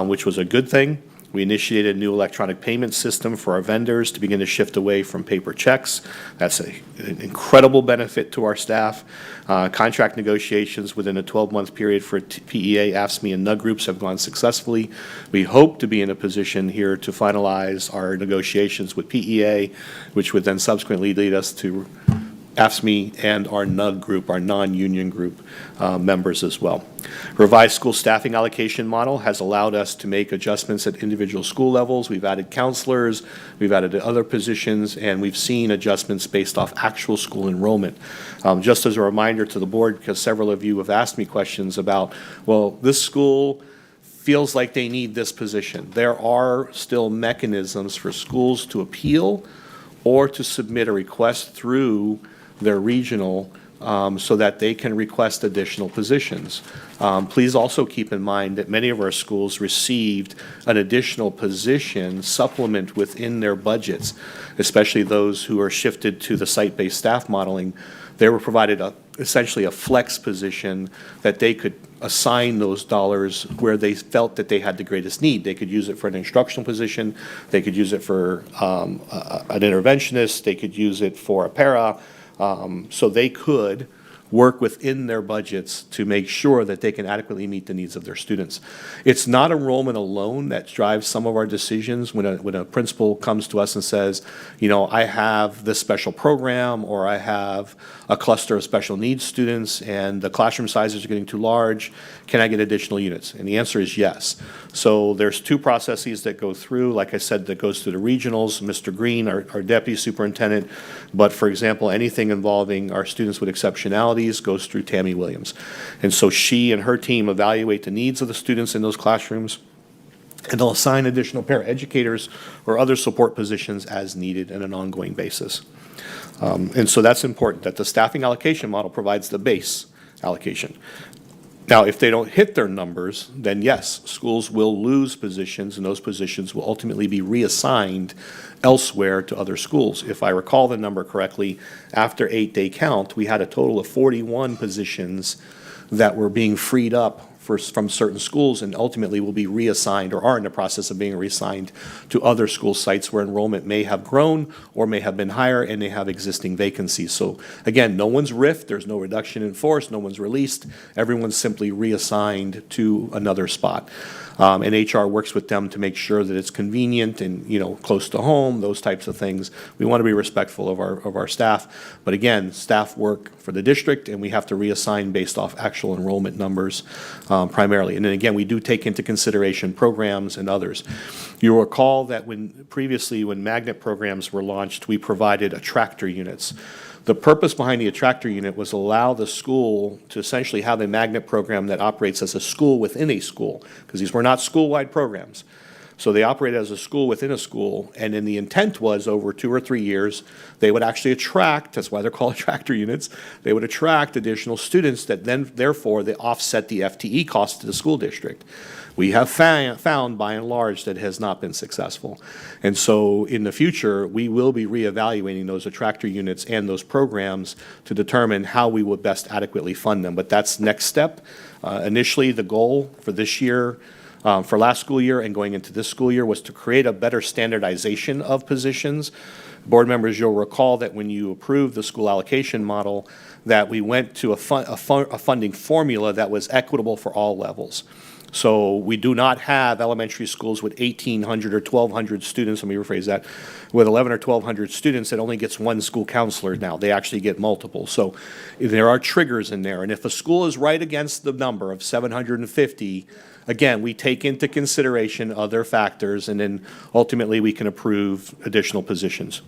which was a good thing. We initiated a new electronic payment system for our vendors to begin to shift away from paper checks. That's an incredible benefit to our staff. Contract negotiations within a 12-month period for PEA, AFSCME, and NUG groups have gone successfully. We hope to be in a position here to finalize our negotiations with PEA, which would then subsequently lead us to AFSCME and our NUG group, our non-union group members as well. Revised school staffing allocation model has allowed us to make adjustments at individual school levels. We've added counselors, we've added other positions, and we've seen adjustments based off actual school enrollment. Just as a reminder to the board, because several of you have asked me questions about, well, this school feels like they need this position. There are still mechanisms for schools to appeal or to submit a request through their regional so that they can request additional positions. Please also keep in mind that many of our schools received an additional position supplement within their budgets, especially those who are shifted to the site-based staff modeling. They were provided essentially a flex position that they could assign those dollars where they felt that they had the greatest need. They could use it for an instructional position, they could use it for an interventionist, they could use it for a para, so they could work within their budgets to make sure that they can adequately meet the needs of their students. It's not enrollment alone that drives some of our decisions. When a principal comes to us and says, you know, I have this special program, or I have a cluster of special needs students and the classroom sizes are getting too large, can I get additional units? And the answer is yes. So there's two processes that go through, like I said, that goes through the regionals, Mr. Green, our deputy superintendent, but for example, anything involving our students with exceptionalities goes through Tammy Williams. And so she and her team evaluate the needs of the students in those classrooms, and they'll assign additional paraeducators or other support positions as needed on an ongoing basis. And so that's important, that the staffing allocation model provides the base allocation. Now, if they don't hit their numbers, then yes, schools will lose positions, and those positions will ultimately be reassigned elsewhere to other schools. If I recall the number correctly, after 8-day count, we had a total of 41 positions that were being freed up from certain schools, and ultimately will be reassigned, or are in the process of being reassigned to other school sites where enrollment may have grown or may have been higher and they have existing vacancies. So again, no one's rift, there's no reduction in force, no one's released, everyone's simply reassigned to another spot. And HR works with them to make sure that it's convenient and, you know, close to home, those types of things. We want to be respectful of our staff, but again, staff work for the district, and we have to reassign based off actual enrollment numbers primarily. And then again, we do take into consideration programs and others. You'll recall that previously when magnet programs were launched, we provided attractor units. The purpose behind the attractor unit was allow the school to essentially have a magnet program that operates as a school within a school, because these were not school-wide programs. So they operate as a school within a school, and then the intent was over 2 or 3 years, they would actually attract, that's why they're called attractor units, they would attract additional students that then, therefore, they offset the FTE cost to the school district. We have found, by and large, that has not been successful. And so in the future, we will be reevaluating those attractor units and those programs to determine how we would best adequately fund them. But that's next step. Initially, the goal for this year, for last school year and going into this school year, was to create a better standardization of positions. Board members, you'll recall that when you approved the school allocation model, that we went to a funding formula that was equitable for all levels. So we do not have elementary schools with 1,800 or 1,200 students, let me rephrase that, with 1,100 or 1,200 students that only gets one school counselor now. They actually get multiple. So there are triggers in there. And if a school is right against the number of 750, again, we take into consideration other factors, and then ultimately we can approve additional positions.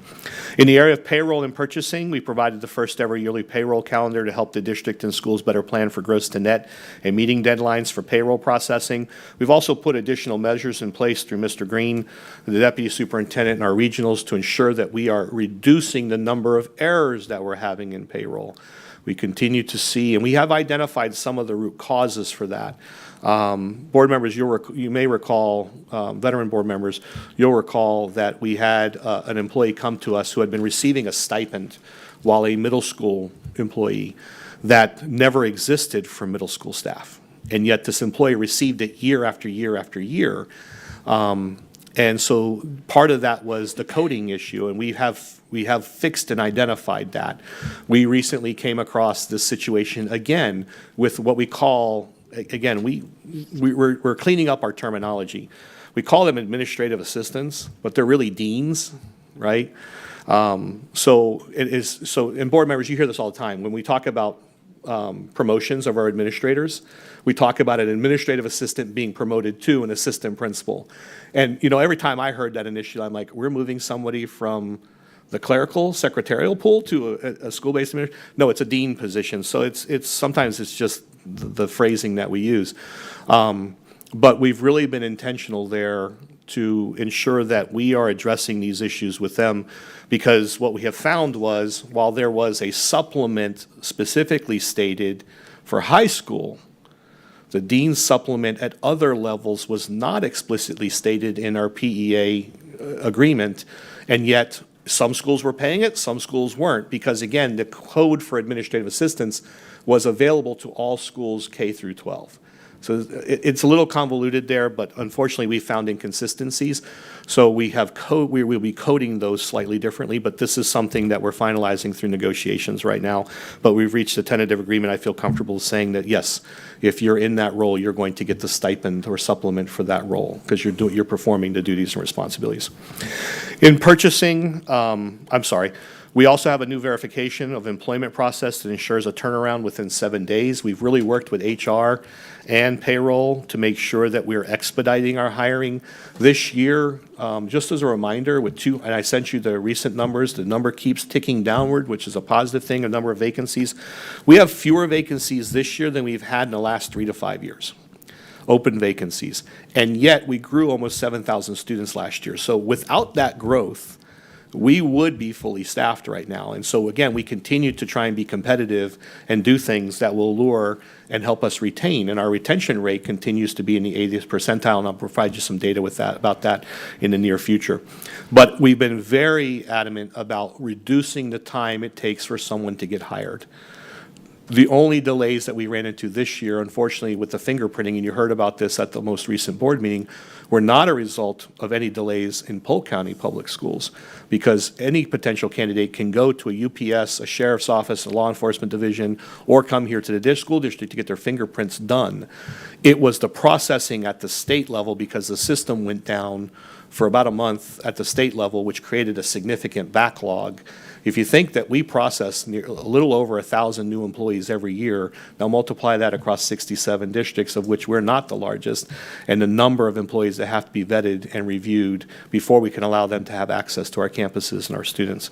In the area of payroll and purchasing, we provided the first ever yearly payroll calendar to help the district and schools better plan for gross to net and meeting deadlines for payroll processing. We've also put additional measures in place through Mr. Green, the deputy superintendent, and our regionals to ensure that we are reducing the number of errors that we're having in payroll. We continue to see, and we have identified some of the root causes for that. Board members, you may recall, veteran board members, you'll recall that we had an employee come to us who had been receiving a stipend while a middle school employee that never existed for middle school staff. And yet this employee received it year after year after year. And so part of that was the coding issue, and we have fixed and identified that. We recently came across this situation again with what we call, again, we're cleaning up our terminology. We call them administrative assistants, but they're really deans, right? So and board members, you hear this all the time. When we talk about promotions of our administrators, we talk about an administrative assistant being promoted to an assistant principal. And, you know, every time I heard that initially, I'm like, we're moving somebody from the clerical secretarial pool to a school-based administrator? No, it's a dean position. So it's sometimes it's just the phrasing that we use. But we've really been intentional there to ensure that we are addressing these issues with them, because what we have found was, while there was a supplement specifically stated for high school, the dean's supplement at other levels was not explicitly stated in our PEA agreement, and yet Some schools were paying it, some schools weren't, because again, the code for administrative assistants was available to all schools K through 12. So it's a little convoluted there, but unfortunately, we found inconsistencies. So we will be coding those slightly differently, but this is something that we're finalizing through negotiations right now. But we've reached a tentative agreement. I feel comfortable saying that, yes, if you're in that role, you're going to get the stipend or supplement for that role because you're performing the duties and responsibilities. In purchasing, we also have a new verification of employment process that ensures a turnaround within 7 days. We've really worked with HR and payroll to make sure that we're expediting our hiring. This year, just as a reminder, and I sent you the recent numbers, the number keeps ticking downward, which is a positive thing, a number of vacancies. We have fewer vacancies this year than we've had in the last 3 to 5 years. Open vacancies. And yet, we grew almost 7,000 students last year. So without that growth, we would be fully staffed right now. And so again, we continue to try and be competitive and do things that will lure and help us retain. And our retention rate continues to be in the 80th percentile, and I'll provide you some data about that in the near future. But we've been very adamant about reducing the time it takes for someone to get hired. The only delays that we ran into this year, unfortunately, with the fingerprinting, and you heard about this at the most recent board meeting, were not a result of any delays in Polk County Public Schools, because any potential candidate can go to a UPS, a sheriff's office, a law enforcement division, or come here to the school district to get their fingerprints done. It was the processing at the state level, because the system went down for about a month at the state level, which created a significant backlog. If you think that we process a little over 1,000 new employees every year, now multiply that across 67 districts, of which we're not the largest, and the number of employees that have to be vetted and reviewed before we can allow them to have access to our campuses and our students.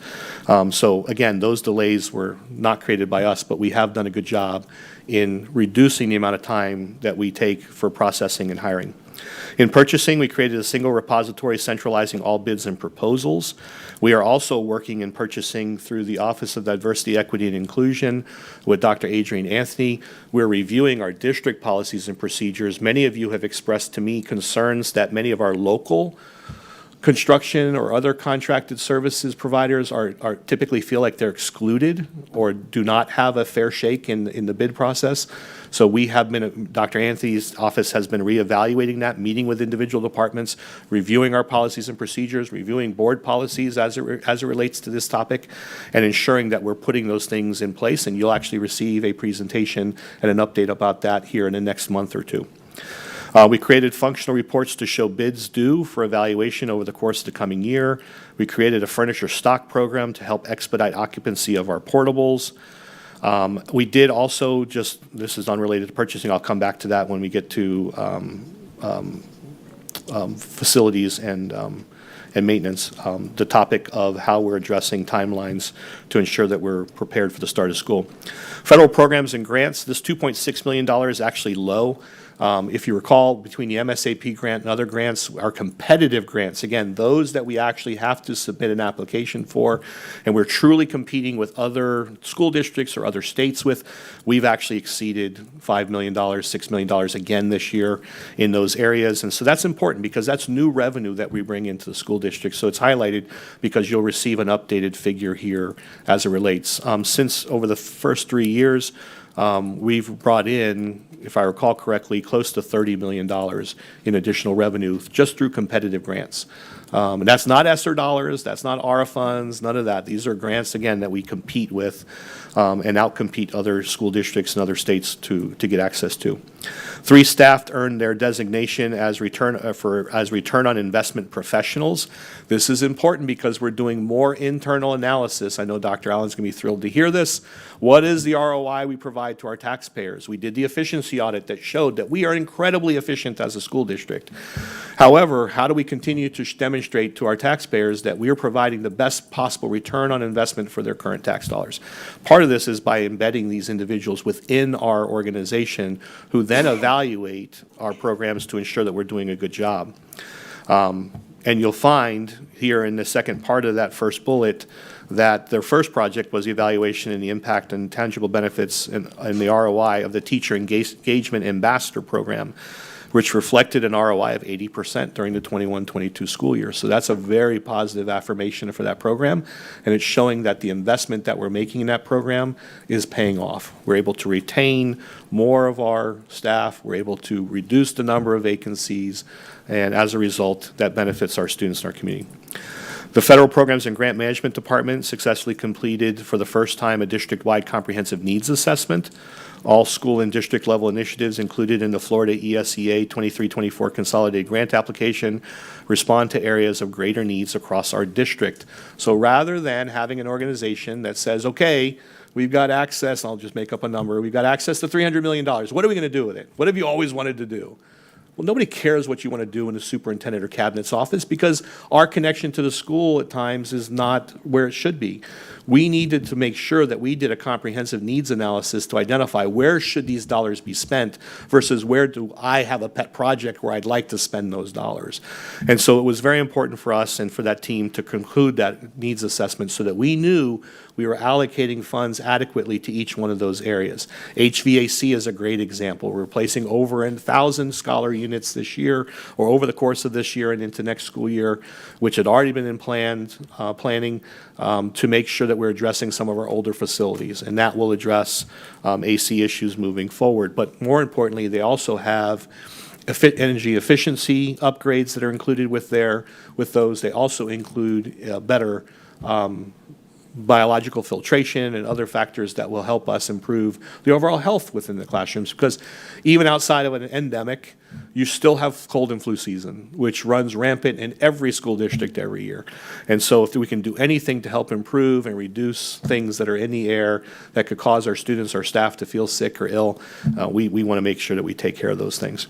So again, those delays were not created by us, but we have done a good job in reducing the amount of time that we take for processing and hiring. In purchasing, we created a single repository centralizing all bids and proposals. We are also working in purchasing through the Office of Diversity, Equity, and Inclusion with Dr. Adrienne Anthony. We're reviewing our district policies and procedures. Many of you have expressed to me concerns that many of our local construction or other contracted services providers are typically feel like they're excluded or do not have a fair shake in the bid process. So we have been, Dr. Anthony's office has been reevaluating that, meeting with individual departments, reviewing our policies and procedures, reviewing board policies as it relates to this topic, and ensuring that we're putting those things in place. And you'll actually receive a presentation and an update about that here in the next month or two. We created functional reports to show bids due for evaluation over the course of the coming year. We created a furniture stock program to help expedite occupancy of our portables. We did also this is unrelated to purchasing, I'll come back to that when we get to facilities and maintenance, the topic of how we're addressing timelines to ensure that we're prepared for the start of school. Federal programs and grants, this $2.6 million is actually low. If you recall, between the MSAP grant and other grants, our competitive grants, again, those that we actually have to submit an application for, and we're truly competing with other school districts or other states with, we've actually exceeded $5 million, $6 million again this year in those areas. And so that's important because that's new revenue that we bring into the school district. So it's highlighted because you'll receive an updated figure here as it relates. Since over the first 3 years, we've brought in, if I recall correctly, close to $30 million in additional revenue just through competitive grants. And that's not ESSER dollars, that's not ARA funds, none of that. These are grants, again, that we compete with and outcompete other school districts and other states to get access to. 3 staff earned their designation as return on investment professionals. This is important because we're doing more internal analysis. I know Dr. Allen's going to be thrilled to hear this. What is the ROI we provide to our taxpayers? We did the efficiency audit that showed that we are incredibly efficient as a school district. However, how do we continue to demonstrate to our taxpayers that we are providing the best possible return on investment for their current tax dollars? Part of this is by embedding these individuals within our organization who then evaluate our programs to ensure that we're doing a good job. And you'll find here in the second part of that first bullet that their first project was the evaluation and the impact and tangible benefits and the ROI of the Teacher Engagement Ambassador Program. which reflected an ROI of 80% during the 21-22 school year. So that's a very positive affirmation for that program, and it's showing that the investment that we're making in that program is paying off. We're able to retain more of our staff, we're able to reduce the number of vacancies, and as a result, that benefits our students and our community. The Federal Programs and Grant Management Department successfully completed for the first time a district-wide comprehensive needs assessment. All school and district level initiatives included in the Florida ESEA 23-24 consolidated grant application respond to areas of greater needs across our district. So rather than having an organization that says, okay, we've got access, I'll just make up a number, we've got access to $300 million. What are we going to do with it? What have you always wanted to do? Well, nobody cares what you want to do in the superintendent or cabinet's office because our connection to the school at times is not where it should be. We needed to make sure that we did a comprehensive needs analysis to identify where should these dollars be spent versus where do I have a pet project where I'd like to spend those dollars. And so it was very important for us and for that team to conclude that needs assessment so that we knew we were allocating funds adequately to each one of those areas. HVAC is a great example. We're replacing over 1,000 Scholar units this year, or over the course of this year and into next school year, which had already been in planning to make sure that we're addressing some of our older facilities, and that will address AC issues moving forward. But more importantly, they also have energy efficiency upgrades that are included with those. They also include better biological filtration and other factors that will help us improve the overall health within the classrooms, because even outside of an endemic, you still have cold and flu season, which runs rampant in every school district every year. And so if we can do anything to help improve and reduce things that are in the air that could cause our students or staff to feel sick or ill, we want to make sure that we take care of those things.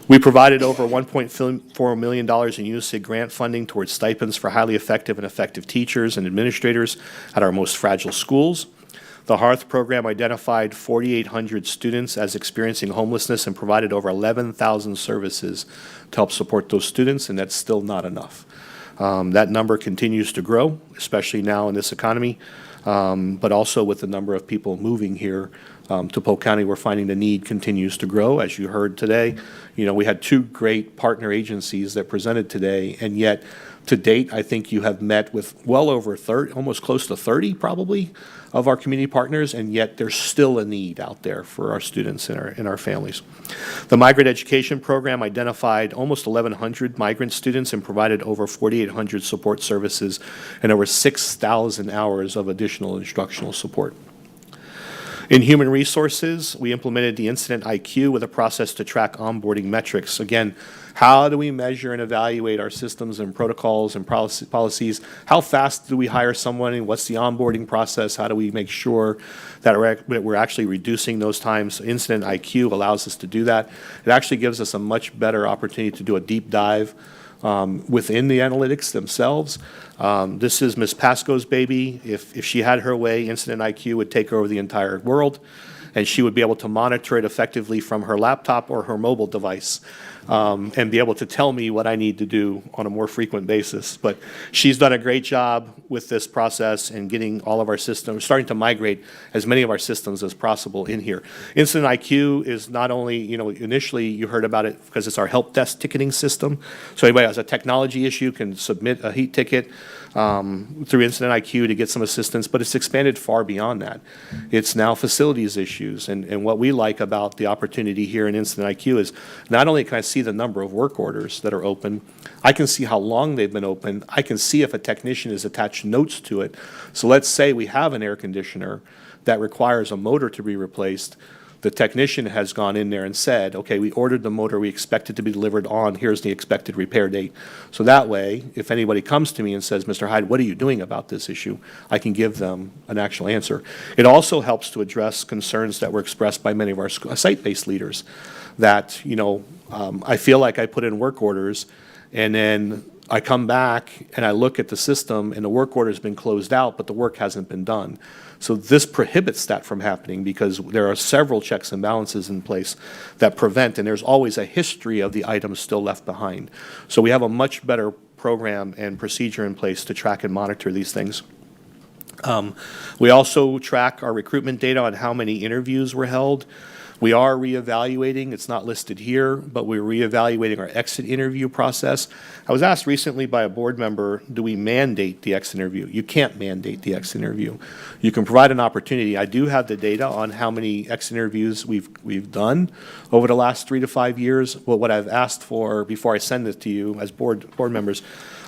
We provided over $1.4 million in USIG grant funding towards stipends for highly effective and effective teachers and administrators at our most fragile schools. The HEARTH program identified 4,800 students as experiencing homelessness and provided over 11,000 services to help support those students, and that's still not enough. That number continues to grow, especially now in this economy, but also with the number of people moving here to Polk County. We're finding the need continues to grow. As you heard today, we had two great partner agencies that presented today, and yet to date, I think you have met with well over 30, almost close to 30 probably, of our community partners, and yet there's still a need out there for our students and our families. The Migrant Education Program identified almost 1,100 migrant students and provided over 4,800 support services and over 6,000 hours of additional instructional support. In human resources, we implemented the Incident IQ with a process to track onboarding metrics. Again, how do we measure and evaluate our systems and protocols and policies? How fast do we hire someone, and what's the onboarding process? How do we make sure that we're actually reducing those times? Incident IQ allows us to do that. It actually gives us a much better opportunity to do a deep dive within the analytics themselves. This is Ms. Pasco's baby. If she had her way, Incident IQ would take over the entire world, and she would be able to monitor it effectively from her laptop or her mobile device, and be able to tell me what I need to do on a more frequent basis. But she's done a great job with this process and getting all of our systems, starting to migrate as many of our systems as possible in here. Incident IQ is not only, initially you heard about it because it's our help desk ticketing system. So anybody who has a technology issue can submit a heat ticket through Incident IQ to get some assistance, but it's expanded far beyond that. It's now facilities issues, and what we like about the opportunity here in Incident IQ is not only can I see the number of work orders that are open, I can see how long they've been open, I can see if a technician has attached notes to it. So let's say we have an air conditioner that requires a motor to be replaced. The technician has gone in there and said, okay, we ordered the motor, we expect it to be delivered on, here's the expected repair date. So that way, if anybody comes to me and says, Mr. Hyde, what are you doing about this issue? I can give them an actual answer. It also helps to address concerns that were expressed by many of our site-based leaders that, I feel like I put in work orders and then I come back and I look at the system and the work order has been closed out, but the work hasn't been done. So this prohibits that from happening because there are several checks and balances in place that prevent, and there's always a history of the items still left behind. So we have a much better program and procedure in place to track and monitor these things. We also track our recruitment data on how many interviews were held. We are reevaluating, it's not listed here, but we're reevaluating our exit interview process. I was asked recently by a board member, do we mandate the exit interview? You can't mandate the exit interview. You can provide an opportunity. I do have the data on how many exit interviews we've done over the last 3 to 5 years. But what I've asked for before I send this to you as board members,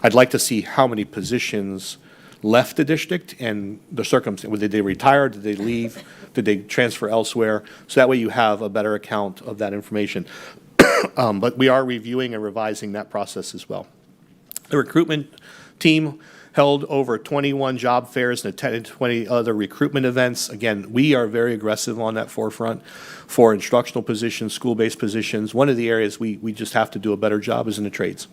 I'd like to see how many positions left the district and the circumstance. Did they retire? Did they leave? Did they transfer elsewhere? So that way you have a better account of that information. But we are reviewing and revising that process as well. The recruitment team held over 21 job fairs and attended 20 other recruitment events. Again, we are very aggressive on that forefront for instructional positions, school-based positions. One of the areas we just have to do a better job is in the trades.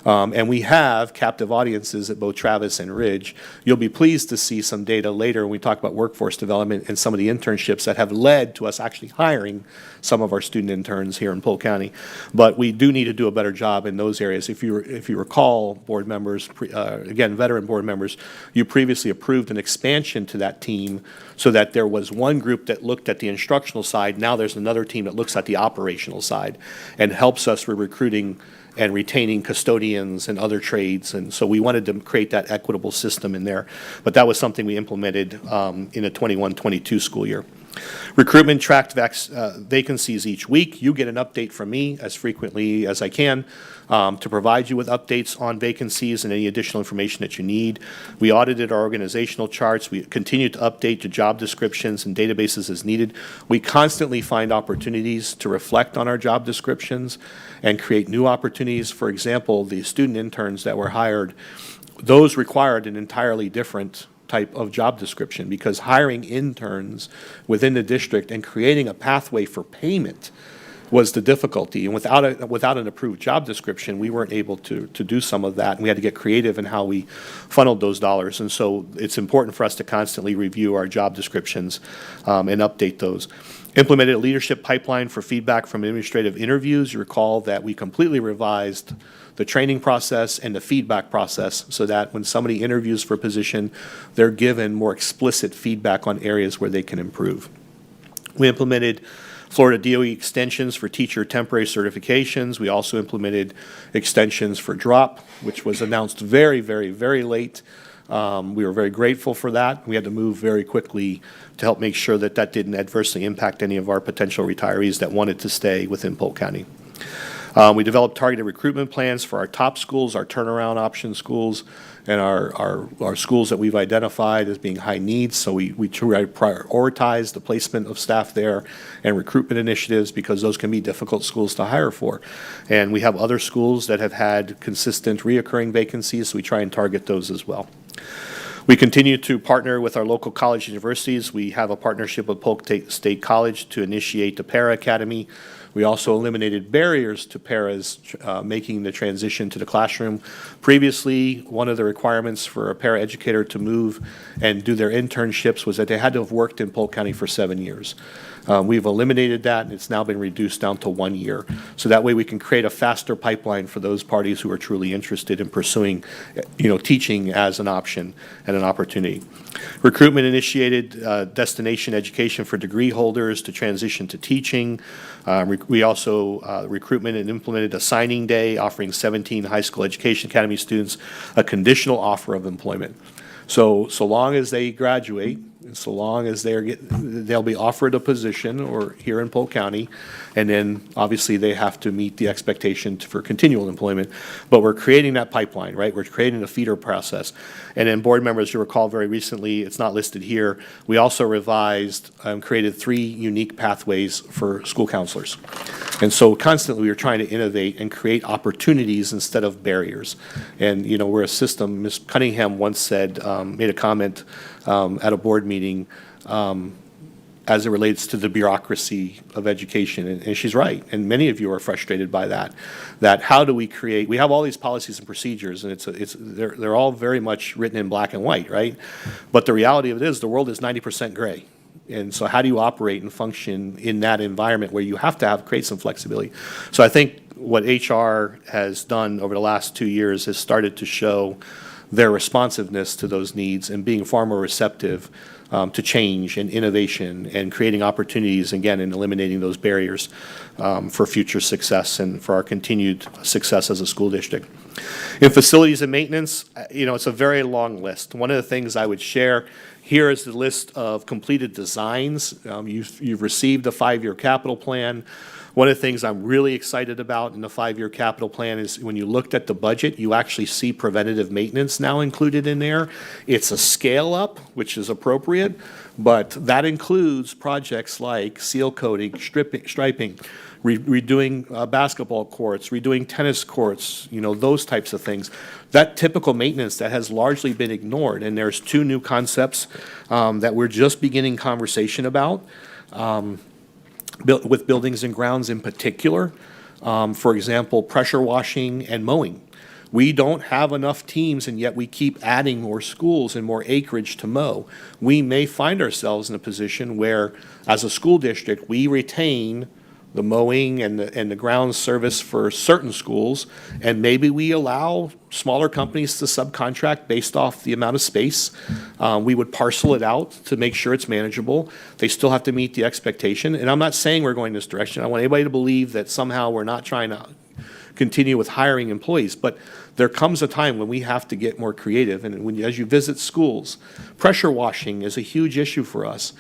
And we have captive audiences at both Travis and Ridge. You'll be pleased to see some data later when we talk about workforce development and some of the internships that have led to us actually hiring some of our student interns here in Polk County. But we do need to do a better job in those areas. If you recall, board members, again, veteran board members, you previously approved an expansion to that team so that there was one group that looked at the instructional side. Now there's another team that looks at the operational side and helps us with recruiting and retaining custodians and other trades. And so we wanted to create that equitable system in there. But that was something we implemented in the 21-22 school year. Recruitment tracked vacancies each week. You get an update from me as frequently as I can to provide you with updates on vacancies and any additional information that you need. We audited our organizational charts. We continue to update the job descriptions and databases as needed. We constantly find opportunities to reflect on our job descriptions and create new opportunities. For example, the student interns that were hired, those required an entirely different type of job description because hiring interns within the district and creating a pathway for payment was the difficulty. And without an approved job description, we weren't able to do some of that. And we had to get creative in how we funneled those dollars. And so it's important for us to constantly review our job descriptions and update those. Implemented a leadership pipeline for feedback from administrative interviews. You recall that we completely revised the training process and the feedback process so that when somebody interviews for a position, they're given more explicit feedback on areas where they can improve. We implemented Florida DOE extensions for teacher temporary certifications. We also implemented extensions for DROP, which was announced very, very, very late. We were very grateful for that. We had to move very quickly to help make sure that that didn't adversely impact any of our potential retirees that wanted to stay within Polk County. We developed targeted recruitment plans for our top schools, our turnaround option schools, and our schools that we've identified as being high needs. So we try to prioritize the placement of staff there and recruitment initiatives because those can be difficult schools to hire for. And we have other schools that have had consistent reoccurring vacancies, so we try and target those as well. We continue to partner with our local college universities. We have a partnership with Polk State College to initiate the Para Academy. We also eliminated barriers to paras making the transition to the classroom. Previously, one of the requirements for a para educator to move and do their internships was that they had to have worked in Polk County for 7 years. We've eliminated that, and it's now been reduced down to 1 year. So that way we can create a faster pipeline for those parties who are truly interested in pursuing, teaching as an option and an opportunity. Recruitment initiated destination education for degree holders to transition to teaching. We also recruitment and implemented a signing day offering 17 high school education academy students a conditional offer of employment. So long as they graduate, and so long as they'll be offered a position or here in Polk County, and then obviously they have to meet the expectation for continual employment. But we're creating that pipeline, right? We're creating a feeder process. And then board members, you recall very recently, it's not listed here, we also revised and created 3 unique pathways for school counselors. And so constantly we are trying to innovate and create opportunities instead of barriers. And, we're a system. Ms. Cunningham once said, made a comment at a board meeting as it relates to the bureaucracy of education. And she's right. And many of you are frustrated by that how do we create, we have all these policies and procedures, and they're all very much written in black and white, right? But the reality of it is the world is 90% gray. And so how do you operate and function in that environment where you have to create some flexibility? So I think what HR has done over the last 2 years has started to show their responsiveness to those needs and being far more receptive to change and innovation and creating opportunities, again, and eliminating those barriers for future success and for our continued success as a school district. In facilities and maintenance, it's a very long list. One of the things I would share here is the list of completed designs. You've received a 5-year capital plan. One of the things I'm really excited about in the 5-year capital plan is when you looked at the budget, you actually see preventative maintenance now included in there. It's a scale up, which is appropriate, but that includes projects like seal coating, striping, redoing basketball courts, redoing tennis courts, those types of things. That typical maintenance that has largely been ignored, and there's 2 new concepts that we're just beginning conversation about. With buildings and grounds in particular. For example, pressure washing and mowing. We don't have enough teams, and yet we keep adding more schools and more acreage to mow. We may find ourselves in a position where, as a school district, we retain the mowing and the ground service for certain schools, and maybe we allow smaller companies to subcontract based off the amount of space. We would parcel it out to make sure it's manageable. They still have to meet the expectation, and I'm not saying we're going this direction. I want anybody to believe that somehow we're not trying to continue with hiring employees, but there comes a time when we have to get more creative, and as you visit schools, pressure washing is a huge issue for us.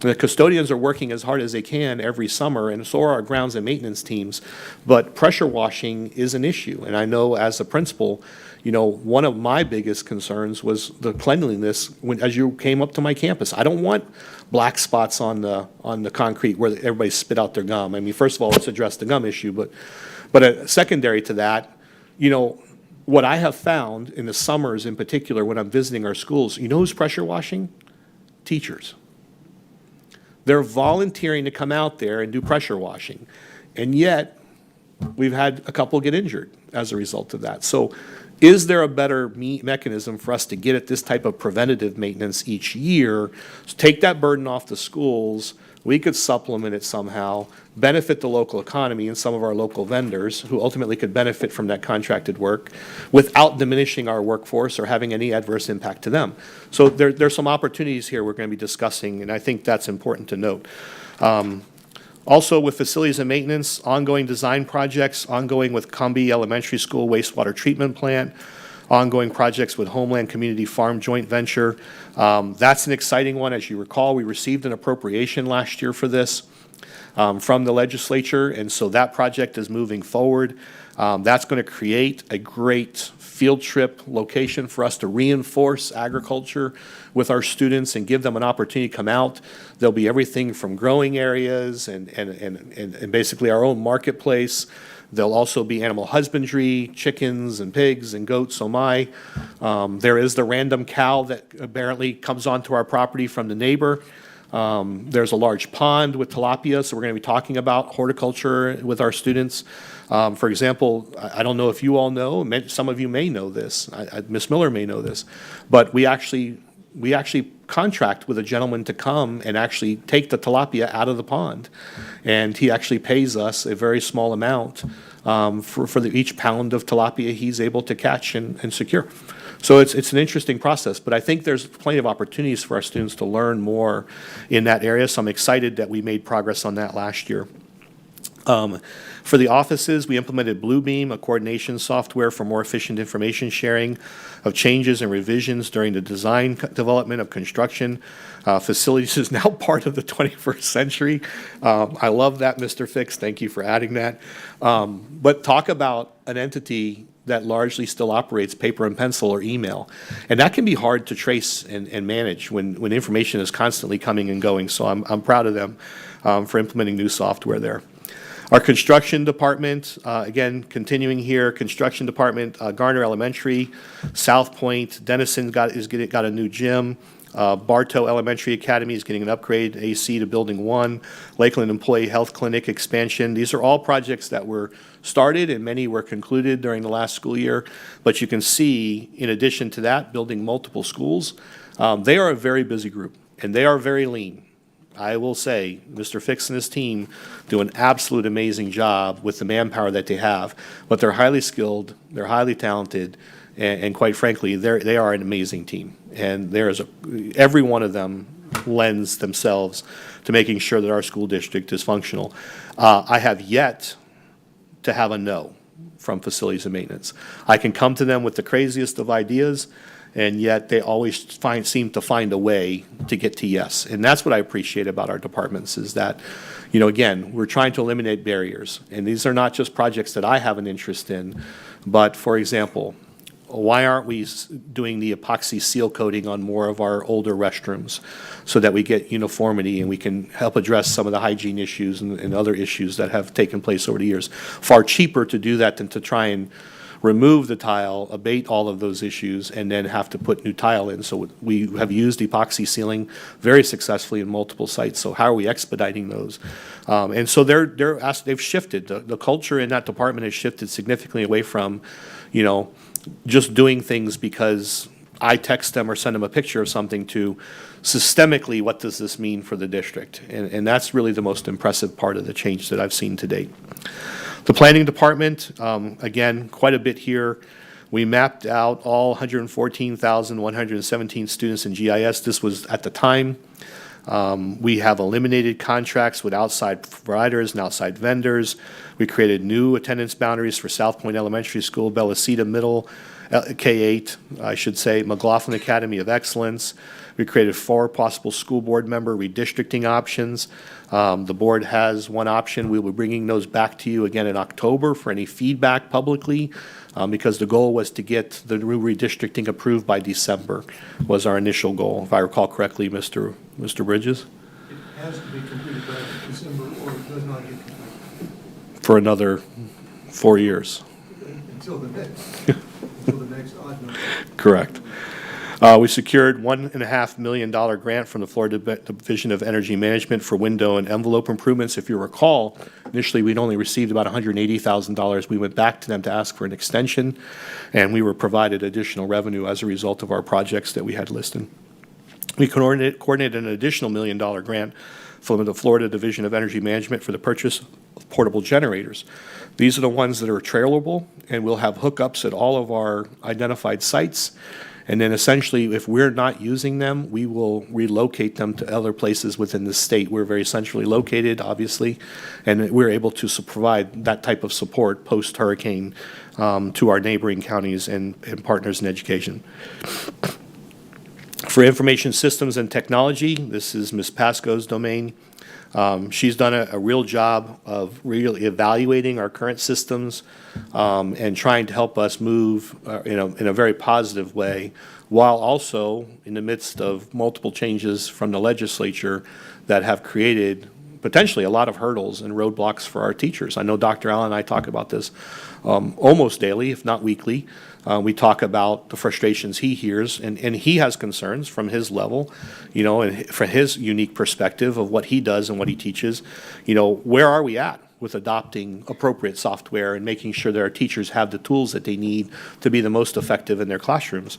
The custodians are working as hard as they can every summer, and so are our grounds and maintenance teams. But pressure washing is an issue, and I know as a principal, one of my biggest concerns was the cleanliness as you came up to my campus. I don't want black spots on the concrete where everybody spit out their gum. I mean, first of all, let's address the gum issue, but secondary to that, what I have found in the summers in particular when I'm visiting our schools, who's pressure washing? Teachers. They're volunteering to come out there and do pressure washing. And yet, we've had a couple get injured as a result of that. So is there a better mechanism for us to get at this type of preventative maintenance each year? Take that burden off the schools. We could supplement it somehow, benefit the local economy and some of our local vendors who ultimately could benefit from that contracted work without diminishing our workforce or having any adverse impact to them. So there's some opportunities here we're going to be discussing, and I think that's important to note. Also with facilities and maintenance, ongoing design projects, ongoing with Cumbie Elementary School wastewater treatment plant, ongoing projects with Homeland Community Farm joint venture. That's an exciting one. As you recall, we received an appropriation last year for this from the legislature, and so that project is moving forward. That's going to create a great field trip location for us to reinforce agriculture with our students and give them an opportunity to come out. There'll be everything from growing areas and basically our own marketplace. There'll also be animal husbandry, chickens and pigs and goats, oh my. There is the random cow that apparently comes onto our property from the neighbor. There's a large pond with tilapia, so we're going to be talking about horticulture with our students. For example, I don't know if you all know, some of you may know this, Ms. Miller may know this, but we actually contract with a gentleman to come and actually take the tilapia out of the pond. And he actually pays us a very small amount for each pound of tilapia he's able to catch and secure. So it's an interesting process, but I think there's plenty of opportunities for our students to learn more in that area, so I'm excited that we made progress on that last year. For the offices, we implemented Bluebeam, a coordination software for more efficient information sharing of changes and revisions during the design development of construction. Facilities is now part of the 21st century. I love that, Mr. Fix. Thank you for adding that. But talk about an entity that largely still operates paper and pencil or email. And that can be hard to trace and manage when information is constantly coming and going. So I'm proud of them for implementing new software there. Our construction department, again, continuing here, construction department, Garner Elementary, South Point, Denison got a new gym. Bartow Elementary Academy is getting an upgrade, AC to Building 1. Lakeland Employee Health Clinic expansion. These are all projects that were started and many were concluded during the last school year. But you can see, in addition to that, building multiple schools. They are a very busy group and they are very lean. I will say, Mr. Fix and his team do an absolute amazing job with the manpower that they have, but they're highly skilled, they're highly talented, And quite frankly, they are an amazing team. And every one of them lends themselves to making sure that our school district is functional. I have yet to have a no from facilities and maintenance. I can come to them with the craziest of ideas, and yet they always seem to find a way to get to yes. And that's what I appreciate about our departments is that, again, we're trying to eliminate barriers. And these are not just projects that I have an interest in, but for example, why aren't we doing the epoxy seal coating on more of our older restrooms so that we get uniformity and we can help address some of the hygiene issues and other issues that have taken place over the years? Far cheaper to do that than to try and remove the tile, abate all of those issues, and then have to put new tile in. So we have used epoxy sealing very successfully in multiple sites. So how are we expediting those? And so they've shifted. The culture in that department has shifted significantly away from, just doing things because I text them or send them a picture of something to systemically, what does this mean for the district? And that's really the most impressive part of the change that I've seen to date. The planning department, again, quite a bit here. We mapped out all 114,117 students in GIS. This was at the time. We have eliminated contracts with outside providers and outside vendors. We created new attendance boundaries for South Point Elementary School, Belicita Middle, K-8, I should say, McLaughlin Academy of Excellence. We created 4 possible school board member redistricting options. The board has one option. We will be bringing those back to you again in October for any feedback publicly, because the goal was to get the new redistricting approved by December, was our initial goal, if I recall correctly, Mr. Bridges? It has to be completed by December or it does not get completed. For another 4 years. Until the next odd number. Correct. We secured $1.5 million grant from the Florida Division of Energy Management for window and envelope improvements. If you recall, initially we'd only received about $180,000. We went back to them to ask for an extension, and we were provided additional revenue as a result of our projects that we had listed. We coordinated an additional $1 million grant from the Florida Division of Energy Management for the purchase of portable generators. These are the ones that are trailerable, and we'll have hookups at all of our identified sites. And then essentially, if we're not using them, we will relocate them to other places within the state. We're very centrally located, obviously, and we're able to provide that type of support post-hurricane to our neighboring counties and partners in education. For information systems and technology, this is Ms. Pasco's domain. She's done a real job of really evaluating our current systems and trying to help us move in a very positive way, while also in the midst of multiple changes from the legislature that have created potentially a lot of hurdles and roadblocks for our teachers. I know Dr. Allen and I talk about this almost daily, if not weekly. We talk about the frustrations he hears, and he has concerns from his level, and from his unique perspective of what he does and what he teaches. Where are we at with adopting appropriate software and making sure that our teachers have the tools that they need to be the most effective in their classrooms?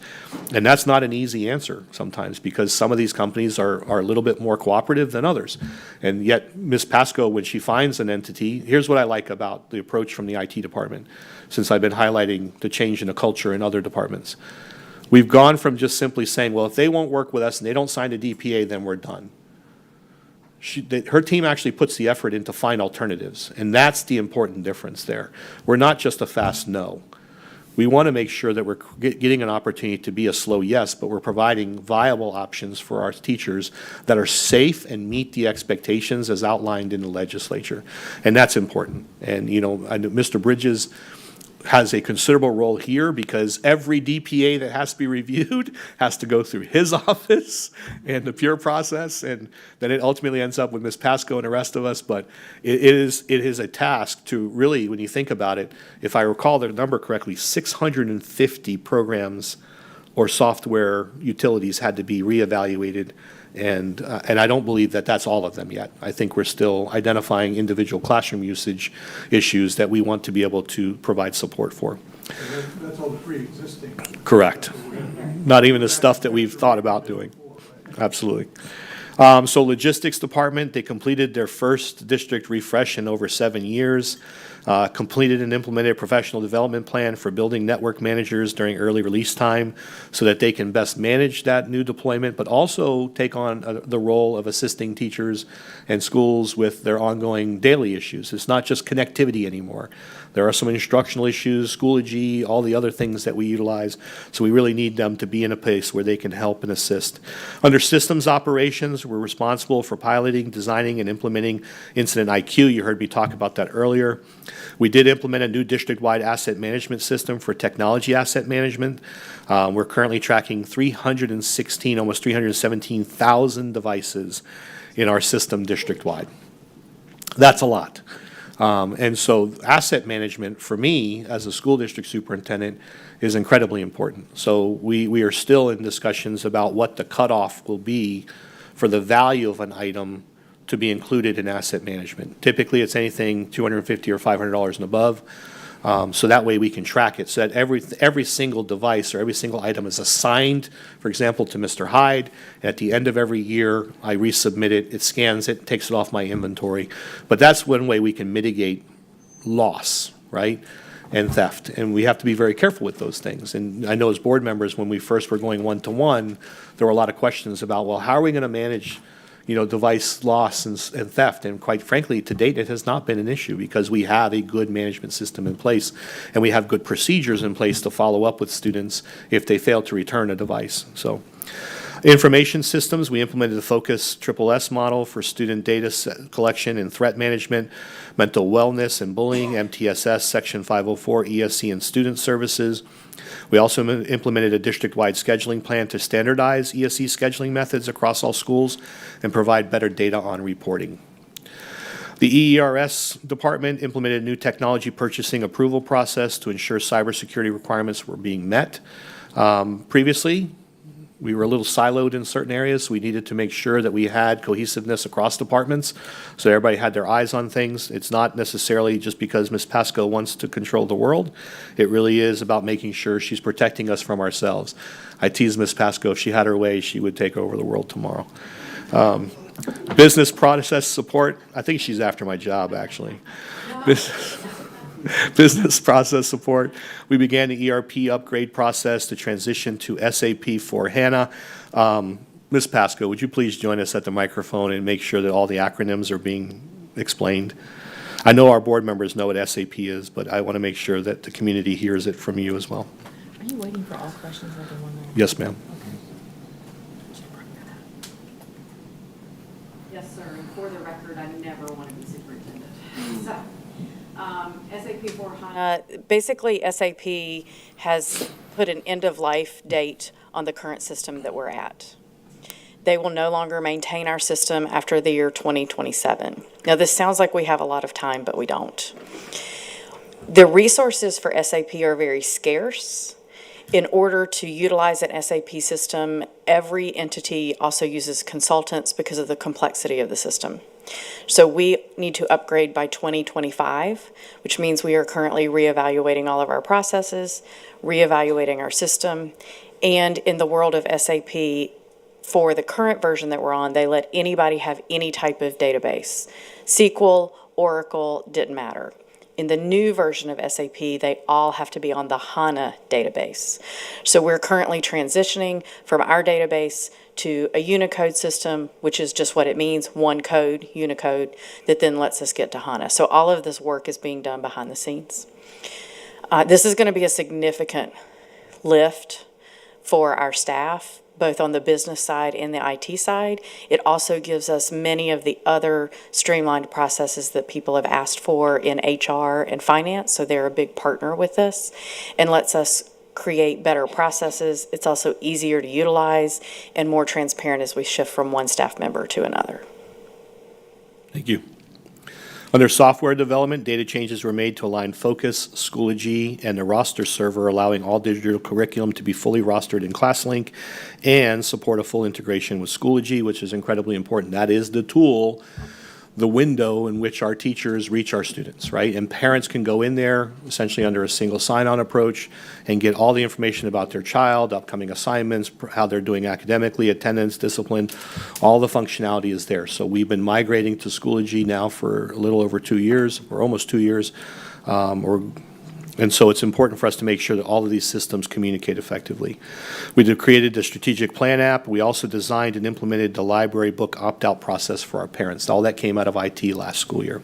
And that's not an easy answer sometimes, because some of these companies are a little bit more cooperative than others. And yet, Ms. Pasco, when she finds an entity, here's what I like about the approach from the IT department, since I've been highlighting the change in the culture in other departments. We've gone from just simply saying, well, if they won't work with us and they don't sign a DPA, then we're done. Her team actually puts the effort in to find alternatives, and that's the important difference there. We're not just a fast no. We want to make sure that we're getting an opportunity to be a slow yes, but we're providing viable options for our teachers that are safe and meet the expectations as outlined in the legislature, and that's important. And I know Mr. Bridges has a considerable role here, because every DPA that has to be reviewed has to go through his office and the pure process, and then it ultimately ends up with Ms. Pasco and the rest of us. But it is a task to really, when you think about it, if I recall the number correctly, 650 programs or software utilities had to be reevaluated. And I don't believe that that's all of them yet. I think we're still identifying individual classroom usage issues that we want to be able to provide support for. That's all the pre-existing. Correct. Not even the stuff that we've thought about doing. Absolutely. So logistics department, they completed their first district refresh in over 7 years, completed and implemented a professional development plan for building network managers during early release time so that they can best manage that new deployment, but also take on the role of assisting teachers and schools with their ongoing daily issues. It's not just connectivity anymore. There are some instructional issues, Schoology, all the other things that we utilize. So we really need them to be in a place where they can help and assist. Under systems operations, we're responsible for piloting, designing, and implementing Incident IQ. You heard me talk about that earlier. We did implement a new district-wide asset management system for technology asset management. We're currently tracking 316, almost 317,000 devices in our system district-wide. That's a lot. And so asset management for me as a school district superintendent is incredibly important. So we are still in discussions about what the cutoff will be for the value of an item to be included in asset management. Typically, it's anything $250 or $500 and above. So that way we can track it, so that every single device or every single item is assigned, for example, to Mr. Hyde. At the end of every year, I resubmit it, it scans it, takes it off my inventory. But that's one way we can mitigate loss, right, and theft. And we have to be very careful with those things. And I know as board members, when we first were going one-to-one, there were a lot of questions about, well, how are we going to manage device loss and theft. And quite frankly, to date, it has not been an issue because we have a good management system in place and we have good procedures in place to follow up with students if they fail to return a device. So information systems, we implemented the Focus SSS model for student data collection and threat management, mental wellness and bullying, MTSS, Section 504, ESC and student services. We also implemented a district-wide scheduling plan to standardize ESC scheduling methods across all schools and provide better data on reporting. The EERS department implemented a new technology purchasing approval process to ensure cybersecurity requirements were being met. Previously, we were a little siloed in certain areas. We needed to make sure that we had cohesiveness across departments so everybody had their eyes on things. It's not necessarily just because Ms. Pasco wants to control the world. It really is about making sure she's protecting us from ourselves. I tease Ms. Pasco, if she had her way, she would take over the world tomorrow. Business process support, I think she's after my job, actually. Business process support. We began the ERP upgrade process to transition to SAP for HANA. Ms. Pasco, would you please join us at the microphone and make sure that all the acronyms are being explained? I know our board members know what SAP is, but I want to make sure that the community hears it from you as well. Are you waiting for all questions like in one minute? Yes, ma'am. Yes, sir, and for the record, I never want to be superintendent. So, SAP for HANA, basically SAP has put an end-of-life date on the current system that we're at. They will no longer maintain our system after the year 2027. Now, this sounds like we have a lot of time, but we don't. The resources for SAP are very scarce. In order to utilize an SAP system, every entity also uses consultants because of the complexity of the system. So we need to upgrade by 2025, which means we are currently reevaluating all of our processes, reevaluating our system, and in the world of SAP, for the current version that we're on, they let anybody have any type of database. SQL, Oracle, didn't matter. In the new version of SAP, they all have to be on the HANA database. So we're currently transitioning from our database to a Unicode system, which is just what it means, one code, Unicode, that then lets us get to HANA. So all of this work is being done behind the scenes. This is going to be a significant lift for our staff, both on the business side and the IT side. It also gives us many of the other streamlined processes that people have asked for in HR and finance, so they're a big partner with us, and lets us create better processes. It's also easier to utilize and more transparent as we shift from one staff member to another. Thank you. Under software development, data changes were made to align Focus, Schoology, and the roster server, allowing all digital curriculum to be fully rostered in ClassLink and support a full integration with Schoology, which is incredibly important. That is the tool the window in which our teachers reach our students, right? And parents can go in there essentially under a single sign-on approach and get all the information about their child, upcoming assignments, how they're doing academically, attendance, discipline, all the functionality is there. So we've been migrating to Schoology now for a little over 2 years, or almost 2 years. And so it's important for us to make sure that all of these systems communicate effectively. We created the strategic plan app. We also designed and implemented the library book opt-out process for our parents. All that came out of IT last school year.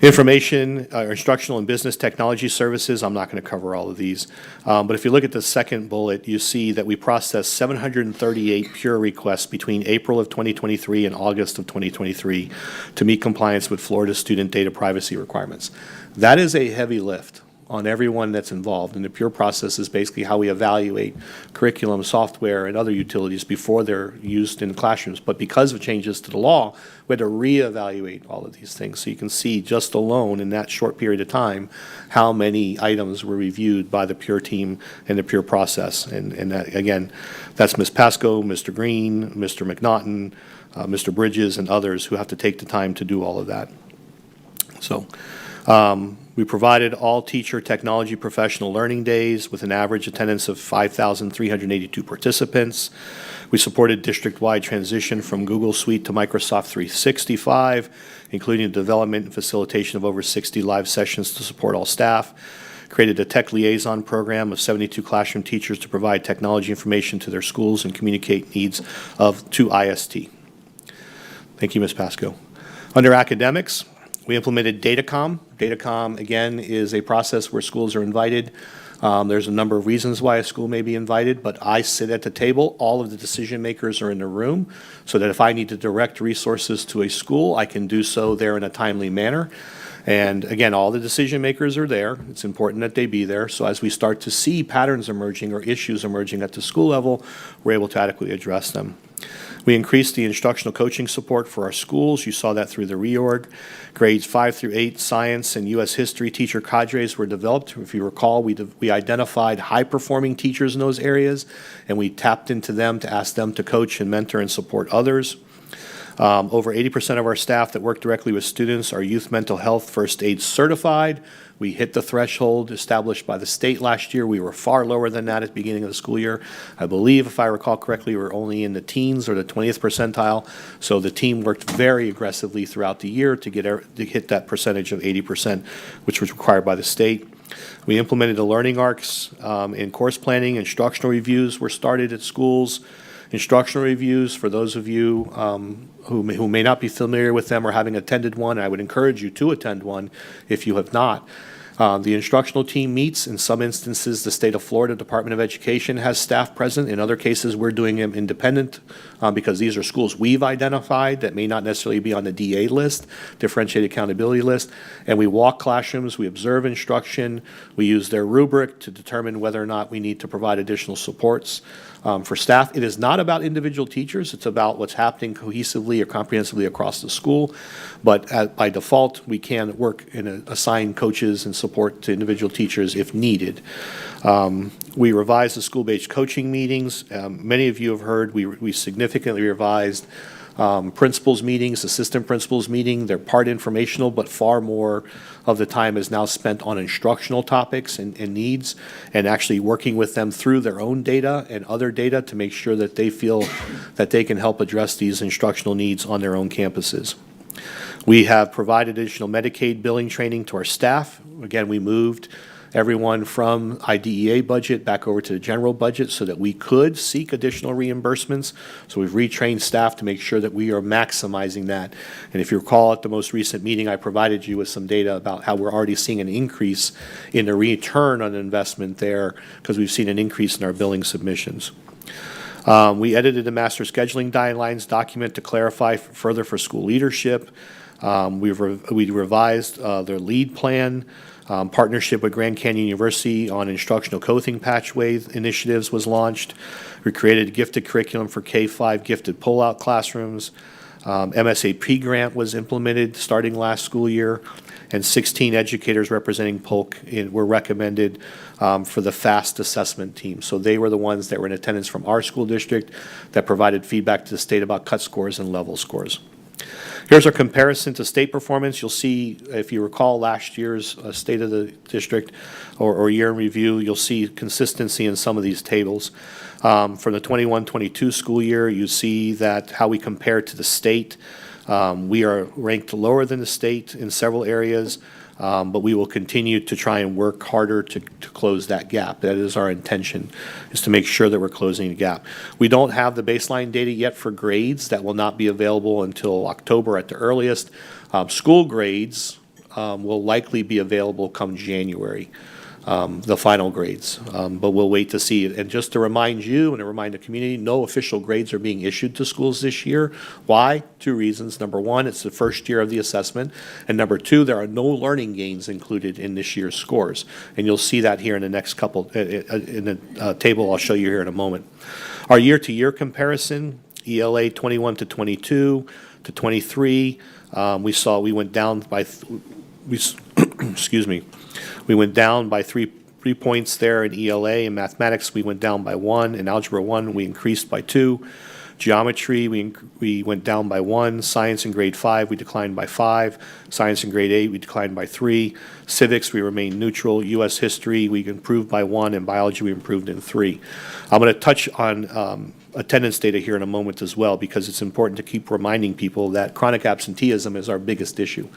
Information, instructional and business technology services, I'm not going to cover all of these. But if you look at the second bullet, you see that we processed 738 Pure requests between April of 2023 and August of 2023 to meet compliance with Florida student data privacy requirements. That is a heavy lift on everyone that's involved. And the Pure process is basically how we evaluate curriculum, software, and other utilities before they're used in classrooms. But because of changes to the law, we had to reevaluate all of these things. So you can see just alone in that short period of time how many items were reviewed by the Pure team and the Pure process. And that, again, that's Ms. Pasco, Mr. Green, Mr. McNaughton, Mr. Bridges, and others who have to take the time to do all of that. So we provided all teacher technology professional learning days with an average attendance of 5,382 participants. We supported district-wide transition from Google Suite to Microsoft 365, including the development and facilitation of over 60 live sessions to support all staff. Created a tech liaison program of 72 classroom teachers to provide technology information to their schools and communicate needs to IST. Thank you, Ms. Pasco. Under academics, we implemented Datacom. Datacom, again, is a process where schools are invited. There's a number of reasons why a school may be invited, but I sit at the table. All of the decision makers are in the room so that if I need to direct resources to a school, I can do so there in a timely manner. And again, all the decision makers are there. It's important that they be there. So as we start to see patterns emerging or issues emerging at the school level, we're able to adequately address them. We increased the instructional coaching support for our schools. You saw that through the reorg. Grades 5 through 8 science and U.S. history teacher cadres were developed. If you recall, we identified high-performing teachers in those areas, and we tapped into them to ask them to coach and mentor and support others. Over 80% of our staff that work directly with students are youth mental health first aid certified. We hit the threshold established by the state last year. We were far lower than that at the beginning of the school year. I believe, if I recall correctly, we were only in the teens or the 20th percentile. So the team worked very aggressively throughout the year to hit that percentage of 80%, which was required by the state. We implemented the learning arcs in course planning. Instructional reviews were started at schools. Instructional reviews, for those of you who may not be familiar with them or having attended one, I would encourage you to attend one if you have not. The instructional team meets. In some instances, the state of Florida Department of Education has staff present. In other cases, we're doing them independent because these are schools we've identified that may not necessarily be on the DA list, differentiated accountability list. And we walk classrooms, we observe instruction, we use their rubric to determine whether or not we need to provide additional supports for staff. It is not about individual teachers. It's about what's happening cohesively or comprehensively across the school. But by default, we can work and assign coaches and support to individual teachers if needed. We revised the school-based coaching meetings. Many of you have heard we significantly revised principals meetings, assistant principals meeting. They're part informational, but far more of the time is now spent on instructional topics and needs, and actually working with them through their own data and other data to make sure that they feel that they can help address these instructional needs on their own campuses. We have provided additional Medicaid billing training to our staff. Again, we moved everyone from IDEA budget back over to the general budget so that we could seek additional reimbursements. So we've retrained staff to make sure that we are maximizing that. And if you recall at the most recent meeting, I provided you with some data about how we're already seeing an increase in the return on investment there because we've seen an increase in our billing submissions. We edited the master scheduling guidelines document to clarify further for school leadership. We revised their lead plan. Partnership with Grand Canyon University on instructional coaching pathway initiatives was launched. We created a gifted curriculum for K-5 gifted pullout classrooms. MSAP grant was implemented starting last school year, and 16 educators representing Polk were recommended for the FAST assessment team. So they were the ones that were in attendance from our school district that provided feedback to the state about cut scores and level scores. Here's our comparison to state performance. You'll see, if you recall last year's State of the District or year in review, you'll see consistency in some of these tables. For the 21-22 school year, you see that how we compare to the state. We are ranked lower than the state in several areas, but we will continue to try and work harder to close that gap. That is our intention, is to make sure that we're closing the gap. We don't have the baseline data yet for grades. That will not be available until October at the earliest. School grades will likely be available come January. The final grades, but we'll wait to see. And just to remind you and to remind the community, no official grades are being issued to schools this year. Why? Two reasons. Number one, it's the first year of the assessment. And number two, there are no learning gains included in this year's scores. And you'll see that here in the next couple, in the table I'll show you here in a moment. Our year-to-year comparison, ELA 21 to 22 to 23, we went down by, excuse me, we went down by 3 points there in ELA. In mathematics, we went down by 1. In Algebra 1, we increased by 2. Geometry, we went down by 1. Science in grade 5, we declined by 5. Science in grade 8, we declined by 3. Civics, we remained neutral. U.S. history, we improved by 1. And biology, we improved in 3. I'm going to touch on attendance data here in a moment as well, because it's important to keep reminding people that chronic absenteeism is our biggest issue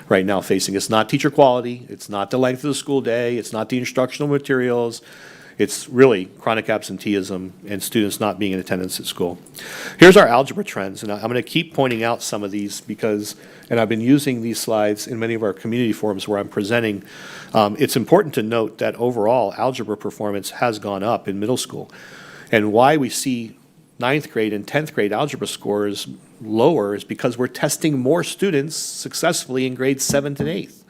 right now facing. It's not teacher quality, it's not the length of the school day, it's not the instructional materials, it's really chronic absenteeism and students not being in attendance at school. Here's our algebra trends, and I'm going to keep pointing out some of these because, and I've been using these slides in many of our community forums where I'm presenting. It's important to note that overall algebra performance has gone up in middle school. And why we see 9th grade and 10th grade algebra scores lower is because we're testing more students successfully in grades 7th and 8th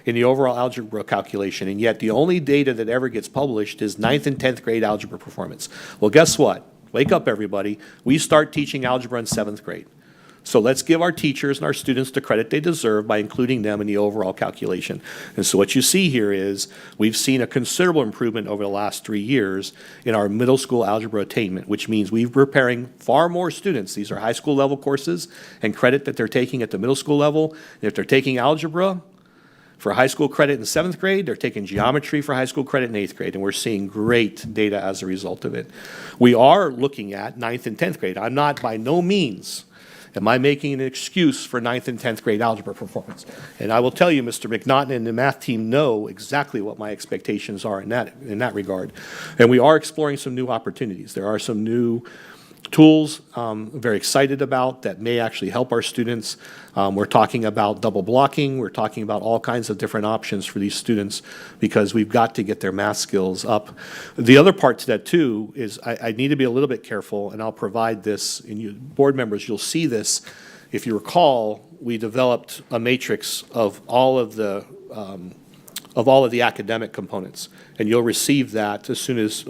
in the overall algebra calculation. And yet the only data that ever gets published is 9th and 10th grade algebra performance. Well, guess what? Wake up, everybody. We start teaching algebra in 7th grade. So let's give our teachers and our students the credit they deserve by including them in the overall calculation. And so what you see here is we've seen a considerable improvement over the last 3 years in our middle school algebra attainment, which means we're preparing far more students. These are high school level courses and credit that they're taking at the middle school level. And if they're taking algebra for high school credit in 7th grade, they're taking geometry for high school credit in 8th grade, and we're seeing great data as a result of it. We are looking at 9th and 10th grade. I'm not by no means am I making an excuse for 9th and 10th grade algebra performance? And I will tell you, Mr. McNaughton and the math team know exactly what my expectations are in that regard. And we are exploring some new opportunities. There are some new tools I'm very excited about that may actually help our students. We're talking about double blocking. We're talking about all kinds of different options for these students because we've got to get their math skills up. The other part to that too is I need to be a little bit careful, and I'll provide this, and you board members, you'll see this. If you recall, we developed a matrix of all of the academic components, and you'll receive that as soon as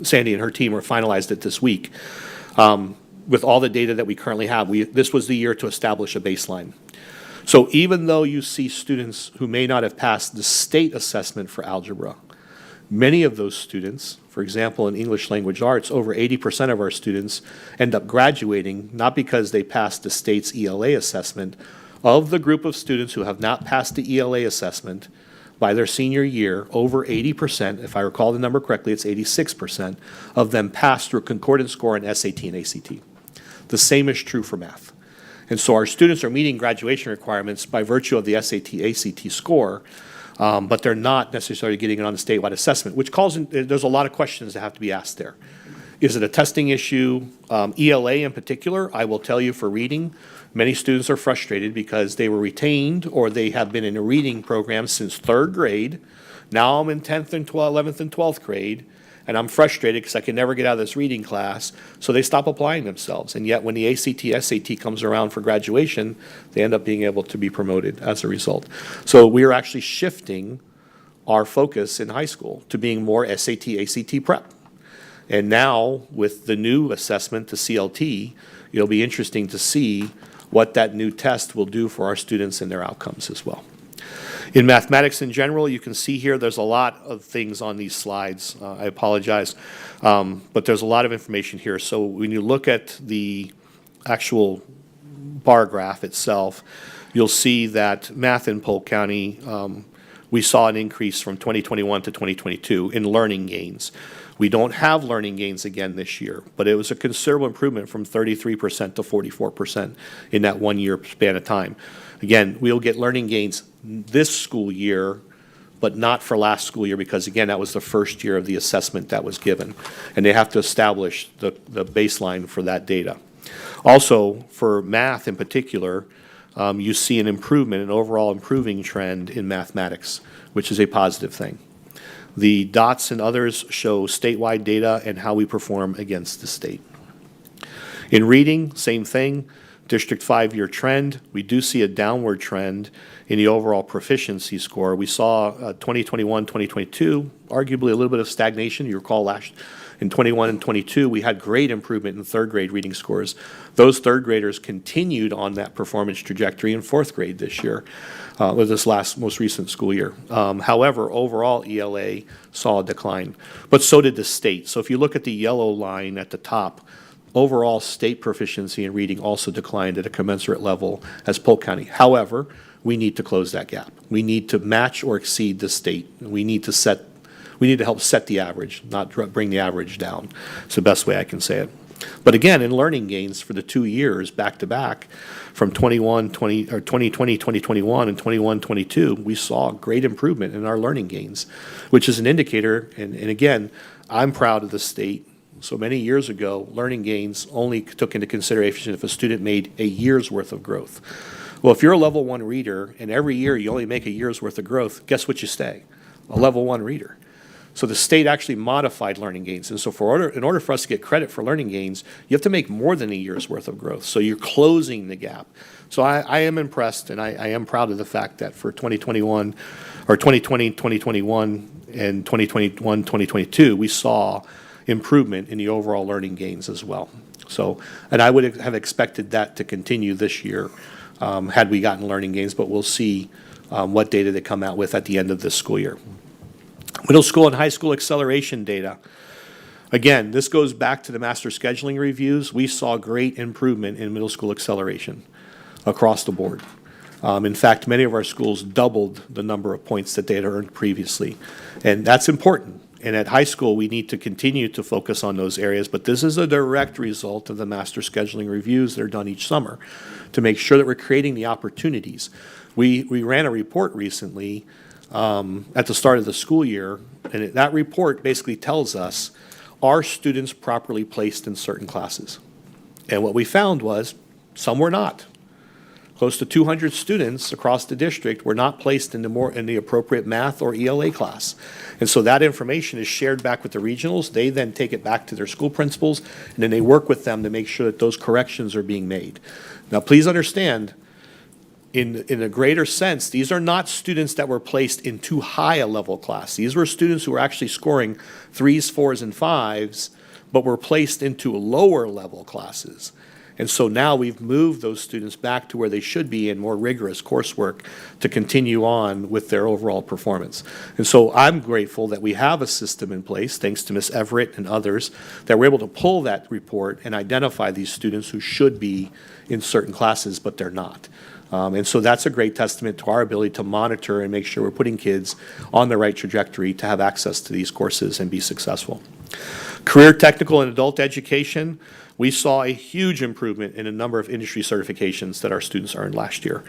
Sandy and her team are finalized it this week. With all the data that we currently have, this was the year to establish a baseline. So even though you see students who may not have passed the state assessment for algebra, many of those students, for example, in English language arts, over 80% of our students end up graduating, not because they passed the state's ELA assessment. Of the group of students who have not passed the ELA assessment, by their senior year, over 80%, if I recall the number correctly, it's 86%, of them passed through a concordant score in SAT and ACT. The same is true for math. And so our students are meeting graduation requirements by virtue of the SAT, ACT score, but they're not necessarily getting it on the statewide assessment, which calls in, there's a lot of questions that have to be asked there. Is it a testing issue? ELA in particular, I will tell you for reading, many students are frustrated because they were retained or they have been in a reading program since 3rd grade. Now I'm in 10th and 11th and 12th grade, and I'm frustrated because I can never get out of this reading class, so they stop applying themselves. And yet when the ACT, SAT comes around for graduation, they end up being able to be promoted as a result. So we are actually shifting our focus in high school to being more SAT, ACT prep. And now with the new assessment, the CLT, it'll be interesting to see what that new test will do for our students and their outcomes as well. In mathematics in general, you can see here there's a lot of things on these slides. I apologize, but there's a lot of information here. So when you look at the actual bar graph itself, you'll see that math in Polk County, we saw an increase from 2021 to 2022 in learning gains. We don't have learning gains again this year, but it was a considerable improvement from 33% to 44% in that 1 year span of time. Again, we'll get learning gains this school year, but not for last school year, because again, that was the first year of the assessment that was given. And they have to establish the baseline for that data. Also, for math in particular, you see an improvement, an overall improving trend in mathematics, which is a positive thing. The dots and others show statewide data and how we perform against the state. In reading, same thing. District 5-year trend, we do see a downward trend in the overall proficiency score. We saw 2021, 2022, arguably a little bit of stagnation. You recall in 21 and 22, we had great improvement in third grade reading scores. Those third graders continued on that performance trajectory in fourth grade this year, with this most recent school year. However, overall ELA saw a decline, but so did the state. So if you look at the yellow line at the top, overall state proficiency in reading also declined at a commensurate level as Polk County. However, we need to close that gap. We need to match or exceed the state. We need to help set the average, not bring the average down. It's the best way I can say it. But again, in learning gains for the 2 years back to back, from 2020, 2021, and 21, 22, we saw great improvement in our learning gains, which is an indicator. And again, I'm proud of the state. So many years ago, learning gains only took into consideration if a student made a year's worth of growth. Well, if you're a level 1 reader and every year you only make a year's worth of growth, guess what you stay? A level 1 reader. So the state actually modified learning gains. And so in order for us to get credit for learning gains, you have to make more than a year's worth of growth. So you're closing the gap. So I am impressed, and I am proud of the fact that for 2021, or 2020, 2021, and 2021, 2022, we saw improvement in the overall learning gains as well. So, and I would have expected that to continue this year had we gotten learning gains, but we'll see what data they come out with at the end of this school year. Middle school and high school acceleration data. Again, this goes back to the master scheduling reviews. We saw great improvement in middle school acceleration across the board. In fact, many of our schools doubled the number of points that they had earned previously. And that's important. And at high school, we need to continue to focus on those areas, but this is a direct result of the master scheduling reviews that are done each summer to make sure that we're creating the opportunities. We ran a report recently at the start of the school year, and that report basically tells us, are students properly placed in certain classes? And what we found was some were not. Close to 200 students across the district were not placed in the appropriate math or ELA class. And so that information is shared back with the regionals. They then take it back to their school principals, and then they work with them to make sure that those corrections are being made. Now, please understand, in a greater sense, these are not students that were placed in too high a level class. These were students who were actually scoring 3s, 4s, and 5s, but were placed into lower level classes. And so now we've moved those students back to where they should be in more rigorous coursework to continue on with their overall performance. And so I'm grateful that we have a system in place, thanks to Ms. Everett and others, that we're able to pull that report and identify these students who should be in certain classes, but they're not. And so that's a great testament to our ability to monitor and make sure we're putting kids on the right trajectory to have access to these courses and be successful. Career, technical, and adult education. We saw a huge improvement in a number of industry certifications that our students earned last year.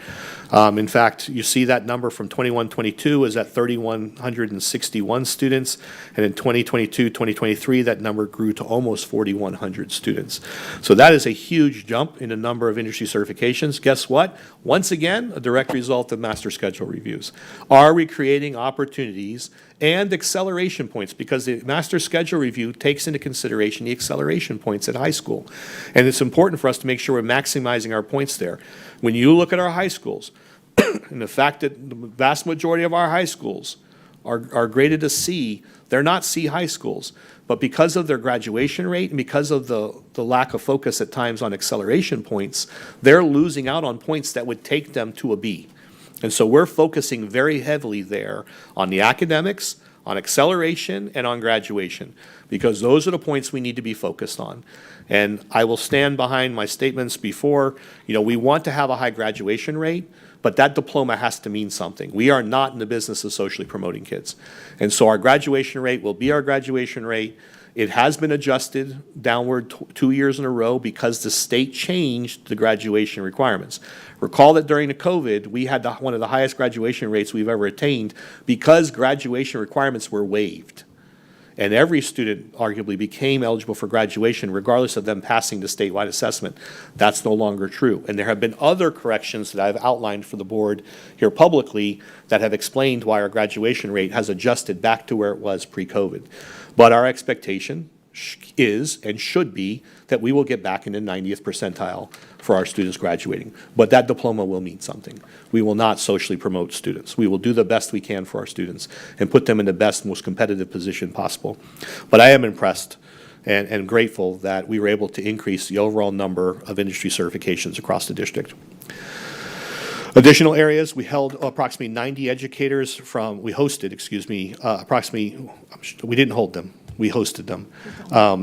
In fact, you see that number from 21-22 is at 3,161 students, and in 2022-2023, that number grew to almost 4,100 students. So that is a huge jump in the number of industry certifications. Guess what? Once again, a direct result of master schedule reviews. Are we creating opportunities and acceleration points? Because the master schedule review takes into consideration the acceleration points at high school. And it's important for us to make sure we're maximizing our points there. When you look at our high schools, and the fact that the vast majority of our high schools are graded a C, they're not C high schools. But because of their graduation rate and because of the lack of focus at times on acceleration points, they're losing out on points that would take them to a B. And so we're focusing very heavily there on the academics, on acceleration and on graduation, because those are the points we need to be focused on. And I will stand behind my statements before. We want to have a high graduation rate, but that diploma has to mean something. We are not in the business of socially promoting kids. And so our graduation rate will be our graduation rate. It has been adjusted downward 2 years in a row because the state changed the graduation requirements. Recall that during the COVID, we had one of the highest graduation rates we've ever attained because graduation requirements were waived. And every student arguably became eligible for graduation regardless of them passing the statewide assessment. That's no longer true. And there have been other corrections that I've outlined for the board here publicly that have explained why our graduation rate has adjusted back to where it was pre-COVID. But our expectation is and should be that we will get back in the 90th percentile for our students graduating. But that diploma will mean something. We will not socially promote students. We will do the best we can for our students and put them in the best, most competitive position possible. But I am impressed and grateful that we were able to increase the overall number of industry certifications across the district. Additional areas, we held approximately 90 educators we hosted approximately, we didn't hold them. We hosted them.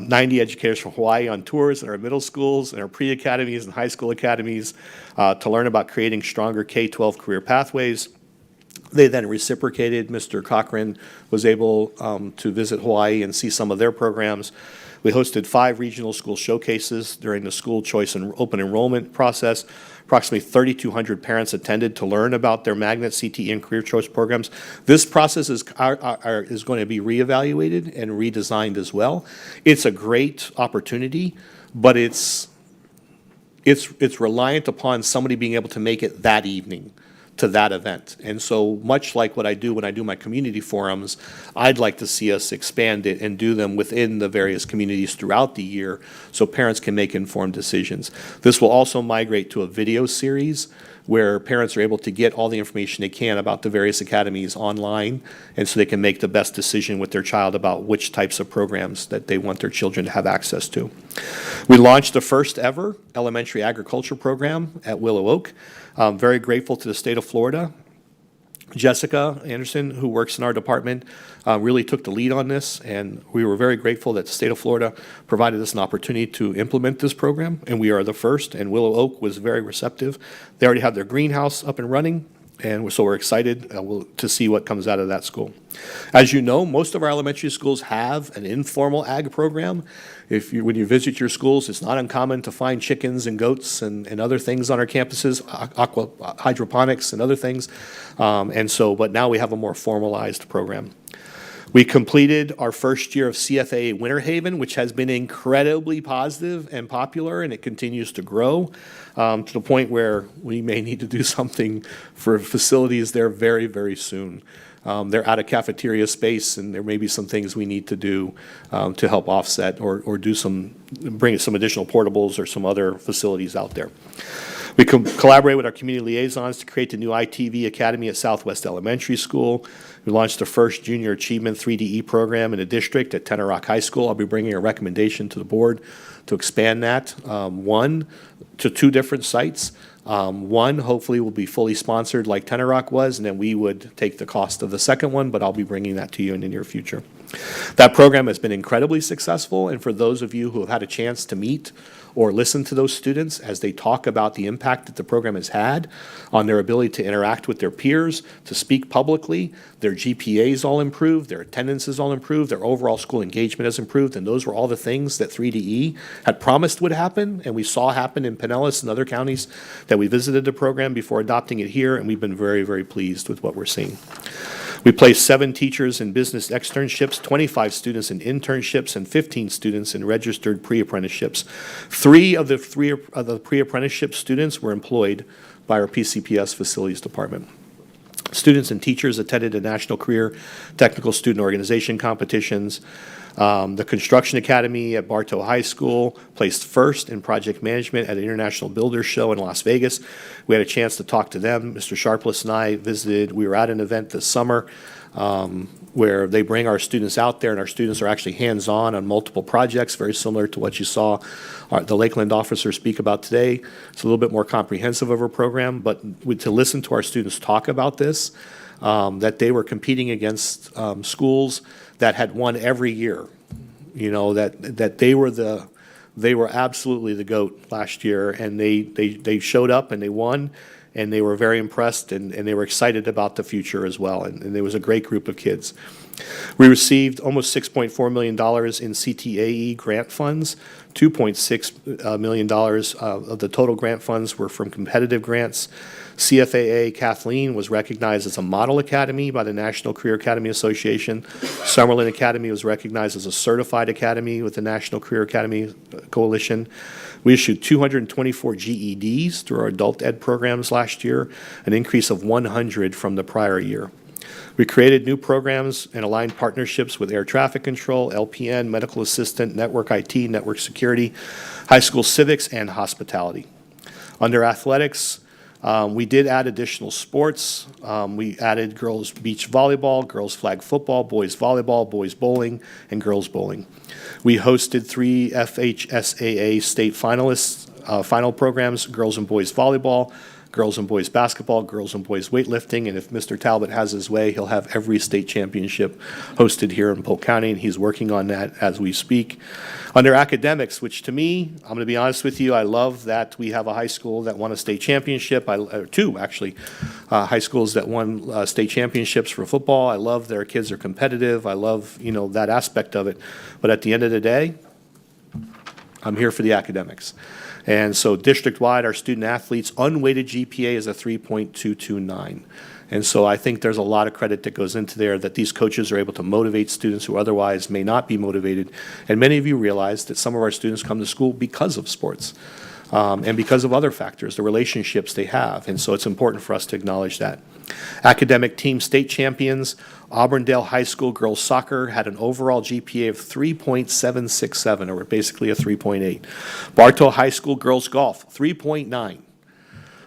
90 educators from Hawaii on tours in our middle schools and our pre-academies and high school academies to learn about creating stronger K-12 career pathways. They then reciprocated. Mr. Cochran was able to visit Hawaii and see some of their programs. We hosted 5 regional school showcases during the school choice and open enrollment process. Approximately 3,200 parents attended to learn about their magnet, CTE, and career choice programs. This process is going to be reevaluated and redesigned as well. It's a great opportunity, but it's reliant upon somebody being able to make it that evening to that event. And so much like what I do when I do my community forums, I'd like to see us expand it and do them within the various communities throughout the year so parents can make informed decisions. This will also migrate to a video series where parents are able to get all the information they can about the various academies online, and so they can make the best decision with their child about which types of programs that they want their children to have access to. We launched the first ever elementary agriculture program at Willow Oak. I'm very grateful to the state of Florida. Jessica Anderson, who works in our department, really took the lead on this, and we were very grateful that the state of Florida provided us an opportunity to implement this program, and we are the first, and Willow Oak was very receptive. They already have their greenhouse up and running, and so we're excited to see what comes out of that school. As you know, most of our elementary schools have an informal ag program. When you visit your schools, it's not uncommon to find chickens and goats and other things on our campuses, hydroponics and other things. But now we have a more formalized program. We completed our first year of CFA Winter Haven, which has been incredibly positive and popular, and it continues to grow to the point where we may need to do something for facilities there very, very soon. They're out of cafeteria space, and there may be some things we need to do to help offset or bring some additional portables or some other facilities out there. We collaborate with our community liaisons to create the new ITV Academy at Southwest Elementary School. We launched the first Junior Achievement 3DE program in the district at Tenor Rock High School. I'll be bringing a recommendation to the board to expand that, 1 to 2 different sites. One hopefully will be fully sponsored like Tenor Rock was, and then we would take the cost of the second one, but I'll be bringing that to you in the near future. That program has been incredibly successful, and for those of you who have had a chance to meet or listen to those students as they talk about the impact that the program has had on their ability to interact with their peers, to speak publicly, their GPAs all improved, their attendance is all improved, their overall school engagement has improved, and those were all the things that 3DE had promised would happen, and we saw happen in Pinellas and other counties that we visited the program before adopting it here, and we've been very, very pleased with what we're seeing. We placed 7 teachers in business externships, 25 students in internships, and 15 students in registered pre-apprenticeships. 3 of the pre-apprenticeship students were employed by our PCPS facilities department. Students and teachers attended the National Career Technical Student Organization competitions. The Construction Academy at Bartow High School placed first in project management at an International Builders Show in Las Vegas. We had a chance to talk to them. Mr. Sharpless and I visited. We were at an event this summer where they bring our students out there, and our students are actually hands-on on multiple projects, very similar to what you saw the Lakeland officer speak about today. It's a little bit more comprehensive of a program, but to listen to our students talk about this, that they were competing against schools that had won every year. You know, that they were absolutely the GOAT last year, and they showed up and they won, and they were very impressed, and they were excited about the future as well, and there was a great group of kids. We received almost $6.4 million in CTAE grant funds. $2.6 million of the total grant funds were from competitive grants. CFAA Kathleen was recognized as a model academy by the National Career Academy Association. Summerlin Academy was recognized as a certified academy with the National Career Academy Coalition. We issued 224 GEDs through our adult ed programs last year, an increase of 100 from the prior year. We created new programs and aligned partnerships with air traffic control, LPN, medical assistant, network IT, network security, high school civics, and hospitality. Under athletics, we did add additional sports. We added girls beach volleyball, girls flag football, boys volleyball, boys bowling, and girls bowling. We hosted 3 FHSAA state finalists, final programs, girls and boys volleyball, girls and boys basketball, girls and boys weightlifting, and if Mr. Talbot has his way, he'll have every state championship hosted here in Polk County, and he's working on that as we speak. Under academics, which to me, I'm going to be honest with you, I love that we have a high school that won a state championship, two actually, high schools that won state championships for football. I love their kids are competitive. I love, you know, that aspect of it. But at the end of the day, I'm here for the academics. And so district-wide, our student athletes' unweighted GPA is a 3.229. And so I think there's a lot of credit that goes into there that these coaches are able to motivate students who otherwise may not be motivated. And many of you realize that some of our students come to school because of sports and because of other factors, the relationships they have. And so it's important for us to acknowledge that. Academic team state champions, Auburndale High School girls soccer had an overall GPA of 3.767, or basically a 3.8. Bartow High School girls golf, 3.9.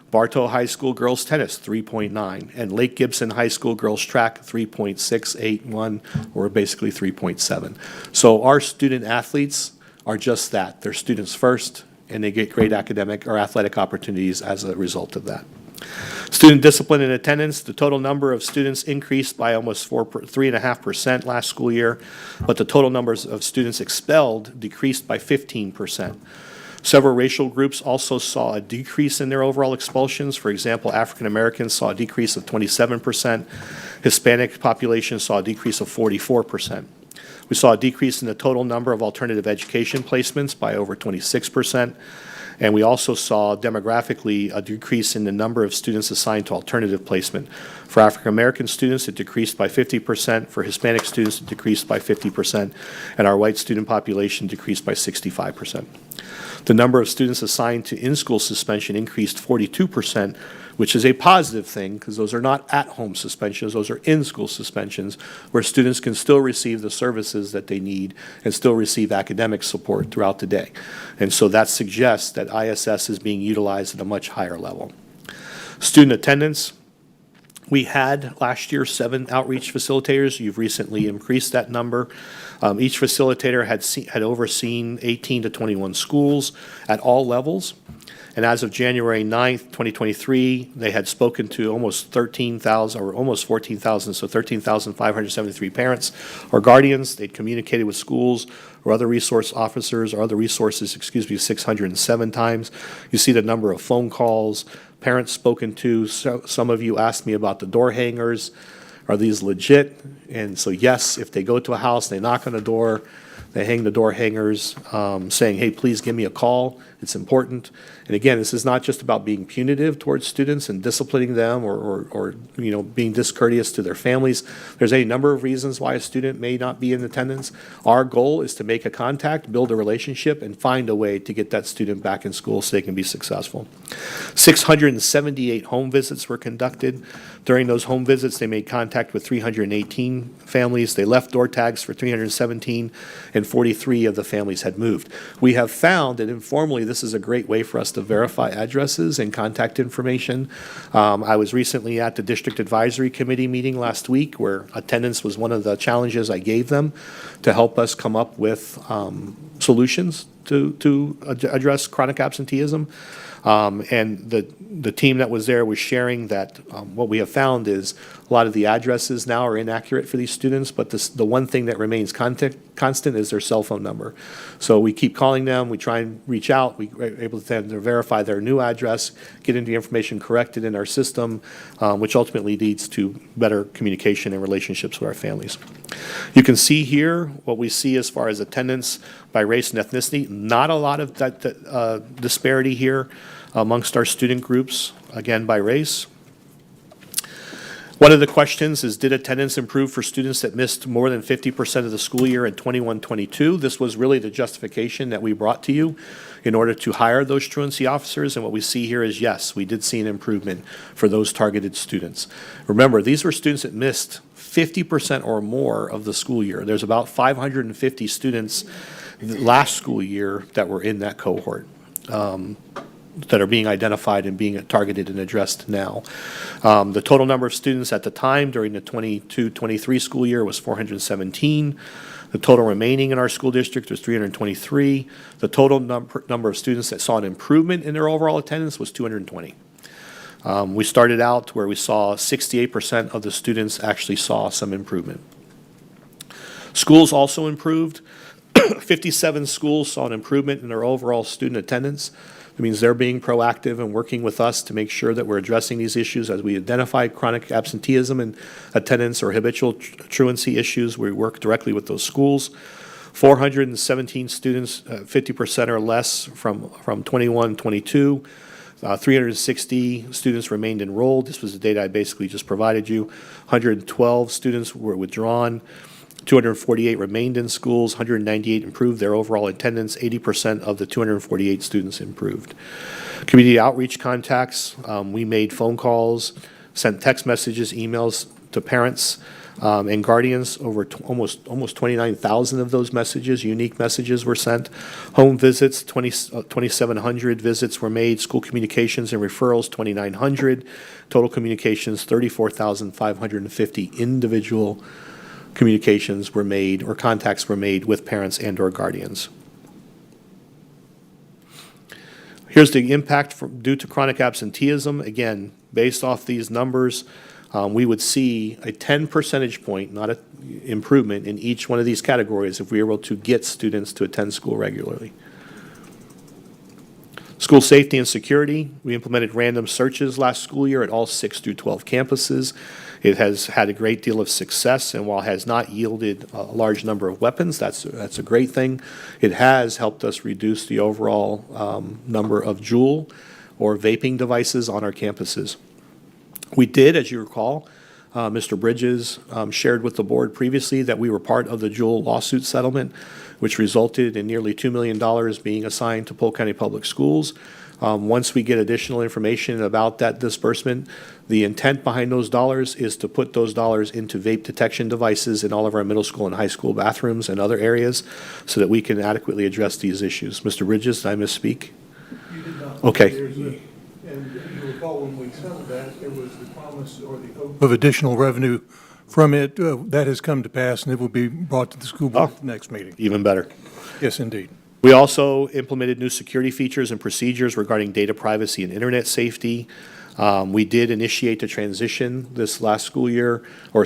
Bartow High School girls tennis, 3.9. And Lake Gibson High School girls track, 3.681, or basically 3.7. So our student athletes are just that. They're students first, and they get great academic or athletic opportunities as a result of that. Student discipline and attendance, the total number of students increased by almost 3.5% last school year, but the total numbers of students expelled decreased by 15%. Several racial groups also saw a decrease in their overall expulsions. For example, African Americans saw a decrease of 27%. Hispanic population saw a decrease of 44%. We saw a decrease in the total number of alternative education placements by over 26%. And we also saw demographically a decrease in the number of students assigned to alternative placement. For African American students, it decreased by 50%. For Hispanic students, it decreased by 50%. And our white student population decreased by 65%. The number of students assigned to in-school suspension increased 42%, which is a positive thing because those are not at-home suspensions, those are in-school suspensions where students can still receive the services that they need and still receive academic support throughout the day. And so that suggests that ISS is being utilized at a much higher level. Student attendance. We had last year 7 outreach facilitators. You've recently increased that number. Each facilitator had overseen 18 to 21 schools at all levels. And as of January 9th, 2023, they had spoken to almost 13,000 or almost 14,000, so 13,573 parents or guardians. They'd communicated with schools or other resource officers or other resources, 607 times. You see the number of phone calls, parents spoken to. So, some of you asked me about the door hangers. Are these legit? And so yes, if they go to a house, they knock on the door, they hang the door hangers saying, hey, please give me a call. It's important. And again, this is not just about being punitive towards students and disciplining them or you know, being discourteous to their families. There's a number of reasons why a student may not be in attendance. Our goal is to make a contact, build a relationship, and find a way to get that student back in school so they can be successful. 678 home visits were conducted. During those home visits, they made contact with 318 families. They left door tags for 317, and 43 of the families had moved. We have found that informally, this is a great way for us to verify addresses and contact information. I was recently at the District Advisory Committee meeting last week where attendance was one of the challenges I gave them to help us come up with solutions to address chronic absenteeism. And the team that was there was sharing that what we have found is a lot of the addresses now are inaccurate for these students, but the one thing that remains constant is their cell phone number. So we keep calling them, we try and reach out, we are able to verify their new address, getting the information corrected in our system, which ultimately leads to better communication and relationships with our families. You can see here what we see as far as attendance by race and ethnicity. Not a lot of disparity here amongst our student groups, again, by race. One of the questions is, did attendance improve for students that missed more than 50% of the school year in 21-22? This was really the justification that we brought to you in order to hire those truancy officers, and what we see here is, yes, we did see an improvement for those targeted students. Remember, these were students that missed 50% or more of the school year. There's about 550 students last school year that were in that cohort. That are being identified and being targeted and addressed now. The total number of students at the time during the 22-23 school year was 417. The total remaining in our school district was 323. The total number of students that saw an improvement in their overall attendance was 220. We started out where we saw 68% of the students actually saw some improvement. Schools also improved. 57 schools saw an improvement in their overall student attendance. It means they're being proactive and working with us to make sure that we're addressing these issues as we identify chronic absenteeism and attendance or habitual truancy issues. We work directly with those schools. 417 students, 50% or less from 21-22. 360 students remained enrolled. This was the data I basically just provided you. 112 students were withdrawn. 248 remained in schools, 198 improved their overall attendance, 80% of the 248 students improved. Community outreach contacts, we made phone calls, sent text messages, emails to parents and guardians. Over almost 29,000 of those messages, unique messages, were sent. Home visits, 2,700 visits were made. School communications and referrals, 2,900. Total communications, 34,550 individual communications were made or contacts were made with parents and or guardians. Here's the impact due to chronic absenteeism. Again, based off these numbers, we would see a 10 percentage point, not an improvement in each one of these categories if we were able to get students to attend school regularly. School safety and security, we implemented random searches last school year at all 6 through 12 campuses. It has had a great deal of success, and while it has not yielded a large number of weapons, that's a great thing. It has helped us reduce the overall number of Juul or vaping devices on our campuses. We did, as you recall, Mr. Bridges shared with the board previously that we were part of the Juul lawsuit settlement, which resulted in nearly $2 million being assigned to Polk County Public Schools. Once we get additional information about that disbursement, the intent behind those dollars is to put those dollars into vape detection devices in all of our middle school and high school bathrooms and other areas so that we can adequately address these issues. Mr. Bridges, did I misspeak? You did not. Okay. And you recall when we settled that, there was the promise or the hope of additional revenue from it. That has come to pass, and it will be brought to the school board at the next meeting. Even better. Yes, indeed. We also implemented new security features and procedures regarding data privacy and internet safety. We did initiate the transition this last school year, or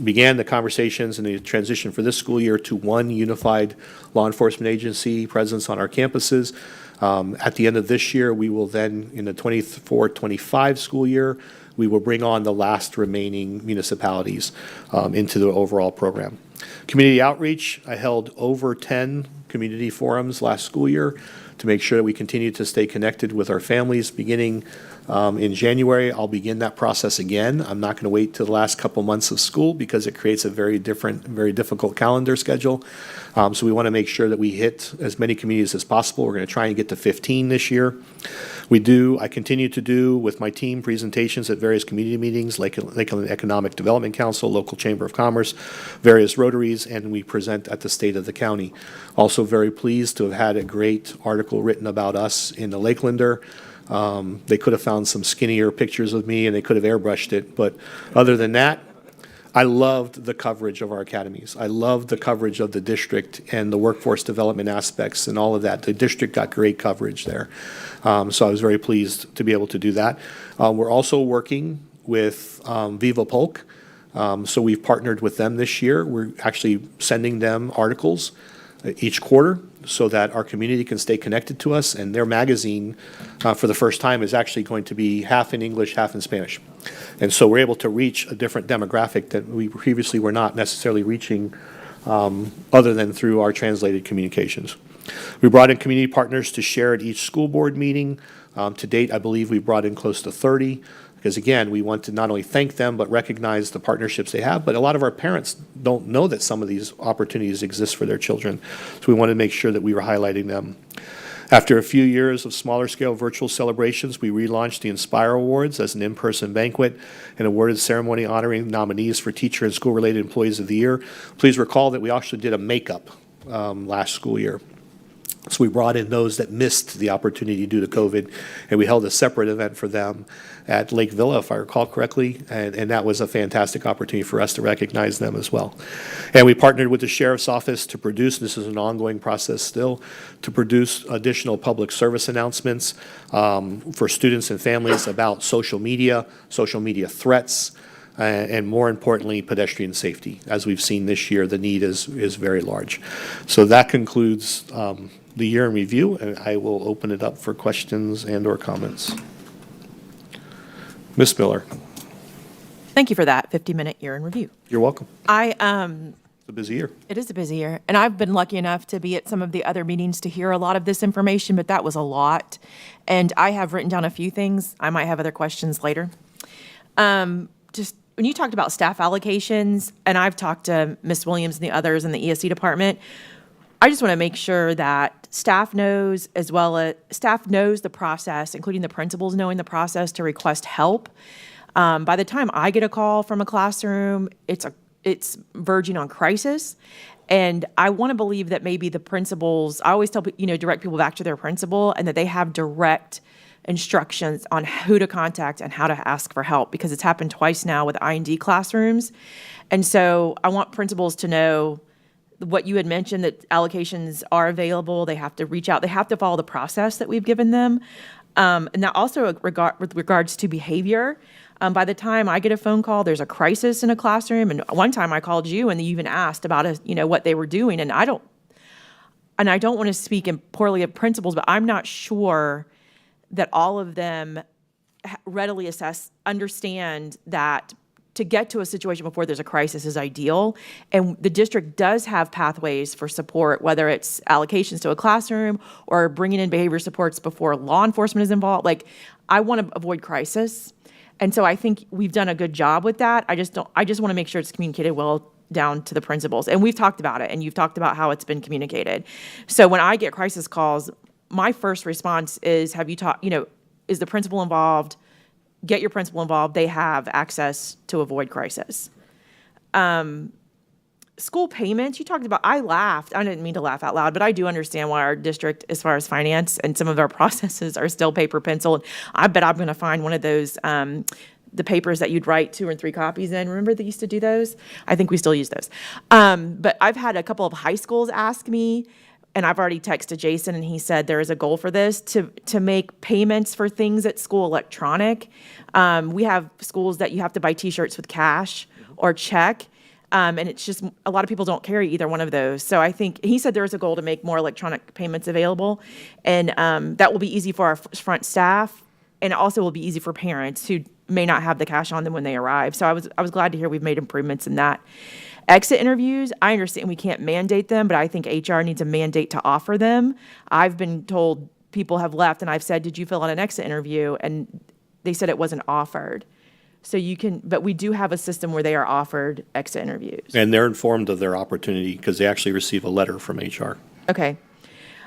began the conversations and the transition for this school year to one unified law enforcement agency presence on our campuses. At the end of this year, we will then, in the 24-25 school year, we will bring on the last remaining municipalities into the overall program. Community outreach, I held over 10 community forums last school year to make sure that we continue to stay connected with our families. Beginning in January, I'll begin that process again. I'm not going to wait till the last couple months of school because it creates a very difficult calendar schedule. So we want to make sure that we hit as many communities as possible. We're going to try and get to 15 this year. I continue to do with my team presentations at various community meetings, Lakeland Economic Development Council, local Chamber of Commerce, various Rotaries, and we present at the state of the county. Also very pleased to have had a great article written about us in the Lakelander. They could have found some skinnier pictures of me and they could have airbrushed it, but other than that, I loved the coverage of our academies. I loved the coverage of the district and the workforce development aspects and all of that. The district got great coverage there. So I was very pleased to be able to do that. We're also working with Viva Polk. So we've partnered with them this year. We're actually sending them articles each quarter so that our community can stay connected to us. And their magazine, for the first time, is actually going to be half in English, half in Spanish. And so we're able to reach a different demographic that we previously were not necessarily reaching other than through our translated communications. We brought in community partners to share at each school board meeting. To date, I believe we brought in close to 30. Because again, we want to not only thank them, but recognize the partnerships they have. But a lot of our parents don't know that some of these opportunities exist for their children. So we wanted to make sure that we were highlighting them. After a few years of smaller scale virtual celebrations, we relaunched the Inspire Awards as an in-person banquet and awarded ceremony honoring nominees for teacher and school-related employees of the year. Please recall that we actually did a makeup last school year. So we brought in those that missed the opportunity due to COVID, and we held a separate event for them at Lake Villa, if I recall correctly, and that was a fantastic opportunity for us to recognize them as well. And we partnered with the Sheriff's Office to produce, this is an ongoing process still, to produce additional public service announcements for students and families about social media threats, and more importantly, pedestrian safety. As we've seen this year, the need is very large. So that concludes the year in review, and I will open it up for questions and/or comments. Ms. Miller. Thank you for that 50-minute year in review. You're welcome. It's a busy year. It is a busy year, and I've been lucky enough to be at some of the other meetings to hear a lot of this information, but that was a lot. And I have written down a few things. I might have other questions later. Just when you talked about staff allocations, and I've talked to Ms. Williams and the others in the ESC department, I just want to make sure that staff knows, as well as staff knows the process, including the principals knowing the process to request help. By the time I get a call from a classroom, it's verging on crisis. And I want to believe that maybe the principals, I always tell, direct people back to their principal, and that they have direct instructions on who to contact and how to ask for help, because it's happened twice now with I&D classrooms. And so I want principals to know what you had mentioned, that allocations are available. They have to reach out. They have to follow the process that we've given them. And that also with regards to behavior. By the time I get a phone call, there's a crisis in a classroom. And one time I called you and you even asked about what they were doing. And I don't want to speak poorly of principals, but I'm not sure that all of them readily understand that to get to a situation before there's a crisis is ideal. And the district does have pathways for support, whether it's allocations to a classroom or bringing in behavior supports before law enforcement is involved. Like, I want to avoid crisis. And so I think we've done a good job with that. I just want to make sure it's communicated well down to the principals. And we've talked about it, and you've talked about how it's been communicated. So when I get crisis calls, my first response is, is the principal involved? Get your principal involved. They have access to avoid crisis. School payments, you talked about, I laughed. I didn't mean to laugh out loud, but I do understand why our district, as far as finance and some of our processes, are still paper pencil. I bet I'm going to find one of those, the papers that you'd write 2 or 3 copies in. Remember they used to do those? I think we still use those. But I've had a couple of high schools ask me, and I've already texted Jason, and he said there is a goal for this, to make payments for things at school electronic. We have schools that you have to buy T-shirts with cash or check, and it's just a lot of people don't carry either one of those. So I think he said there is a goal to make more electronic payments available, and that will be easy for our front staff, and it also will be easy for parents who may not have the cash on them when they arrive. So I was glad to hear we've made improvements in that. Exit interviews, I understand we can't mandate them, but I think HR needs a mandate to offer them. I've been told people have left, and I've said, did you fill out an exit interview? And they said it wasn't offered. So but we do have a system where they are offered exit interviews. And they're informed of their opportunity because they actually receive a letter from HR. Okay.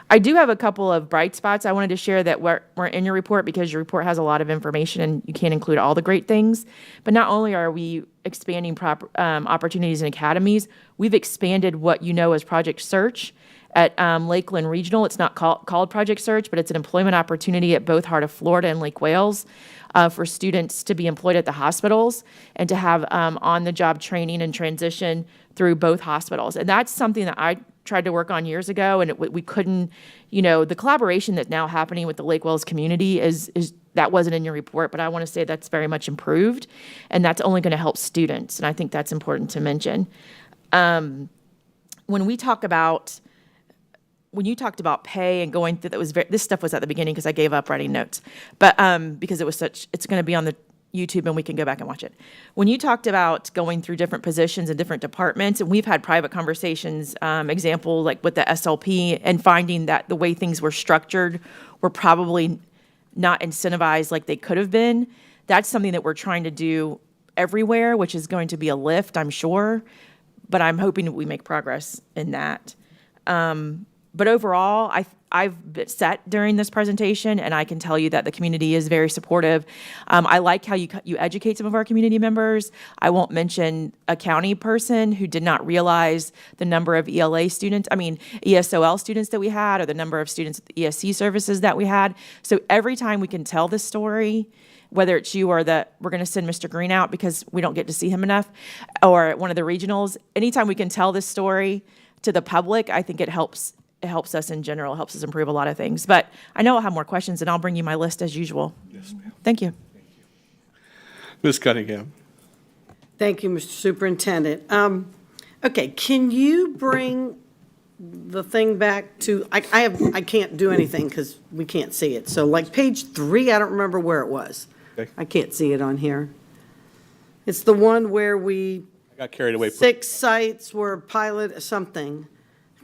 I do have a couple of bright spots I wanted to share that were in your report, because your report has a lot of information and you can't include all the great things. But not only are we expanding opportunities in academies, we've expanded what you know as Project Search at Lakeland Regional. It's not called Project Search, but it's an employment opportunity at both Heart of Florida and Lake Wales for students to be employed at the hospitals and to have on-the-job training and transition through both hospitals. And that's something that I tried to work on years ago, and we couldn't, the collaboration that's now happening with the Lake Wales community is that wasn't in your report, but I want to say that's very much improved, and that's only going to help students, and I think that's important to mention. When you talked about pay and going through, this stuff was at the beginning because I gave up writing notes, but because it's going to be on the YouTube and we can go back and watch it. When you talked about going through different positions in different departments, and we've had private conversations, example like with the SLP, and finding that the way things were structured were probably not incentivized like they could have been. That's something that we're trying to do everywhere, which is going to be a lift, I'm sure, but I'm hoping that we make progress in that. But overall, I've been sat during this presentation, and I can tell you that the community is very supportive. I like how you educate some of our community members. I won't mention a county person who did not realize the number of ESOL students that we had, or the number of students at the ESC services that we had. So every time we can tell this story, whether it's you or we're going to send Mr. Green out because we don't get to see him enough, or one of the regionals, anytime we can tell this story to the public, I think it helps us in general, helps us improve a lot of things. But I know I'll have more questions, and I'll bring you my list as usual. Yes, ma'am. Thank you. Ms. Cunningham. Thank you, Mr. Superintendent. Okay, can you bring the thing back to, I can't do anything because we can't see it. So like page 3, I don't remember where it was. Okay. I can't see it on here. It's the one where I got carried away. 6 sites were pilot something.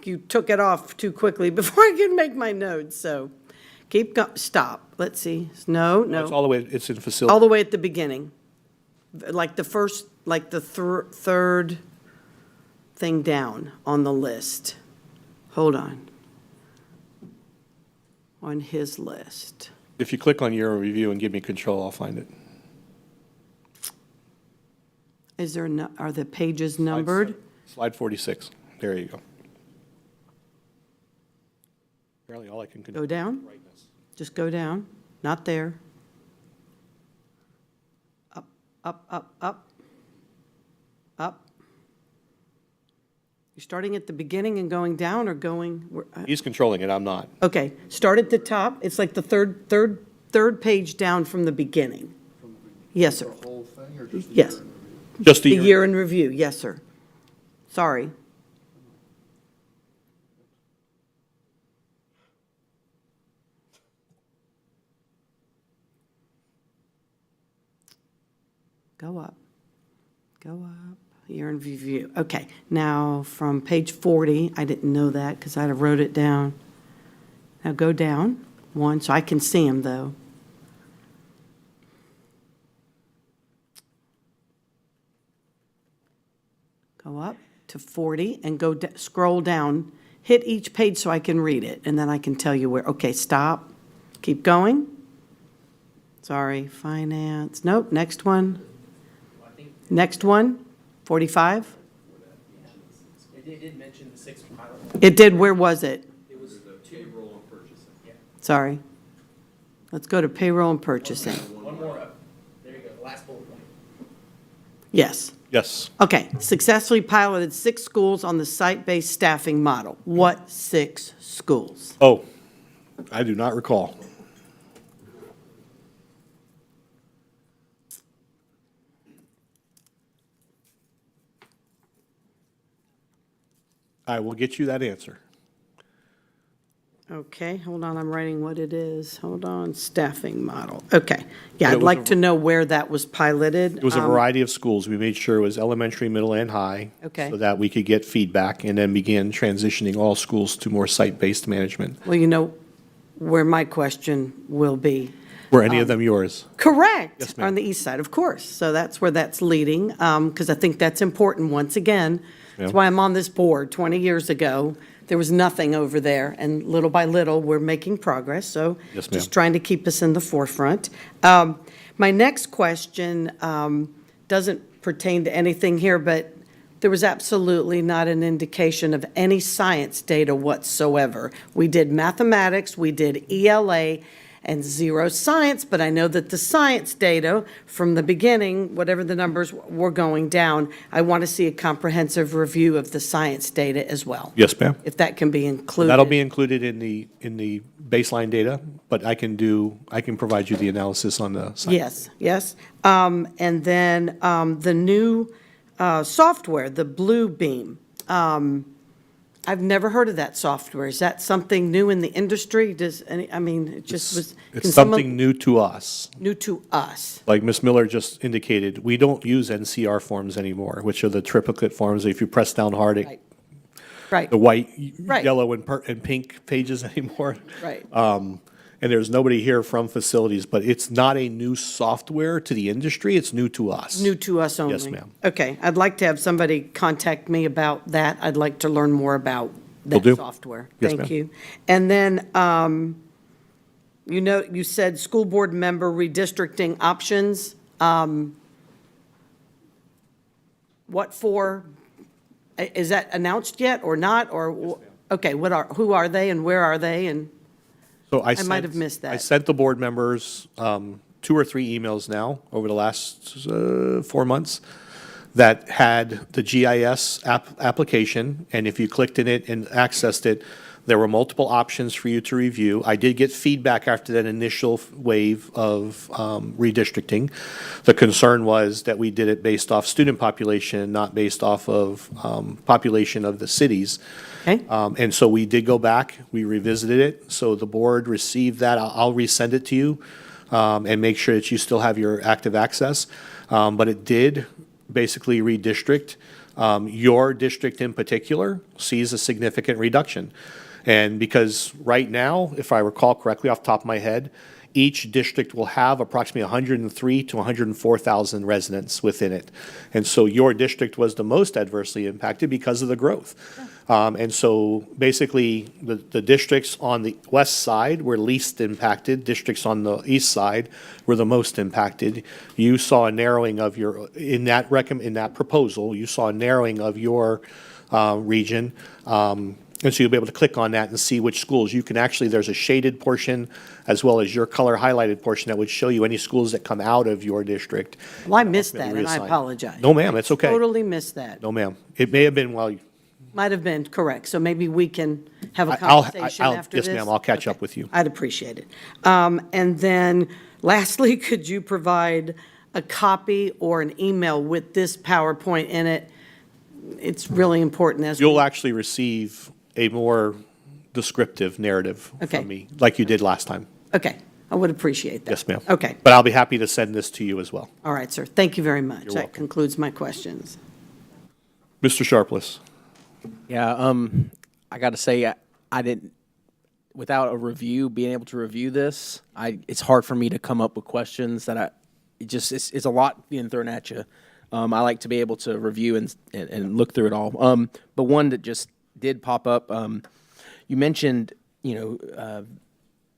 You took it off too quickly before I could make my notes, so stop. Let's see. No. It's all the way, it's in facility. All the way at the beginning. Like the first, like the third thing down on the list. Hold on. On his list. If you click on your review and give me control, I'll find it. Are the pages numbered? Slide 46. There you go. Apparently all I can Go down? Just go down. Not there. Up, up, up, up. Up. You're starting at the beginning and going down, or going? He's controlling it, I'm not. Okay, start at the top. It's like the third page down from the beginning. Yes, sir. The whole thing, or just? Yes. Just The year in review, yes, sir. Sorry. Go up. Go up. Year in review. Okay, now from page 40, I didn't know that because I wrote it down. Now go down one, so I can see them though. Go up to 40 and go scroll down. Hit each page so I can read it, and then I can tell you where. Okay, stop. Keep going. Sorry, finance. Nope, next one. Next one, 45. It did mention the 6 pilot. It did, where was it? It was the payroll and purchasing, yeah. Sorry. Let's go to payroll and purchasing. One more up. There you go, the last bullet point. Yes. Yes. Okay, successfully piloted 6 schools on the site-based staffing model. What 6 schools? Oh, I do not recall. I will get you that answer. Okay, hold on, I'm writing what it is. Hold on, staffing model. Okay, yeah, But it I'd was like to know where that was piloted. It was a variety of schools. We made sure it was elementary, middle, and high. Okay. So that we could get feedback and then begin transitioning all schools to more site-based management. Well, you know where my question will be. Were any of them yours? Correct. Yes, ma'am. On the east side, of course. So that's where that's leading, because I think that's important. Once again, that's Yeah. why I'm on this board. 20 years ago, there was nothing over there, and little by little, we're making progress. So Yes, ma'am. just trying to keep us in the forefront. My next question doesn't pertain to anything here, but there was absolutely not an indication of any science data whatsoever. We did mathematics, we did ELA, and zero science, but I know that the science data from the beginning, whatever the numbers were going down, I want to see a comprehensive review of the science data as well. Yes, ma'am. If that can be included. That'll be included in the baseline data, but I can provide you the analysis on the site. Yes, yes. And then the new software, the Bluebeam. I've never heard of that software. Is that something new in the industry? It just was. It's something new to us. New to us. Like Ms. Miller just indicated, we don't use NCR forms anymore, which are the triplicate forms. If you press down hard, it Right. the white, Right. yellow, and pink pages anymore. Right. And there's nobody here from facilities, but it's not a new software to the industry, it's new to us. New to us only? Yes, ma'am. Okay, I'd like to have somebody contact me about that. I'd like to learn more about Will that do. software. Yes, Thank ma'am. you. And then, you said school board member redistricting options. What for? Is that announced yet or not, or? Okay, who are they and where are they, and? So I might have missed that. I sent the board members 2 or 3 emails now over the last 4 months that had the GIS application, and if you clicked in it and accessed it, there were multiple options for you to review. I did get feedback after that initial wave of redistricting. The concern was that we did it based off student population, not based off of population of the cities. Okay. And so we did go back, we revisited it, so the board received that. I'll resend it to you and make sure that you still have your active access. But it did basically redistrict. Your district in particular sees a significant reduction. And because right now, if I recall correctly off the top of my head, each district will have approximately 103 to 104,000 residents within it. And so your district was the most adversely impacted because of the growth. And so basically, the districts on the west side were least impacted. Districts on the east side were the most impacted. You saw a narrowing of your, in that proposal, you saw a narrowing of your region. And so you'll be able to click on that and see which schools. You can actually, there's a shaded portion as well as your color highlighted portion that would show you any schools that come out of your district. Well, I missed that, ultimately and I reassigned. apologize. No, ma'am, it's okay. Totally missed that. No, ma'am. It may have been while you. Might have been, correct. So maybe we can have a I'll- conversation I'll- after yes, this? ma'am, I'll catch Okay. up with you. I'd appreciate it. And then lastly, could you provide a copy or an email with this PowerPoint in it? It's really important as. You'll actually receive a more descriptive narrative Okay. from me, like you did last time. Okay, I would appreciate that. Yes, ma'am. Okay, But I'll be happy to send this to you as well. all right, sir. Thank you very much. You're That welcome. concludes my questions. Mr. Sharpless. Yeah, I got to say, I didn't, without a review, being able to review this, it's hard for me to come up with questions that it's a lot being thrown at you. I like to be able to review and look through it all. But one that just did pop up, you mentioned,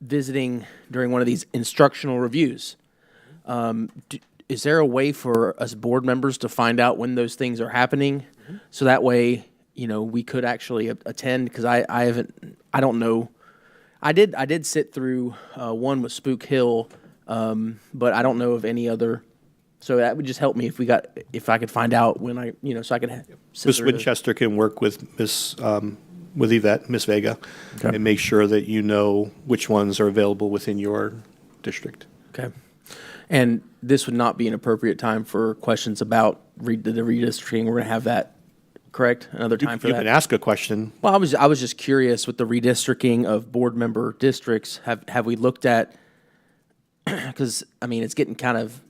visiting during one of these instructional reviews. Is there a way for us board members to find out when those things are happening? So that way, we could actually attend, because I don't know. I did sit through one with Spook Hill, but I don't know of any other. So that would just help me if I could find out when so I could sit Ms. through Winchester can work with with Yvette, Ms. Vega, and make sure that you know which ones are available within your district. Okay. And this would not be an appropriate time for questions about the redistricting. We're going to have that, correct? Another time for You that? can ask a question. Well, I was just curious with the redistricting of board member districts. Have we looked at, because, it's getting kind of,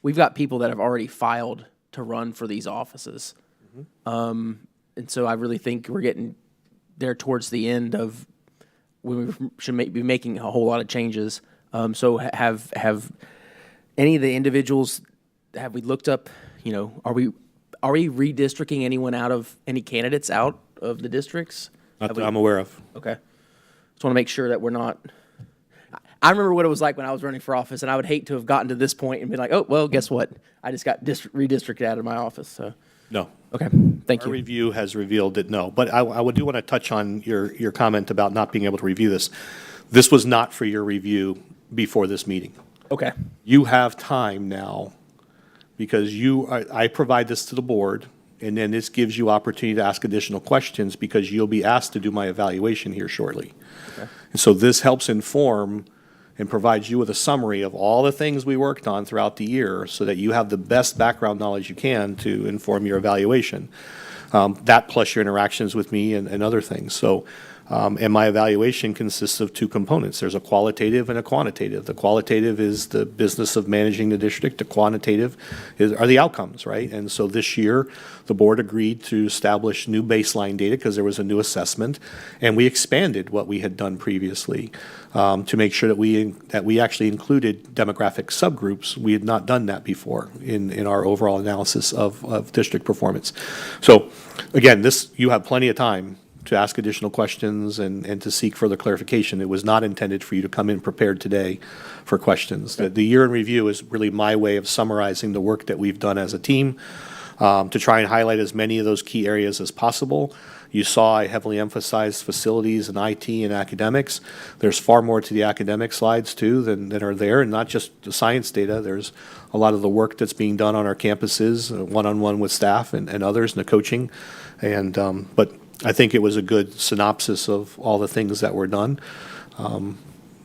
we've got people that have already filed to run for these offices. And so I really think we're getting there towards the end of when we should be making a whole lot of changes. So have any of the individuals, have we looked up, are we redistricting anyone any candidates out of the districts? Not that I'm aware of. Okay. Just want to make sure that we're not. I remember what it was like when I was running for office, and I would hate to have gotten to this point and been like, oh, well, guess what? I just got redistricted out of my office. So No. Okay, thank Our you. review has revealed that no, but I would do want to touch on your comment about not being able to review this. This was not for your review before this meeting. Okay. You have time now because I provide this to the board, and then this gives you opportunity to ask additional questions because you'll be asked to do my evaluation here shortly. Okay. And so this helps inform and provides you with a summary of all the things we worked on throughout the year so that you have the best background knowledge you can to inform your evaluation. That plus your interactions with me and other things. So, and my evaluation consists of two components. There's a qualitative and a quantitative. The qualitative is the business of managing the district. The quantitative are the outcomes, right? And so this year, the board agreed to establish new baseline data because there was a new assessment, and we expanded what we had done previously to make sure that we actually included demographic subgroups. We had not done that before in our overall analysis of district performance. So again, you have plenty of time to ask additional questions and to seek further clarification. It was not intended for you to come in prepared today for questions. The year in review is really my way of summarizing the work that we've done as a team to try and highlight as many of those key areas as possible. You saw I heavily emphasized facilities and IT and academics. There's far more to the academic slides too than are there, and not just the science data. There's a lot of the work that's being done on our campuses, one-on-one with staff and others, and the coaching. But I think it was a good synopsis of all the things that were done.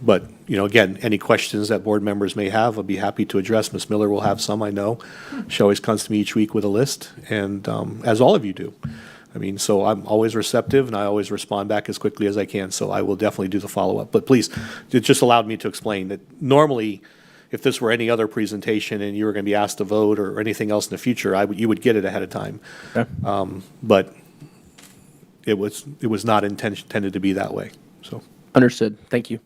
But, again, any questions that board members may have, I'll be happy to address. Ms. Miller will have some, I know. She always comes to me each week with a list, and as all of you do. So I'm always receptive, and I always respond back as quickly as I can, so I will definitely do the follow-up. But please, it just allowed me to explain that normally, if this were any other presentation and you were going to be asked to vote or anything else in the future, you would get it ahead of time. Okay. But it was not intended to be that way. So Understood. Thank you.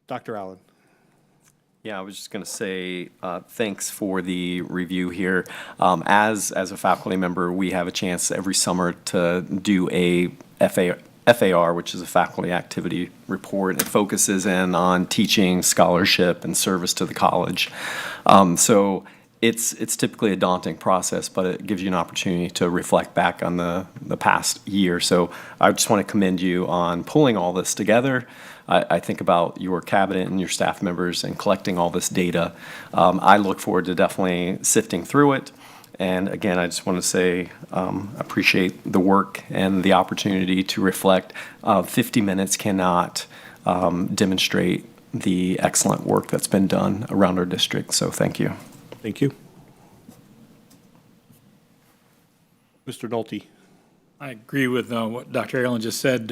Dr. Allen. Yeah, I was just going to say thanks for the review here. As a faculty member, we have a chance every summer to do a FAR, which is a faculty activity report. It focuses in on teaching, scholarship, and service to the college. So it's typically a daunting process, but it gives you an opportunity to reflect back on the past year. So I just want to commend you on pulling all this together. I think about your cabinet and your staff members and collecting all this data. I look forward to definitely sifting through it. And again, I just want to say appreciate the work and the opportunity to reflect. 50 minutes cannot demonstrate the excellent work that's been done around our district. So thank you. Thank you. Mr. Nolte. I agree with what Dr. Allen just said.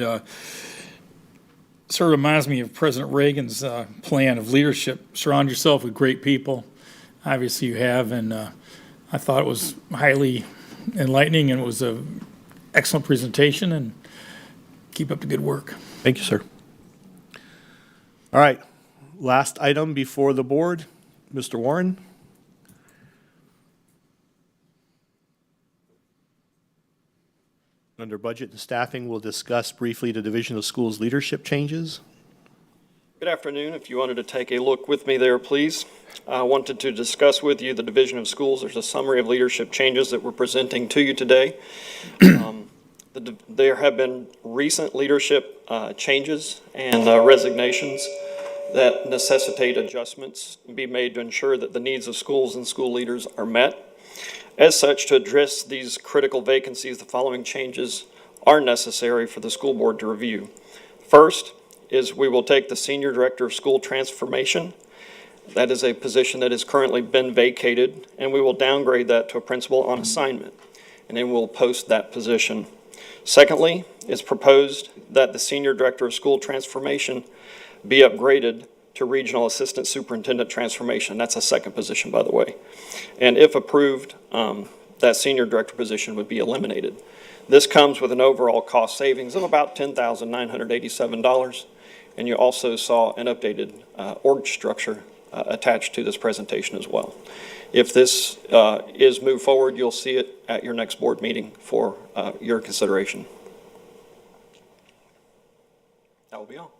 Sort of reminds me of President Reagan's plan of leadership. Surround yourself with great people. Obviously you have, and I thought it was highly enlightening, and it was an excellent presentation, and keep up the good work. Thank you, sir. All right, last item before the board, Mr. Warren. Under budget and staffing, we'll discuss briefly the Division of Schools leadership changes. Good afternoon. If you wanted to take a look with me there, please. I wanted to discuss with you the Division of Schools. There's a summary of leadership changes that we're presenting to you today. There have been recent leadership changes and resignations that necessitate adjustments be made to ensure that the needs of schools and school leaders are met. As such, to address these critical vacancies, the following changes are necessary for the school board to review. First is we will take the Senior Director of School Transformation. That is a position that has currently been vacated, and we will downgrade that to a principal on assignment, and then we'll post that position. Secondly, it's proposed that the Senior Director of School Transformation be upgraded to Regional Assistant Superintendent Transformation. That's a second position, by the way. And if approved, that Senior Director position would be eliminated. This comes with an overall cost savings of about $10,987, and you also saw an updated org structure attached to this presentation as well. If this is moved forward, you'll see it at your next board meeting for your consideration. That will be all.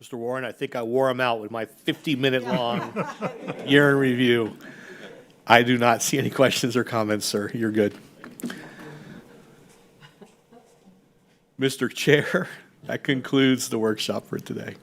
Mr. Warren, I think I wore him out with my 50-minute long year in review. I do not see any questions or comments, sir. You're good. Mr. Chair, that concludes the workshop for today.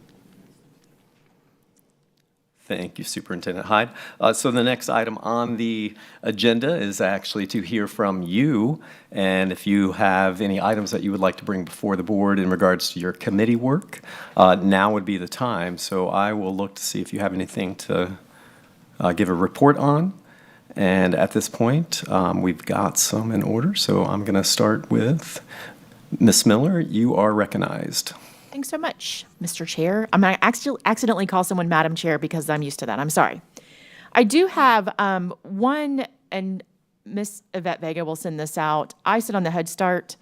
Thank you, Superintendent Hyde. So the next item on the agenda is actually to hear from you. And if you have any items that you would like to bring before the board in regards to your committee work, now would be the time. So I will look to see if you have anything to give a report on. And at this point, we've got some in order. So I'm going to start with Ms. Miller. You are recognized. Thanks so much, Mr. Chair. I'm going to accidentally call someone Madam Chair because I'm used to that. I'm sorry. I do have one, and Miss Yvette Vega will send this out. I sit on the Head Start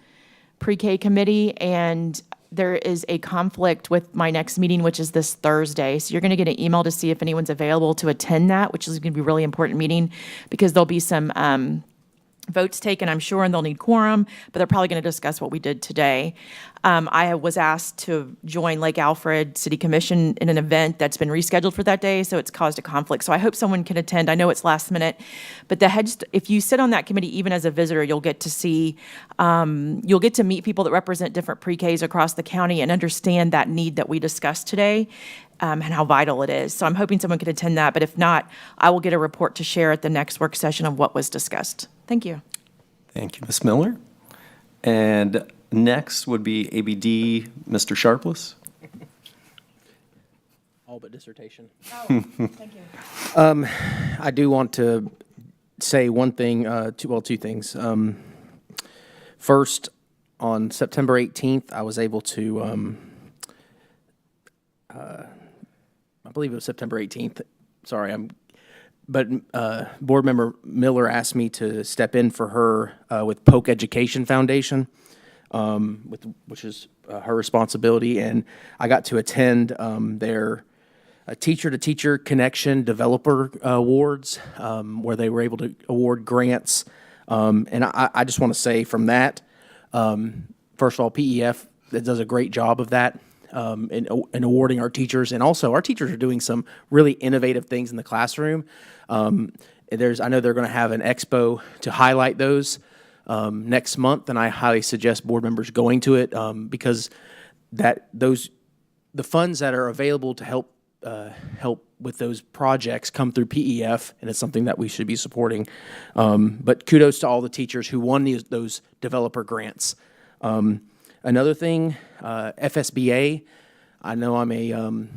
Pre-K committee, and there is a conflict with my next meeting, which is this Thursday. So you're going to get an email to see if anyone's available to attend that, which is going to be a really important meeting because there'll be some votes taken, I'm sure, and they'll need quorum, but they're probably going to discuss what we did today. I was asked to join Lake Alfred City Commission in an event that's been rescheduled for that day, so it's caused a conflict. So I hope someone can attend. I know it's last minute, but if you sit on that committee, even as a visitor, you'll get to see, you'll get to meet people that represent different pre-Ks across the county and understand that need that we discussed today. And how vital it is. So I'm hoping someone can attend that, but if not, I will get a report to share at the next work session of what was discussed. Thank you. Thank you, Ms. Miller. And next would be ABD, Mr. Sharpless. All but dissertation. Oh, thank you. I do want to say one thing, two things. First, on September 18th, I was able to, I believe it was September 18th. Sorry, but Board Member Miller asked me to step in for her with Polk Education Foundation, which is her responsibility, and I got to attend their teacher-to-teacher connection developer awards, where they were able to award grants. And I just want to say from that, first of all, PEF that does a great job of that. In awarding our teachers, and also our teachers are doing some really innovative things in the classroom. I know they're going to have an expo to highlight those next month, and I highly suggest board members going to it because the funds that are available to help with those projects come through PEF, and it's something that we should be supporting. But kudos to all the teachers who won those developer grants. Another thing, FSBA, I know I'm a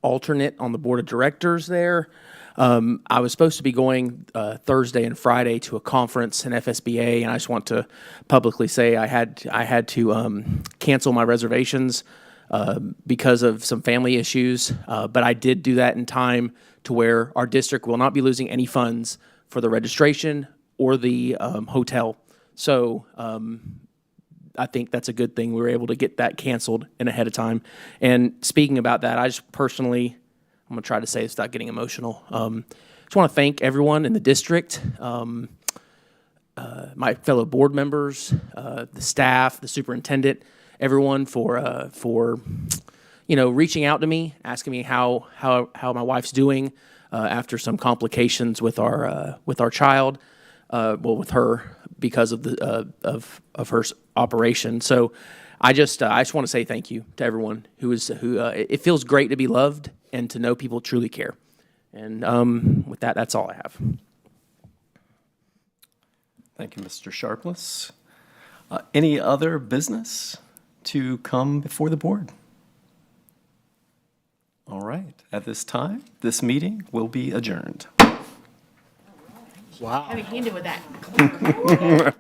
alternate on the board of directors there. I was supposed to be going Thursday and Friday to a conference in FSBA, and I just want to publicly say I had to cancel my reservations because of some family issues, but I did do that in time to where our district will not be losing any funds for the registration or the hotel. So I think that's a good thing. We were able to get that canceled and ahead of time. And speaking about that, I just personally, I'm going to try to say this without getting emotional. Just want to thank everyone in the district, my fellow board members, the staff, the superintendent, everyone for reaching out to me, asking me how my wife's doing after some complications with our child, with her because of of her operation. So I just want to say thank you to everyone who it feels great to be loved and to know people truly care. And with that, that's all I have. Thank you, Mr. Sharpless. Any other business to come before the board? All right. At this time, this meeting will be adjourned. Wow. Heavy-handed with that.